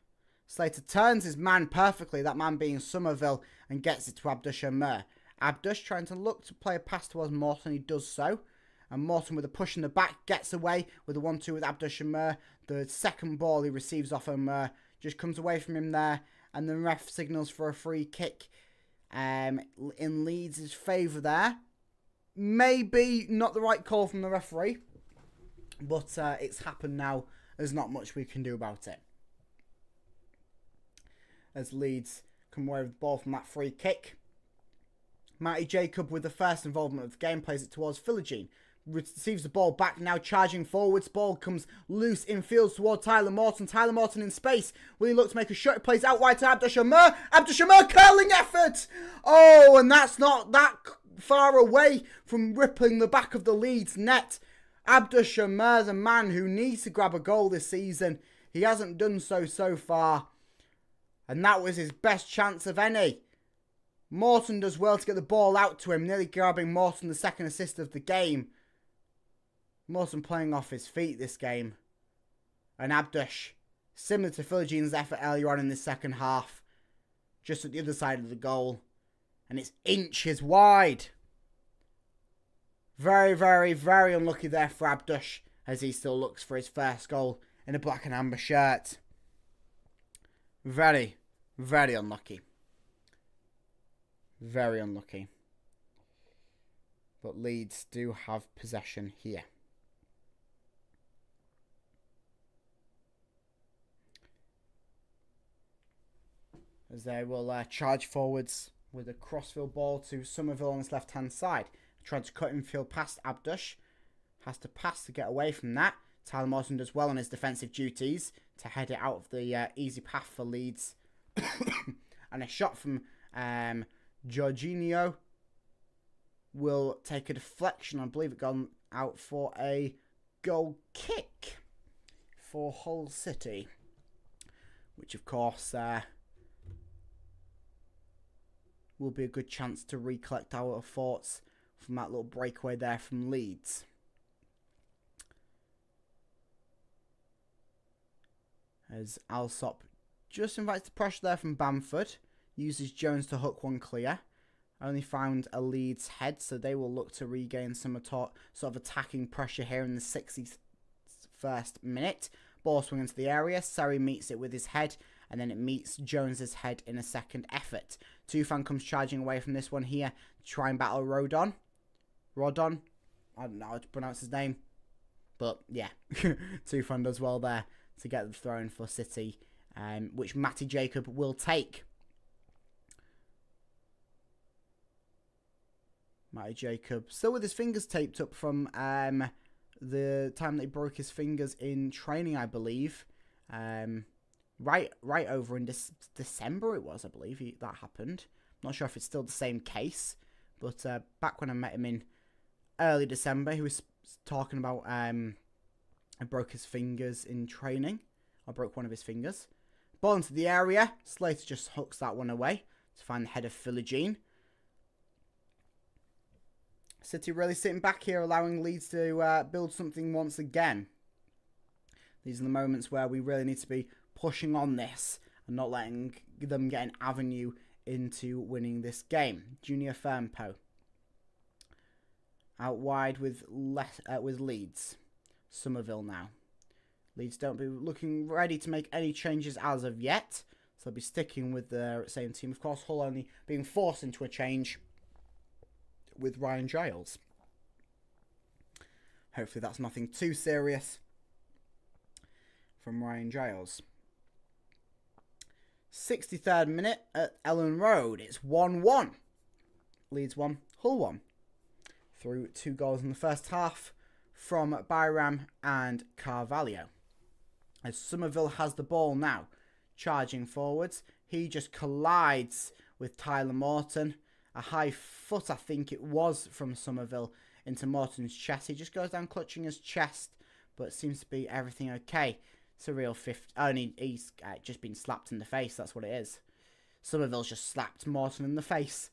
Slater turns his man perfectly, that man being Somerville, and gets it to Abdushamir. Abdush trying to look to play a pass towards Morton. He does so. And Morton with a push in the back gets away with a 1-2 with Abdushamir. The second ball he receives off him just comes away from him there. And the ref signals for a free kick in Leeds' favour there. Maybe not the right call from the referee. But it's happened now. There's not much we can do about it. As Leeds come away with the ball from that free kick. Matty Jacob with the first involvement of the game plays it towards Philogene. Receives the ball back now, charging forwards. Ball comes loose in field toward Tyler Morton. Tyler Morton in space. Will he look to make a shot? He plays out wide to Abdushamir. Abdushamir curling effort. Oh, and that's not that far away from rippling the back of the Leeds net. Abdushamir, the man who needs to grab a goal this season. He hasn't done so far. And that was his best chance of any. Morton does well to get the ball out to him, nearly grabbing Morton the second assist of the game. Morton playing off his feet this game. And Abdush, similar to Philogene's effort earlier on in the second half, just at the other side of the goal. And it's inches wide. Very, very, very unlucky there for Abdush, as he still looks for his first goal in a black and amber shirt. Very, very unlucky. Very unlucky. But Leeds do have possession here. As they will charge forwards with a crossfield ball to Somerville on his left-hand side. Trying to cut infield past Abdush. Has to pass to get away from that. Tyler Morton does well on his defensive duties to head it out of the easy path for Leeds. And a shot from Jorginho will take a deflection. I believe it gone out for a goal kick for Hull City. Which, of course, will be a good chance to recollect our thoughts from that little breakaway there from Leeds. As Alsop just invites the pressure there from Bamford. Uses Jones to hook one clear. Only found a Leeds head, so they will look to regain some sort of attacking pressure here in the 61st minute. Ball swing into the area. Sarri meets it with his head, and then it meets Jones's head in a second effort. Tufan comes charging away from this one here to try and battle Rodon. Rodon? I don't know how to pronounce his name. But, yeah. Tufan does well there to get the throw in for City, which Matty Jacob will take. Matty Jacob still with his fingers taped up from the time that he broke his fingers in training, I believe. Right over in December it was, I believe, that happened. Not sure if it's still the same case, but back when I met him in early December, he was talking about I broke his fingers in training. I broke one of his fingers. Ball into the area. Slater just hooks that one away to find the head of Philogene. City really sitting back here, allowing Leeds to build something once again. These are the moments where we really need to be pushing on this and not letting them get an avenue into winning this game. Junior Firmpo out wide with Leeds. Somerville now. Leeds don't be looking ready to make any changes as of yet, so they'll be sticking with the same team. Of course, Hull only being forced into a change with Ryan Giles. Hopefully that's nothing too serious from Ryan Giles. 63rd minute at Ellen Road. It's 1-1. Leeds 1, Hull 1. through 2 goals in the first half from Byram and Carvalho. As Somerville has the ball now, charging forwards. He just collides with Tyler Morton. A high foot, I think it was, from Somerville into Morton's chest. He just goes down clutching his chest, but it seems to be everything okay. It's a real he's just been slapped in the face, that's what it is. Somerville's just slapped Morton in the face.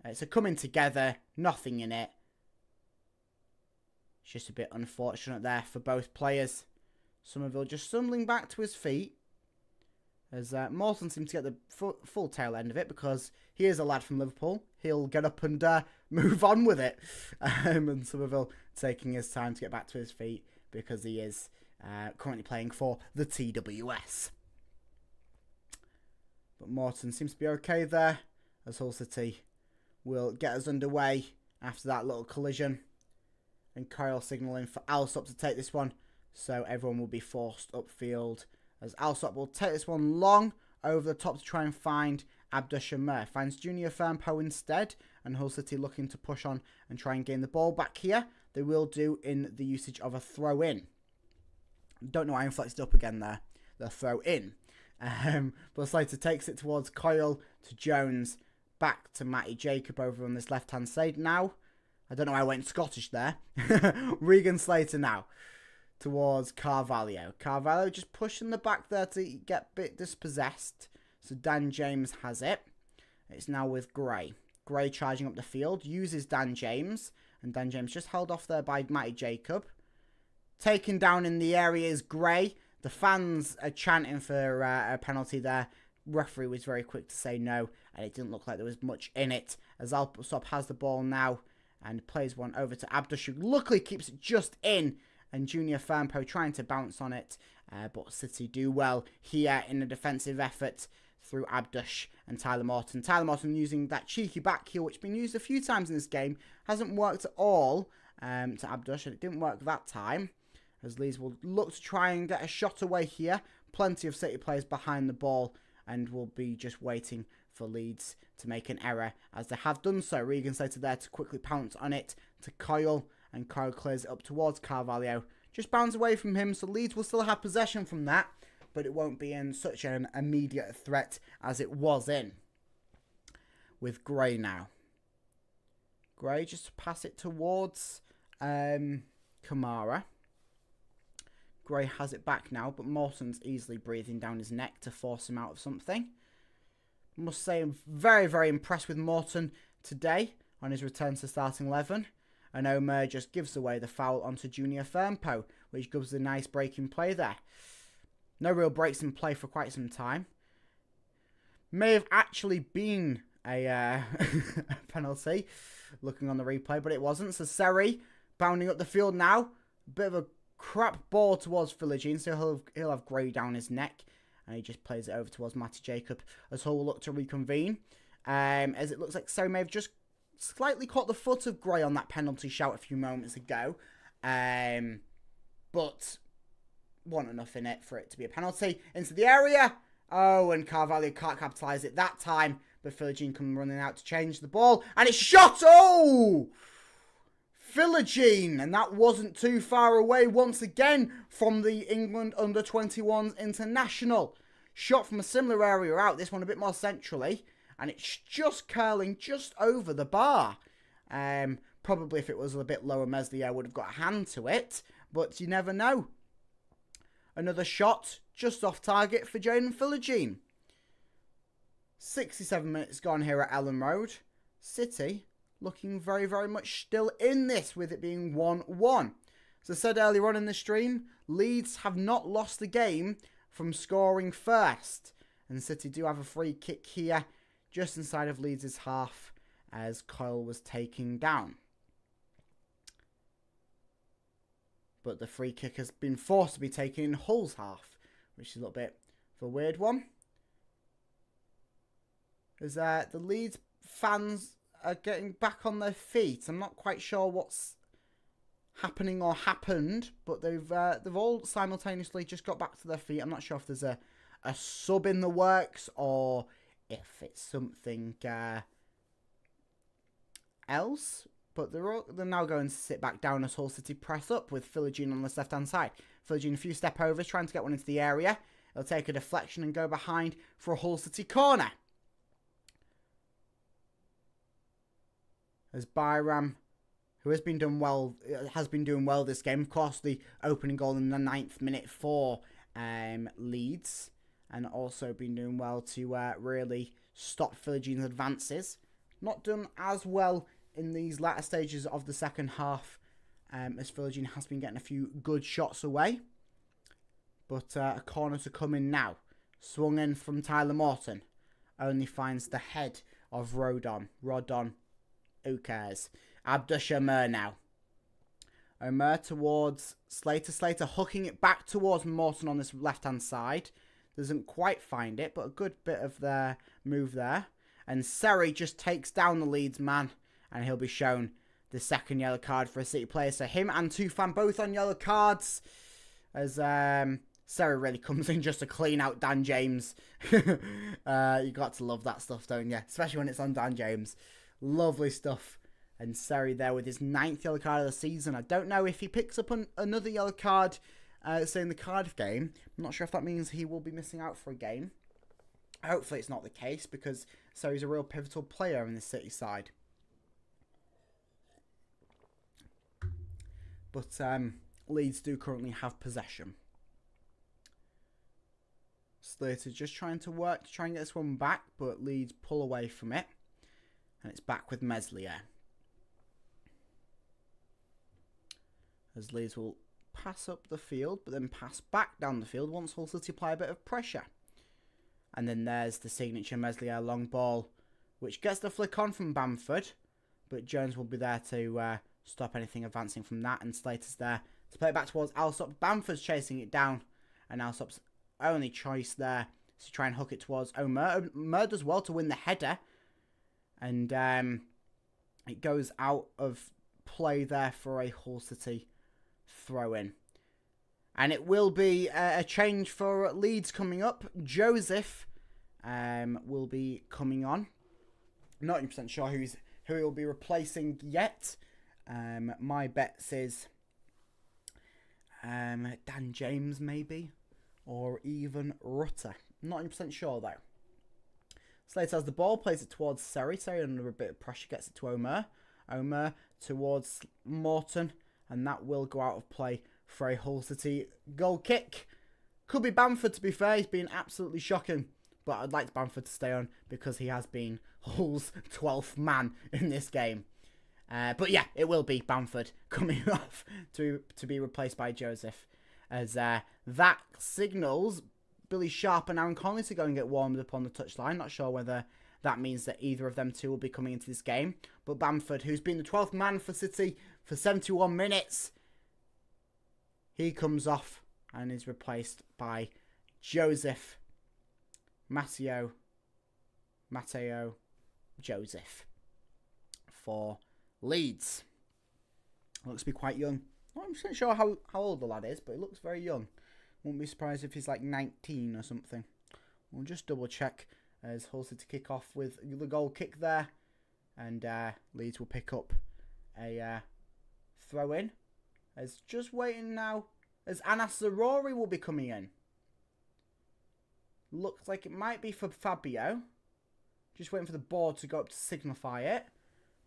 It's a coming together, nothing in it. It's just a bit unfortunate there for both players. Somerville just stumbling back to his feet. As Morton seems to get the full tail end of it because he is a lad from Liverpool. He'll get up and move on with it. And Somerville taking his time to get back to his feet because he is currently playing for the TWS. But Morton seems to be okay there as Hull City will get us underway after that little collision. And Kyle signalling for Alsop to take this one. So everyone will be forced upfield as Alsop will take this one long over the top to try and find Abdushamir. Finds Junior Firmpo instead, and Hull City looking to push on and try and gain the ball back here. They will do in the usage of a throw-in. Don't know why I flexed up again there. The throw-in. But Slater takes it towards Coyle to Jones. Back to Matty Jacob over on this left-hand side now. I don't know why I went Scottish there. Regan Slater now. Towards Carvalho. Carvalho just pushing the back there to get a bit dispossessed. So Dan James has it. It's now with Gray. Gray charging up the field. Uses Dan James. And Dan James just held off there by Matty Jacob. Taken down in the area is Gray. The fans are chanting for a penalty there. Referee was very quick to say no. And it didn't look like there was much in it. As Alsop has the ball now. And plays one over to Abdush, who luckily keeps it just in. And Junior Firmpo trying to bounce on it. But City do well here in a defensive effort through Abdush and Tyler Morton. Tyler Morton using that cheeky back heel, which has been used a few times in this game. Hasn't worked at all to Abdush, and it didn't work that time. As Leeds will look to try and get a shot away here. Plenty of City players behind the ball, and will be just waiting for Leeds to make an error, as they have done so. Regan Slater there to quickly pounce on it to Coyle. And Kyle clears it up towards Carvalho. Just bounds away from him, so Leeds will still have possession from that. But it won't be in such an immediate threat as it was in. With Gray now. Gray just to pass it towards Kamara. Gray has it back now, but Morton's easily breathing down his neck to force him out of something. Must say I'm very, very impressed with Morton today on his return to starting 11. And Omer just gives away the foul onto Junior Firmpo, which gives a nice breaking play there. No real breaks in play for quite some time. May have actually been a penalty, looking on the replay, but it wasn't. So Seri bounding up the field now. Bit of a crap ball towards Philogene, so he'll have Gray down his neck. And he just plays it over towards Matty Jacob as Hull will look to reconvene. As it looks like Seri may have just slightly caught the foot of Gray on that penalty shout a few moments ago. But wasn't enough in it for it to be a penalty. Into the area. Oh, and Carvalho can't capitalise it that time. But Philogene come running out to change the ball. And it's shot! Oh! Philogene. And that wasn't too far away once again from the England under-21s international. Shot from a similar area out. This one a bit more centrally. And it's just curling just over the bar. Probably if it was a bit lower, Meslier would have got a hand to it. But you never know. Another shot just off target for Jaden Philogene. 67 minutes gone here at Ellen Road. City looking very, very much still in this with it being 1-1. As I said earlier on in the stream, Leeds have not lost the game from scoring first. And City do have a free kick here. Just inside of Leeds' half as Kyle was taken down. But the free kick has been forced to be taken in Hull's half, which is a little bit of a weird one. As the Leeds fans are getting back on their feet. I'm not quite sure what's happening or happened, but they've all simultaneously just got back to their feet. I'm not sure if there's a sub in the works or if it's something else, But they're now going to sit back down as Hull City press up with Philogene on this left-hand side. Philogene a few step overs, trying to get one into the area. He'll take a deflection and go behind for a Hull City corner. As Byram, who has been doing well this game. Of course, the opening goal in the 9th minute for Leeds. And also been doing well to really stop Philogene's advances. Not done as well in these latter stages of the second half, as Philogene has been getting a few good shots away. But a corner to come in now. Swung in from Tyler Morton. Only finds the head of Rodon. Who cares? Abdush Omer now. Omer towards Slater. Slater hooking it back towards Morton on this left-hand side. Doesn't quite find it, but a good bit of their move there. And Seri just takes down the Leeds man. And he'll be shown the second yellow card for a City player. So him and Tufan both on yellow cards. As Seri really comes in just to clean out Dan James. You got to love that stuff, don't you? Especially when it's on Dan James. Lovely stuff. And Seri there with his 9th yellow card of the season. I don't know if he picks up another yellow card, say in the Cardiff game. I'm not sure if that means he will be missing out for a game. Hopefully it's not the case, because Seri's a real pivotal player in the City side. But Leeds do currently have possession. Slater just trying to work to try and get this one back, but Leeds pull away from it. And it's back with Meslier. As Leeds will pass up the field, but then pass back down the field once Hull City apply a bit of pressure. And then there's the signature Meslier long ball, which gets the flick on from Bamford. But Jones will be there to stop anything advancing from that. And Slater's there to play it back towards Alsop. Bamford's chasing it down. And Alsop's only choice there is to try and hook it towards Omer. Omer does well to win the header. And it goes out of play there for a Hull City throw-in. And it will be a change for Leeds coming up. Joseph will be coming on. Not 100% sure who he will be replacing yet. My bet says Dan James maybe. Or even Rutter. Not 100% sure though. Slater has the ball, plays it towards Seri. Seri under a bit of pressure gets it to Omer. Omer towards Morton. And that will go out of play for a Hull City goal kick. Could be Bamford, to be fair. He's been absolutely shocking. But I'd like Bamford to stay on because he has been Hull's 12th man in this game. But yeah, it will be Bamford coming off to be replaced by Joseph. As that signals Billy Sharp and Aaron Conley to go and get warmed up on the touchline. Not sure whether that means that either of them two will be coming into this game. But Bamford, who's been the 12th man for City for 71 minutes, he comes off and is replaced by Joseph Matteo Joseph for Leeds. Looks to be quite young. I'm not sure how old the lad is, but he looks very young. Wouldn't be surprised if he's like 19 or something. We'll just double check as Hull City kick off with the goal kick there. And Leeds will pick up a throw in. As just waiting now, as Anas Zarori will be coming in. Looks like it might be for Fabio. Just waiting for the board to go up to signify it.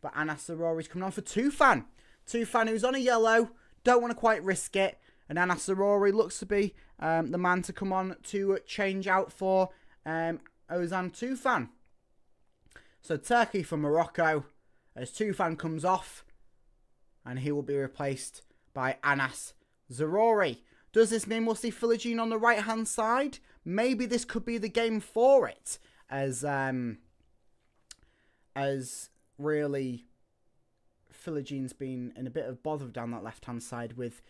But Anas Zarori's coming on for Tufan. Tufan, who's on a yellow. Don't want to quite risk it. And Anas Zarori looks to be the man to come on to change out for Ozan Tufan. So Turkey for Morocco as Tufan comes off. And he will be replaced by Anas Zarori. Does this mean we'll see Philogene on the right-hand side? Maybe this could be the game for it. As really Philogene's been in a bit of bother down that left-hand side with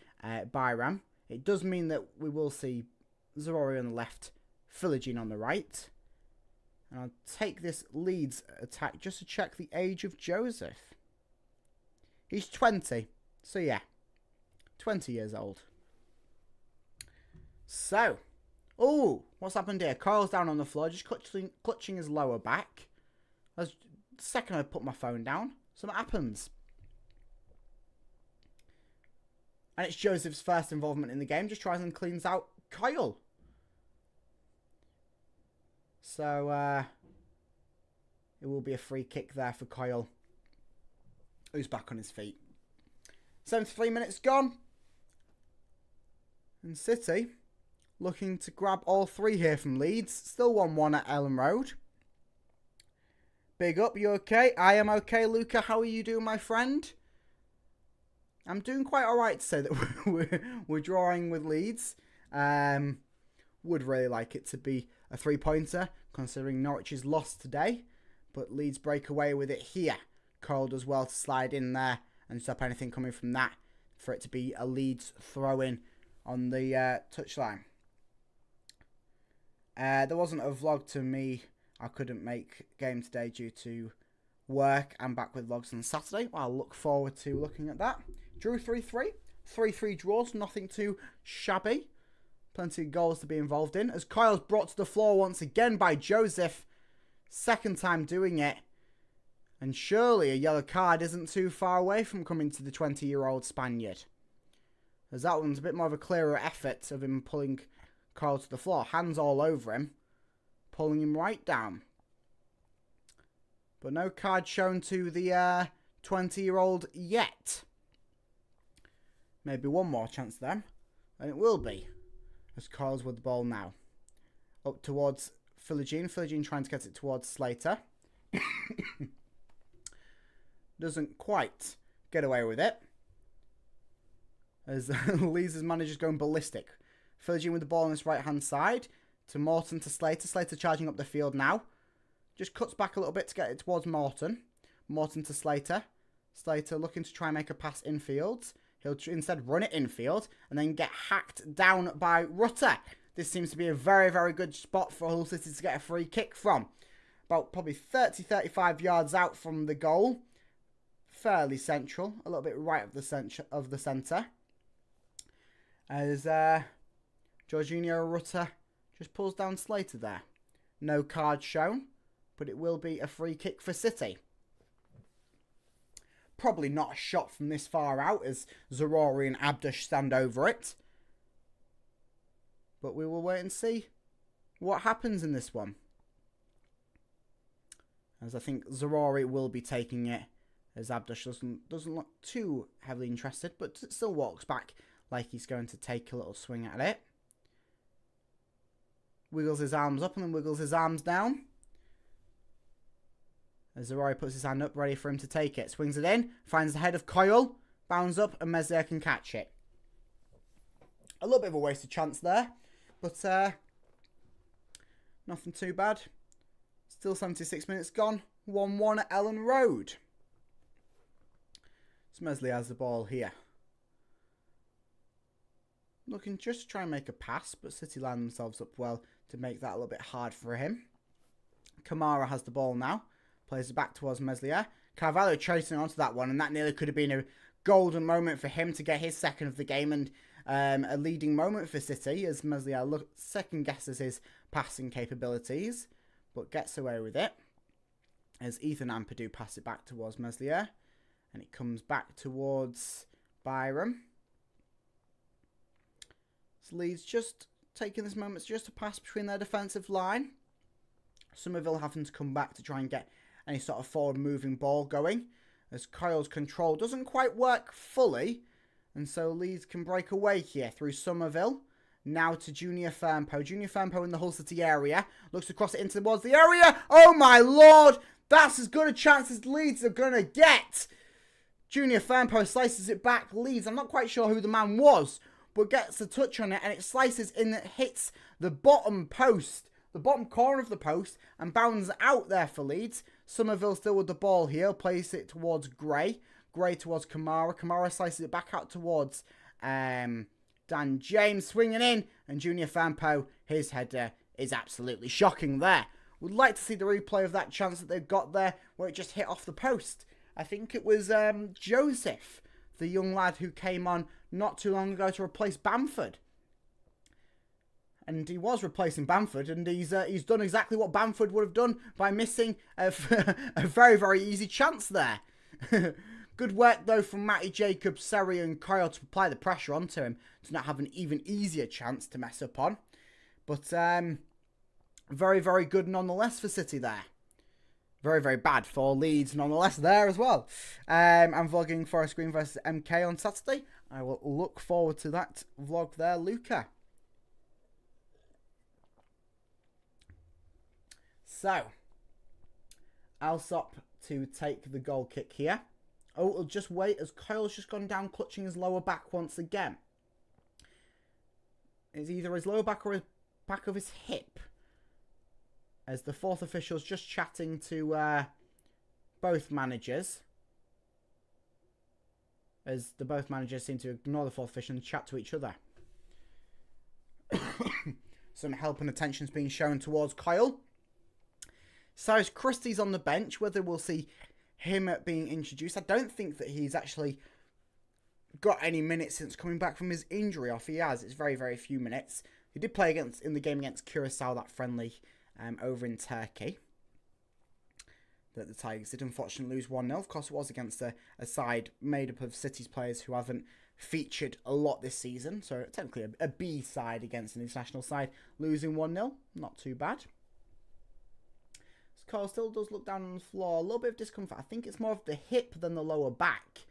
Byram. It does mean that we will see Zarori on the left, Philogene on the right. And I'll take this Leeds attack just to check the age of Joseph. He's 20. So yeah, 20 years old. So, oh, what's happened here? Carl's down on the floor, just clutching his lower back. As the second I put my phone down, something happens. And it's Joseph's first involvement in the game. Just tries and cleans out Kyle. So, it will be a free kick there for Kyle, who's back on his feet. 73 minutes gone. And City looking to grab all three here from Leeds. Still 1-1 at Ellen Road. Big up, you okay? I am okay, Luca. How are you doing, my friend? I'm doing quite alright to say that we're drawing with Leeds. Would really like it to be a 3-pointer, considering Norwich's lost today. But Leeds break away with it here. Cole does well to slide in there and stop anything coming from that, for it to be a Leeds throw-in on the touchline. There wasn't a vlog to me. I couldn't make game today due to work. I'm back with vlogs on Saturday. Well, I'll look forward to looking at that. Drew 3-3. 3-3 draws. Nothing too shabby. Plenty of goals to be involved in. As Kyle's brought to the floor once again by Joseph. Second time doing it. And surely a yellow card isn't too far away from coming to the 20-year-old Spaniard. As that one's a bit more of a clearer effort of him pulling Kyle to the floor. Hands all over him. Pulling him right down. But no card shown to the 20-year-old yet. Maybe one more chance then. And it will be. As Kyle's with the ball now. Up towards Philogene. Philogene trying to get it towards Slater. Doesn't quite get away with it. As Leeds' manager's going ballistic. Philogene with the ball on his right-hand side. To Morton to Slater. Slater charging up the field now. Just cuts back a little bit to get it towards Morton. Morton to Slater. Slater looking to try and make a pass infield. He'll instead run it infield and then get hacked down by Rutter. This seems to be a very, very good spot for Hull City to get a free kick from. About probably 30-35 yards out from the goal. Fairly central. A little bit right of the centre. As Jorginho Rutter just pulls down Slater there. No card shown, but it will be a free kick for City. Probably not a shot from this far out as Zarori and Abdush stand over it. But we will wait and see what happens in this one. As I think Zarori will be taking it, as Abdush doesn't look too heavily interested, but still walks back like he's going to take a little swing at it. Wiggles his arms up and then wiggles his arms down. As Zarori puts his hand up, ready for him to take it. Swings it in, finds the head of Kyle, bounds up, and Meslier can catch it. A little bit of a wasted chance there, but nothing too bad. Still 76 minutes gone. 1-1 at Ellen Road. Meslier has the ball here. Looking just to try and make a pass, but City line themselves up well to make that a little bit hard for him. Kamara has the ball now. Plays it back towards Meslier. Carvalho chasing onto that one, and that nearly could have been a golden moment for him to get his second of the game and a leading moment for City as Meslier second guesses his passing capabilities, but gets away with it. As Ethan Ampadu pass it back towards Meslier, and it comes back towards Byram. Leeds just taking this moment just to pass between their defensive line. Somerville having to come back to try and get any sort of forward moving ball going. As Kyle's control doesn't quite work fully. And so Leeds can break away here through Somerville. Now to Junior Firmpo. Junior Firmpo in the Hull City area. Looks across it into towards the area. Oh my lord! That's as good a chance as Leeds are going to get. Junior Firmpo slices it back. Leeds, I'm not quite sure who the man was, but gets a touch on it and it slices in that hits the bottom post, the bottom corner of the post, and bounds out there for Leeds. Somerville still with the ball here, plays it towards Gray. Gray towards Kamara. Kamara slices it back out towards Dan James, swinging in, and Junior Firmpo, his header is absolutely shocking there. Would like to see the replay of that chance that they've got there where it just hit off the post. I think it was Joseph, the young lad who came on not too long ago to replace Bamford. And he was replacing Bamford, and he's done exactly what Bamford would have done by missing a very, very easy chance there. Good work, though, from Matty, Jacobs, Seri and Kyle to apply the pressure onto him to not have an even easier chance to mess up on. But very, very good nonetheless for City there. Very, very bad for Leeds nonetheless there as well. I'm vlogging Forest Green versus MK on Saturday. I will look forward to that vlog there, Luca. So, Alsop to take the goal kick here. Oh, we'll just wait as Kyle's just gone down clutching his lower back once again. It's either his lower back or his back of his hip. As the fourth official's just chatting to both managers. As the both managers seem to ignore the fourth official and chat to each other. Some help and attention's being shown towards Kyle. Cyrus Christie's on the bench. Whether we'll see him being introduced. I don't think that he's actually got any minutes since coming back from his injury. Off he has. It's very, very few minutes. He did play in the game against Curacao, that friendly over in Turkey. That the Tigers did unfortunately lose 1-0. Of course, it was against a side made up of City's players who haven't featured a lot this season. So technically a B side against an international side. Losing 1-0. Not too bad. Carl still does look down on the floor. A little bit of discomfort. I think it's more of the hip than the lower back.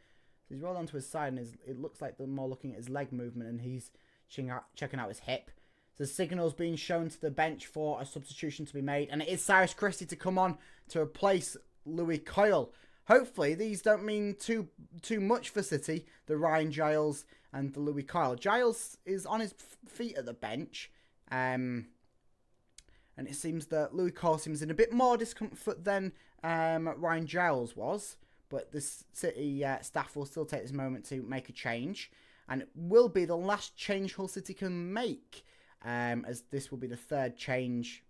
So he's rolled onto his side and it looks like they're more looking at his leg movement and he's checking out his hip. So the signal's being shown to the bench for a substitution to be made. And it is Cyrus Christie to come on to replace Louis Coyle. Hopefully these don't mean too much for City. The Ryan Giles and the Louis Coyle. Giles is on his feet at the bench. And it seems that Louis Coyle seems in a bit more discomfort than Ryan Giles was. But the City staff will still take this moment to make a change. And it will be the last change Hull City can make. As this will be the third change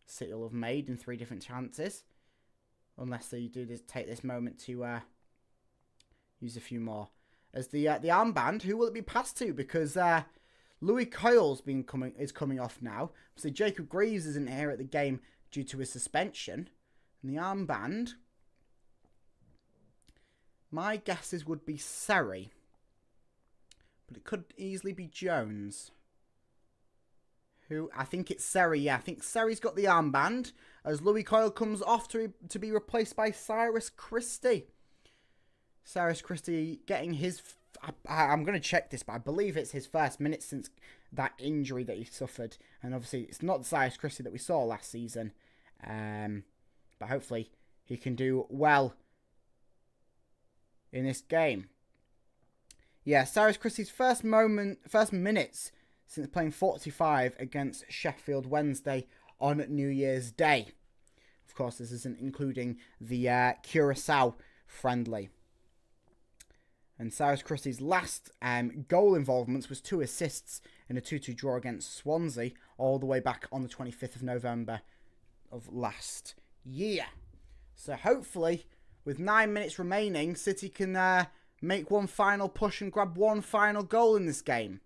City will have made in 3 different chances. Unless they take this moment to use a few more. As the armband, who will it be passed to? Because Louis Coyle's is coming off now. So Jacob Greaves isn't here at the game due to his suspension. And the armband, my guesses would be Seri. But it could easily be Jones. I think it's Seri, yeah. I think Seri's got the armband. As Louis Coyle comes off to be replaced by Cyrus Christie. Cyrus Christie getting his... I'm going to check this, but I believe it's his first minute since that injury that he suffered. And obviously, it's not the Cyrus Christie that we saw last season. But hopefully, he can do well in this game. Yeah, Cyrus Christie's first minutes since playing 45 against Sheffield Wednesday on New Year's Day. Of course, this isn't including the Curacao friendly. And Cyrus Christie's last goal involvements was 2 assists in a 2-2 draw against Swansea all the way back on the 25th of November of last year. So hopefully, with 9 minutes remaining, City can make one final push and grab one final goal in this game.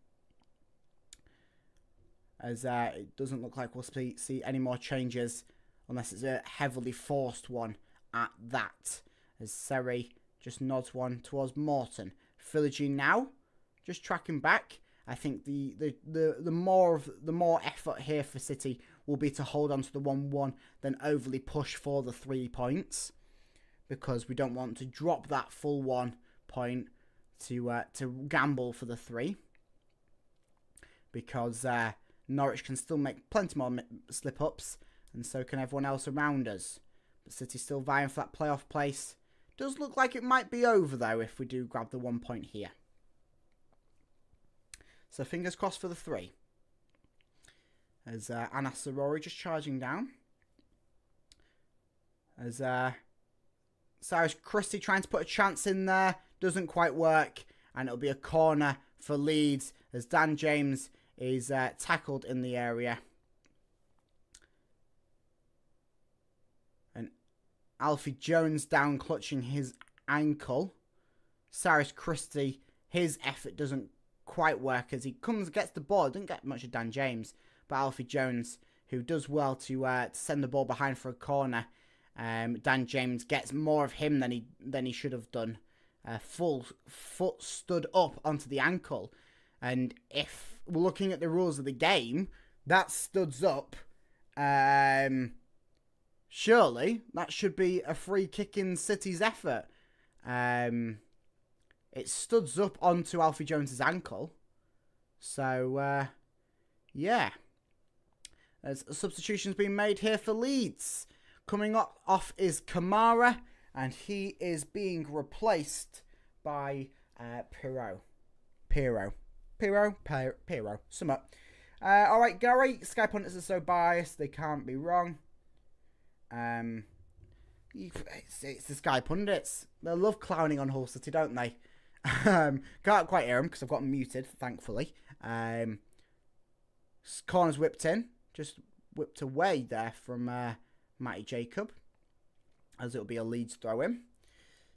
As it doesn't look like we'll see any more changes unless it's a heavily forced one at that. As Seri just nods one towards Morton. Philogene now, just tracking back. I think the more effort here for City will be to hold on to the 1-1 than overly push for the 3 points, because we don't want to drop that full 1 point to gamble for the 3, because Norwich can still make plenty more slip ups, and so can everyone else around us. But City's still vying for that playoff place. Does look like it might be over, though, if we do grab the 1 point here. So fingers crossed for the 3. As Anas Sarori just charging down. As Cyrus Christie trying to put a chance in there. Doesn't quite work. And it'll be a corner for Leeds as Dan James is tackled in the area. Alfie Jones down clutching his ankle. Cyrus Christie, his effort doesn't quite work as he gets the ball. Doesn't get much of Dan James. But Alfie Jones, who does well to send the ball behind for a corner. Dan James gets more of him than he should have done. Full foot stood up onto the ankle. And if we're looking at the rules of the game, that studs up. Surely that should be a free kick in City's effort. It studs up onto Alfie Jones's ankle. So, yeah. There's a substitution's been made here for Leeds. Coming off is Kamara, and he is being replaced by Pirro. Sum up. All right, Gary. Sky pundits are so biased they can't be wrong. It's the Sky pundits. They love clowning on Hull City, don't they? Can't quite hear them because I've got them muted, thankfully. Corner's whipped in. Just whipped away there from Matty Jacob, as it'll be a Leeds throw-in.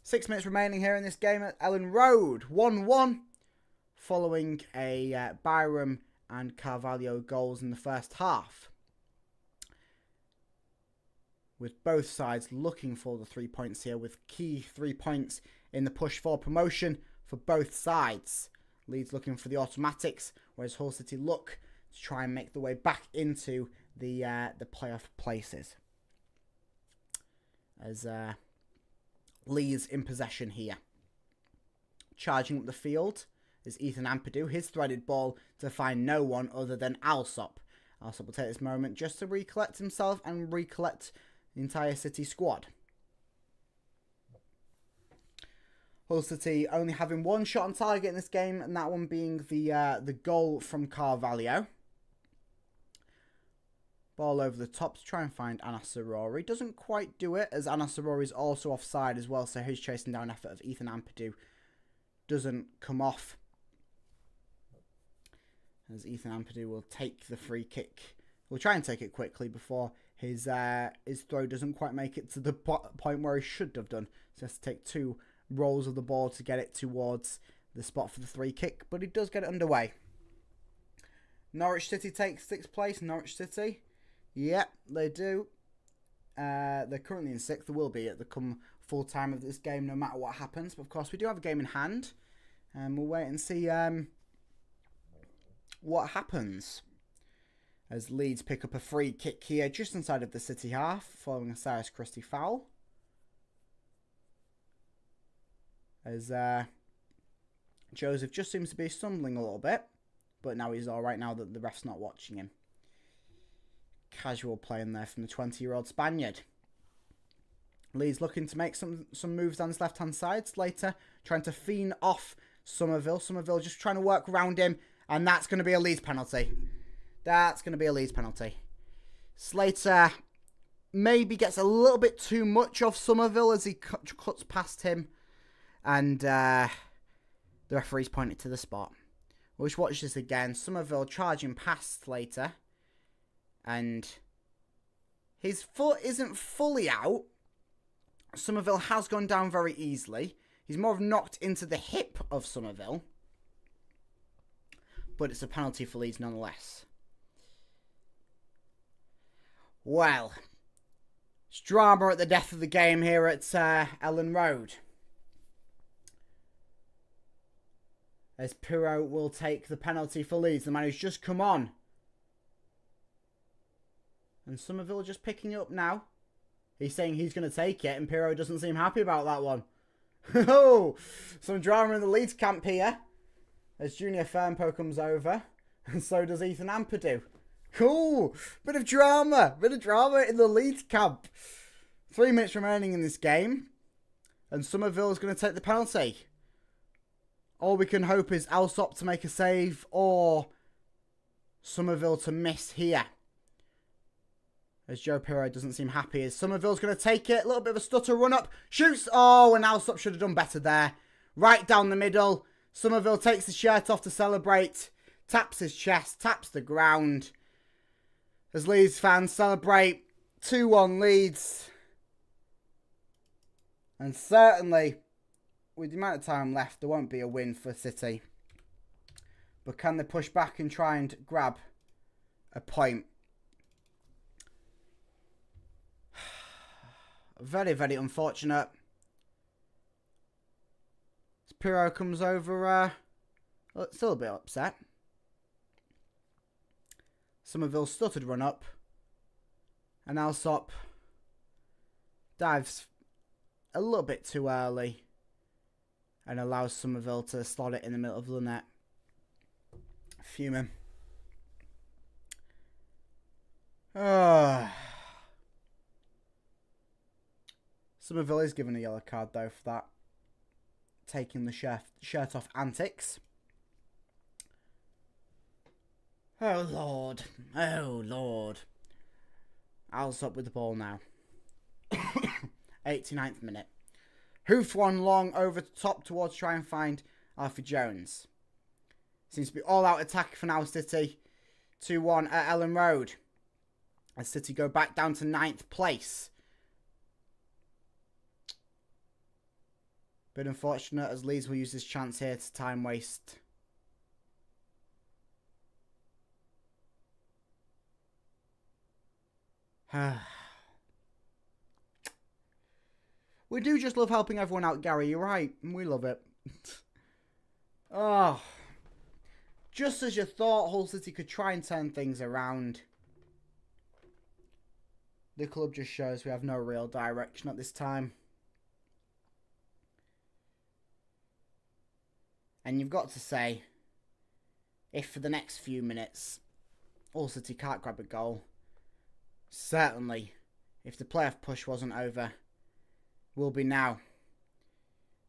6 minutes remaining here in this game at Ellen Road. 1-1. Following a Byram and Carvalho goals in the first half. With both sides looking for the 3 points here, with key 3 points in the push for promotion for both sides. Leeds looking for the automatics, whereas Hull City look to try and make the way back into the playoff places. As Leeds in possession here. Charging up the field is Ethan Ampadu. His threaded ball to find no one other than Alsop. Alsop will take this moment just to recollect himself and recollect the entire City squad. Hull City only having one shot on target in this game, and that one being the goal from Carvalho. Ball over the top to try and find Anas Sarori. Doesn't quite do it, as Anas Sarori is also offside as well, so his chasing down effort of Ethan Ampadu doesn't come off. As Ethan Ampadu will take the free kick. We'll try and take it quickly before his throw doesn't quite make it to the point where he should have done. So he has to take 2 rolls of the ball to get it towards the spot for the free kick, but he does get it underway. Norwich City takes 6th place. Norwich City, yep, they do. They're currently in 6th. They will be at the come full time of this game, no matter what happens. But of course, we do have a game in hand, and we'll wait and see what happens. As Leeds pick up a free kick here, just inside of the City half, following a Cyrus Christie foul. As Joseph just seems to be stumbling a little bit, but now he's all right now that the ref's not watching him. Casual play in there from the 20-year-old Spaniard. Leeds looking to make some moves down his left-hand side. Slater trying to feign off Somerville. Somerville just trying to work around him, and that's going to be a Leeds penalty. That's going to be a Leeds penalty. Slater maybe gets a little bit too much of Somerville as he cuts past him. And the referee's pointed to the spot. We'll just watch this again. Somerville charging past Slater. And his foot isn't fully out. Somerville has gone down very easily. He's more of knocked into the hip of Somerville. But it's a penalty for Leeds nonetheless. Well, it's drama at the death of the game here at Ellen Road. As Pirro will take the penalty for Leeds, the man who's just come on. And Somerville just picking it up now. He's saying he's going to take it, and Pirro doesn't seem happy about that one. Oh, some drama in the Leeds camp here. As Junior Fernpo comes over, and so does Ethan Ampadu. Cool, bit of drama in the Leeds camp. 3 minutes remaining in this game, and Somerville is going to take the penalty. All we can hope is Alsop to make a save or Somerville to miss here. As Joe Pirro doesn't seem happy. As Somerville's going to take it. A little bit of a stutter run up. Shoots. Oh, and Alsop should have done better there. Right down the middle. Somerville takes the shirt off to celebrate. Taps his chest. Taps the ground. As Leeds fans celebrate. 2-1 Leeds. And certainly, with the amount of time left, there won't be a win for City. But can they push back and try and grab a point? Very, very unfortunate. Pirro comes over, still a bit upset. Somerville stuttered run up. And Alsop dives a little bit too early and allows Somerville to slot it in the middle of the net. Fuming. Somerville is given a yellow card though for that. Taking the shirt off antics. Oh Lord. Oh Lord. Alsop with the ball now. 89th minute. Hoof one long over the top towards try and find Alfie Jones. Seems to be all out attack for now City. 2-1 at Ellen Road. As City go back down to 9th place. Bit unfortunate as Leeds will use this chance here to time waste. We do just love helping everyone out, Gary. You're right. We love it. Oh. Just as you thought Hull City could try and turn things around, the club just shows we have no real direction at this time. And you've got to say, if for the next few minutes Hull City can't grab a goal, certainly, if the playoff push wasn't over, will be now.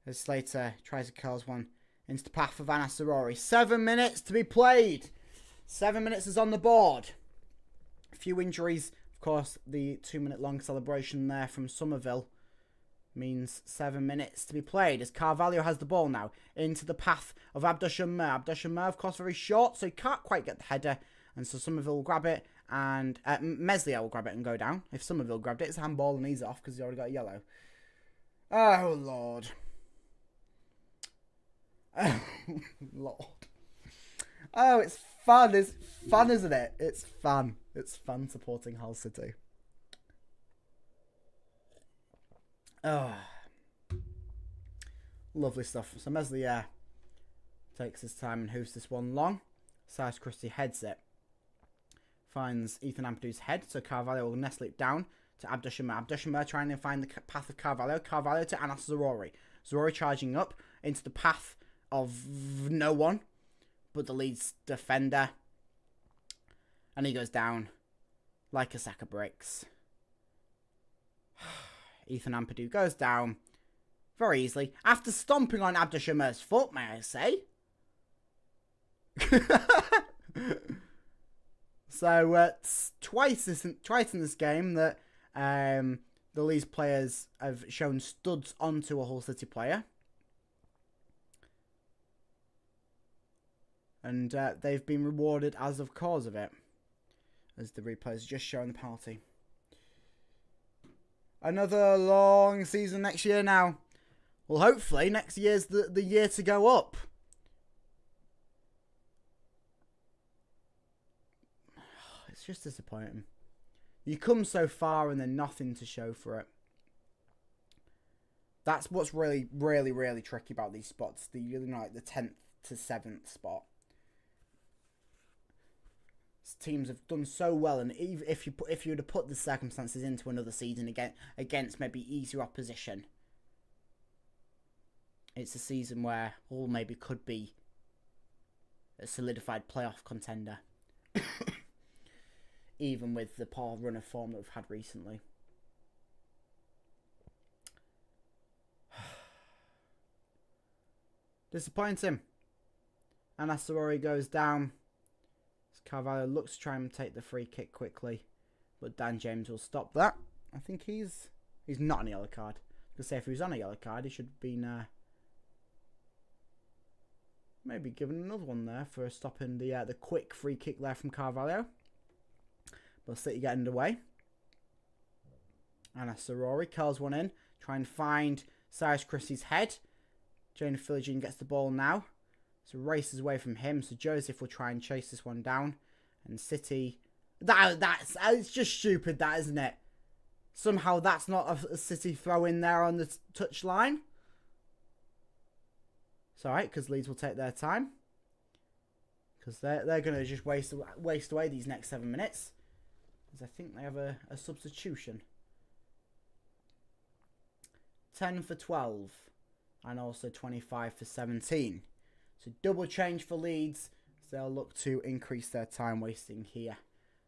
As Slater tries to curl one into the path of Anas Sarori. 7 minutes to be played. 7 minutes is on the board. A few injuries. Of course, the 2 minute long celebration there from Somerville means 7 minutes to be played. As Carvalho has the ball now into the path of Abdushamir. Abdushamir, of course, very short, so he can't quite get the header. And so Somerville will grab it. And Meslier will grab it and go down. If Somerville grabbed it, it's a handball and he's off because he already got a yellow. Oh, Lord. Oh, Lord. Oh, it's fun. It's fun, isn't it? It's fun. It's fun supporting Hull City. Oh. Lovely stuff. So Meslier takes his time and hoofs this one long. Cyrus Christie heads it. Finds Ethan Ampadu's head. So Carvalho will nestle it down to Abdushamir. Abdushamir trying to find the path of Carvalho. Carvalho to Anas Zarori. Zarori charging up into the path of no one but the Leeds defender. And he goes down like a sack of bricks. Ethan Ampadu goes down very easily after stomping on Abdushamir's foot, may I say. So it's twice in this game that the Leeds players have shown studs onto a Hull City player. And they've been rewarded as of cause of it. As the replay's just showing the penalty. Another long season next year now. Well, hopefully next year's the year to go up. It's just disappointing. You come so far and then nothing to show for it. That's what's really, really, really tricky about these spots. Like the 10th to 7th spot. Teams have done so well, and even if you were to put the circumstances into another season against maybe easier opposition, it's a season where Hull maybe could be a solidified playoff contender, even with the poor run of form that we've had recently. Disappointing. And Asarori goes down. Carvalho looks to try and take the free kick quickly, but Dan James will stop that. I think he's not on a yellow card. I was going to say, if he was on a yellow card, he should have been maybe given another one there for stopping the quick free kick there from Carvalho. But City get underway. And Sarori curls one in, try and find Cyrus Christie's head. Jane Philogene gets the ball now. So races away from him. So Joseph will try and chase this one down. And City... That's it's just stupid, that, isn't it? Somehow that's not a City throw in there on the touchline. It's alright, because Leeds will take their time. Because they're going to just waste away these next 7 minutes. Because I think they have a substitution. 10 for 12. And also 25 for 17. So double change for Leeds. So they'll look to increase their time wasting here.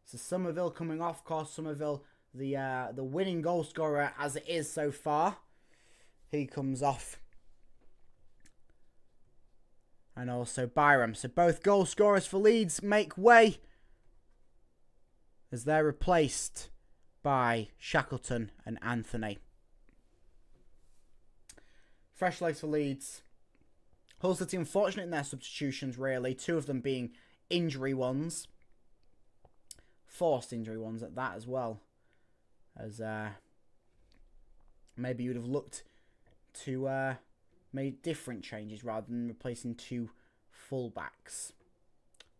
So Somerville coming off. Of course, Somerville, the winning goal scorer as it is so far. He comes off. And also Byram. So both goal scorers for Leeds make way. As they're replaced by Shackleton and Anthony. Fresh legs for Leeds. Hull City unfortunate in their substitutions, really. 2 of them being injury ones. Forced injury ones at that as well. As maybe you'd have looked to make different changes rather than replacing 2 fullbacks.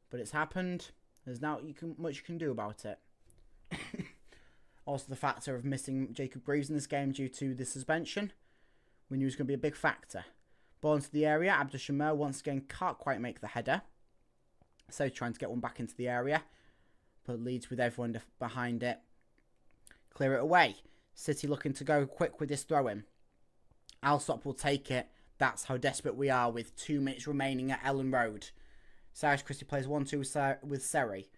But it's happened. There's now much you can do about it. Also the factor of missing Jacob Greaves in this game due to the suspension. We knew it was going to be a big factor. Ball into the area. Abdul Shamer once again can't quite make the header. So trying to get one back into the area. But Leeds with everyone behind it. Clear it away. City looking to go quick with this throw-in. Alsop will take it. That's how desperate we are with 2 minutes remaining at Ellen Road. Cyrus Christie plays 1-2 with Seri.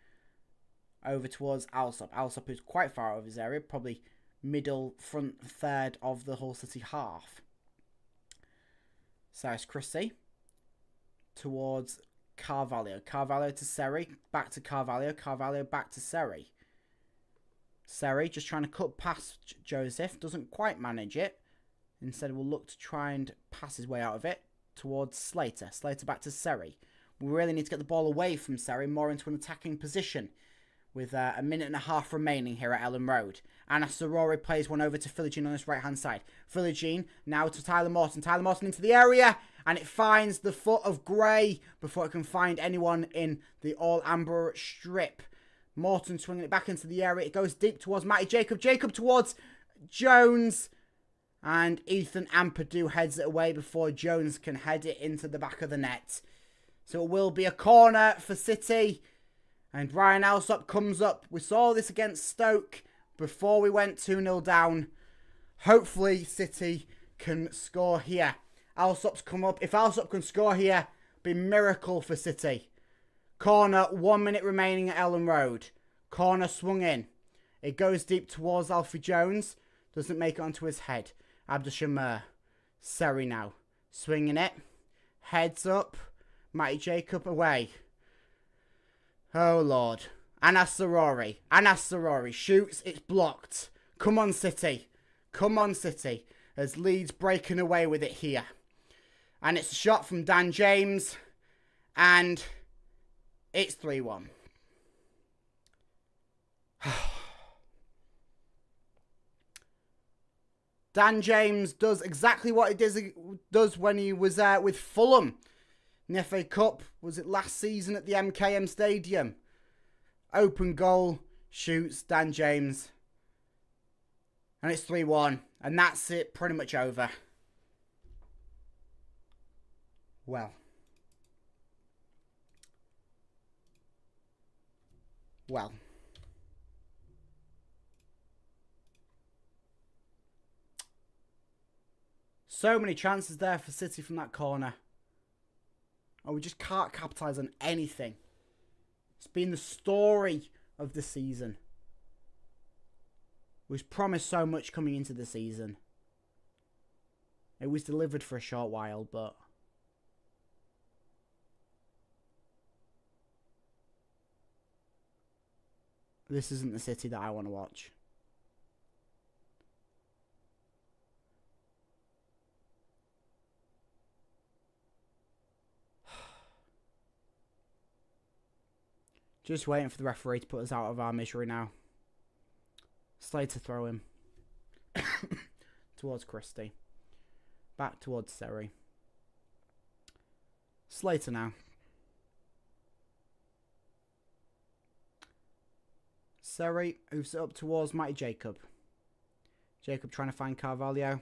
Over towards Alsop. Alsop is quite far out of his area. Probably middle, front third of the Hull City half. Cyrus Christie towards Carvalho. Carvalho to Seri. Back to Carvalho. Carvalho back to Seri. Seri just trying to cut past Joseph. Doesn't quite manage it. Instead will look to try and pass his way out of it towards Slater. Slater back to Seri. We really need to get the ball away from Seri. More into an attacking position. With a minute and a half remaining here at Ellen Road. Anas Sarori plays one over to Philogene on this right-hand side. Philogene now to Tyler Morton. Tyler Morton into the area. And it finds the foot of Gray before it can find anyone in the all-amber strip. Morton swinging it back into the area. It goes deep towards Matty Jacob. Jacob towards Jones. And Ethan Ampadu heads it away before Jones can head it into the back of the net. So it will be a corner for City. And Ryan Alsop comes up. We saw this against Stoke before we went 2-0 down. Hopefully City can score here. Alsop's come up. If Alsop can score here, it'll be a miracle for City. Corner, 1 minute remaining at Ellen Road. Corner swung in. It goes deep towards Alfie Jones. Doesn't make it onto his head. Abdul Shamer. Seri now. Swinging it. Heads up. Matty Jacob away. Oh, Lord. Anas Sarori. Anas Sarori shoots. It's blocked. Come on, City. Come on, City. As Leeds breaking away with it here. And it's a shot from Dan James. And it's 3-1. Dan James does exactly what he does when he was with Fulham. In the FA Cup, was it last season at the MKM Stadium? Open goal, shoots, Dan James. And it's 3-1. And that's it, pretty much over. Well. So many chances there for City from that corner. And we just can't capitalise on anything. It's been the story of the season. We was promised so much coming into the season. It was delivered for a short while, but this isn't the City that I want to watch. Just waiting for the referee to put us out of our misery now. Slater throw him. Towards Christie. Back towards Seri. Slater now. Seri moves it up towards Matty Jacob. Jacob trying to find Carvalho.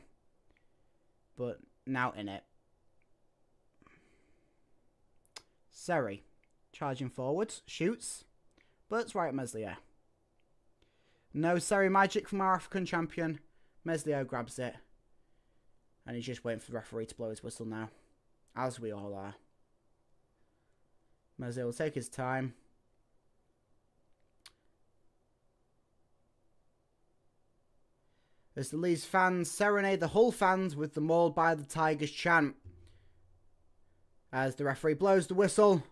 But now in it. Seri charging forwards. Shoots. But it's right at Meslier. No Seri magic from our African champion. Meslier grabs it. And he's just waiting for the referee to blow his whistle now. As we all are. Meslier will take his time. As the Leeds fans serenade the Hull fans with the Mauled by the Tigers chant. As the referee blows the whistle.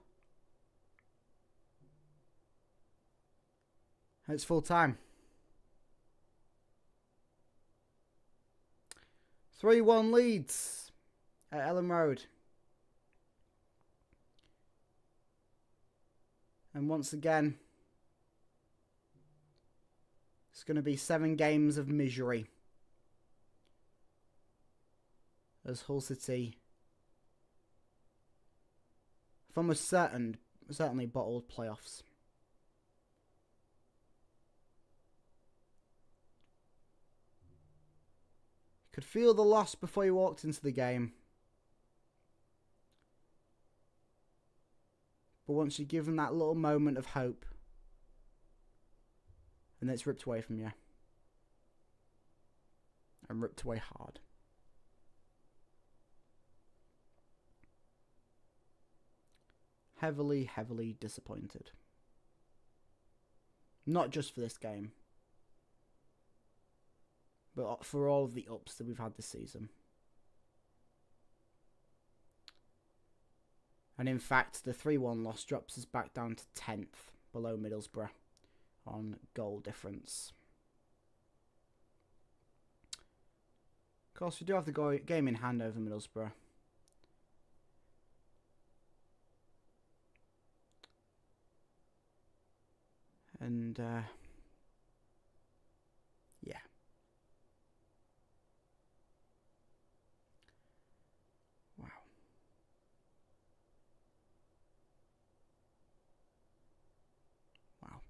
It's full time. 3-1 Leeds at Ellen Road. And once again, it's going to be 7 games of misery as Hull City, from a certainly bottled playoffs. Could feel the loss before he walked into the game. But once you give him that little moment of hope, and it's ripped away from you. And ripped away hard. Heavily, heavily disappointed. Not just for this game, but for all of the ups that we've had this season. And in fact, the 3-1 loss drops us back down to 10th, below Middlesbrough, on goal difference. Of course, we do have the game in hand over Middlesbrough. And, yeah. Wow. Wow.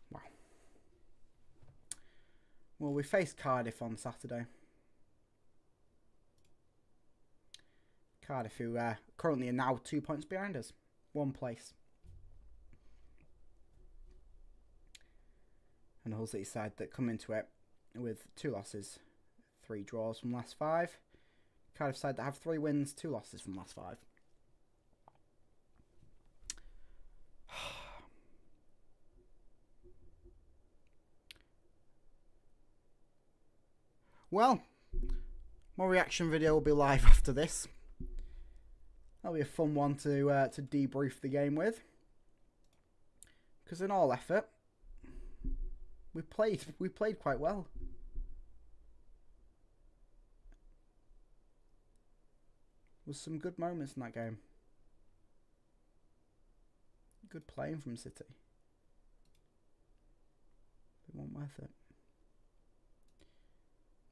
Wow. Well, we face Cardiff on Saturday. Cardiff, who currently are now 2 points behind us. 1 place. And the Hull City side that come into it with 2 losses, 3 draws from last 5. Cardiff side that have 3 wins, 2 losses from last 5. Well, my reaction video will be live after this. That'll be a fun one to debrief the game with. Because in all effort, we played quite well. There was some good moments in that game. Good playing from City. It wasn't worth it.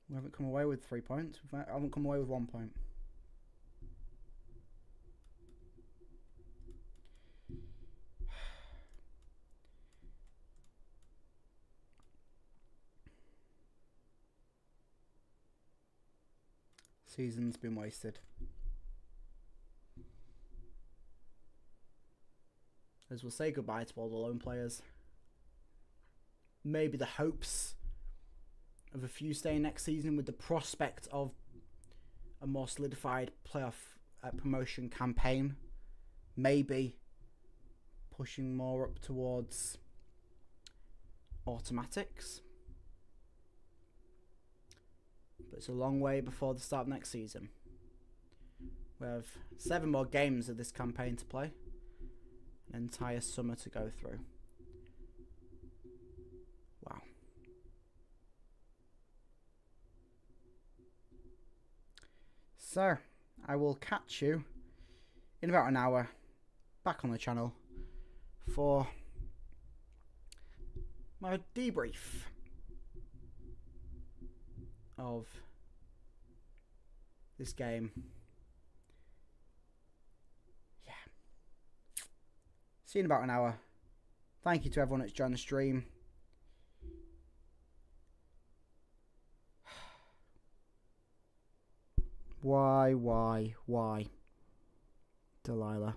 We haven't come away with 3 points. We haven't come away with 1 point. Season's been wasted. As we'll say goodbye to all the lone players. Maybe the hopes of a few staying next season with the prospect of a more solidified playoff promotion campaign. Maybe pushing more up towards automatics. But it's a long way before the start of next season. We have 7 more games of this campaign to play. An entire summer to go through. Wow. So, I will catch you in about an hour back on the channel for my debrief of this game. Yeah. See you in about an hour. Thank you to everyone that's joined the stream. Why? Delilah.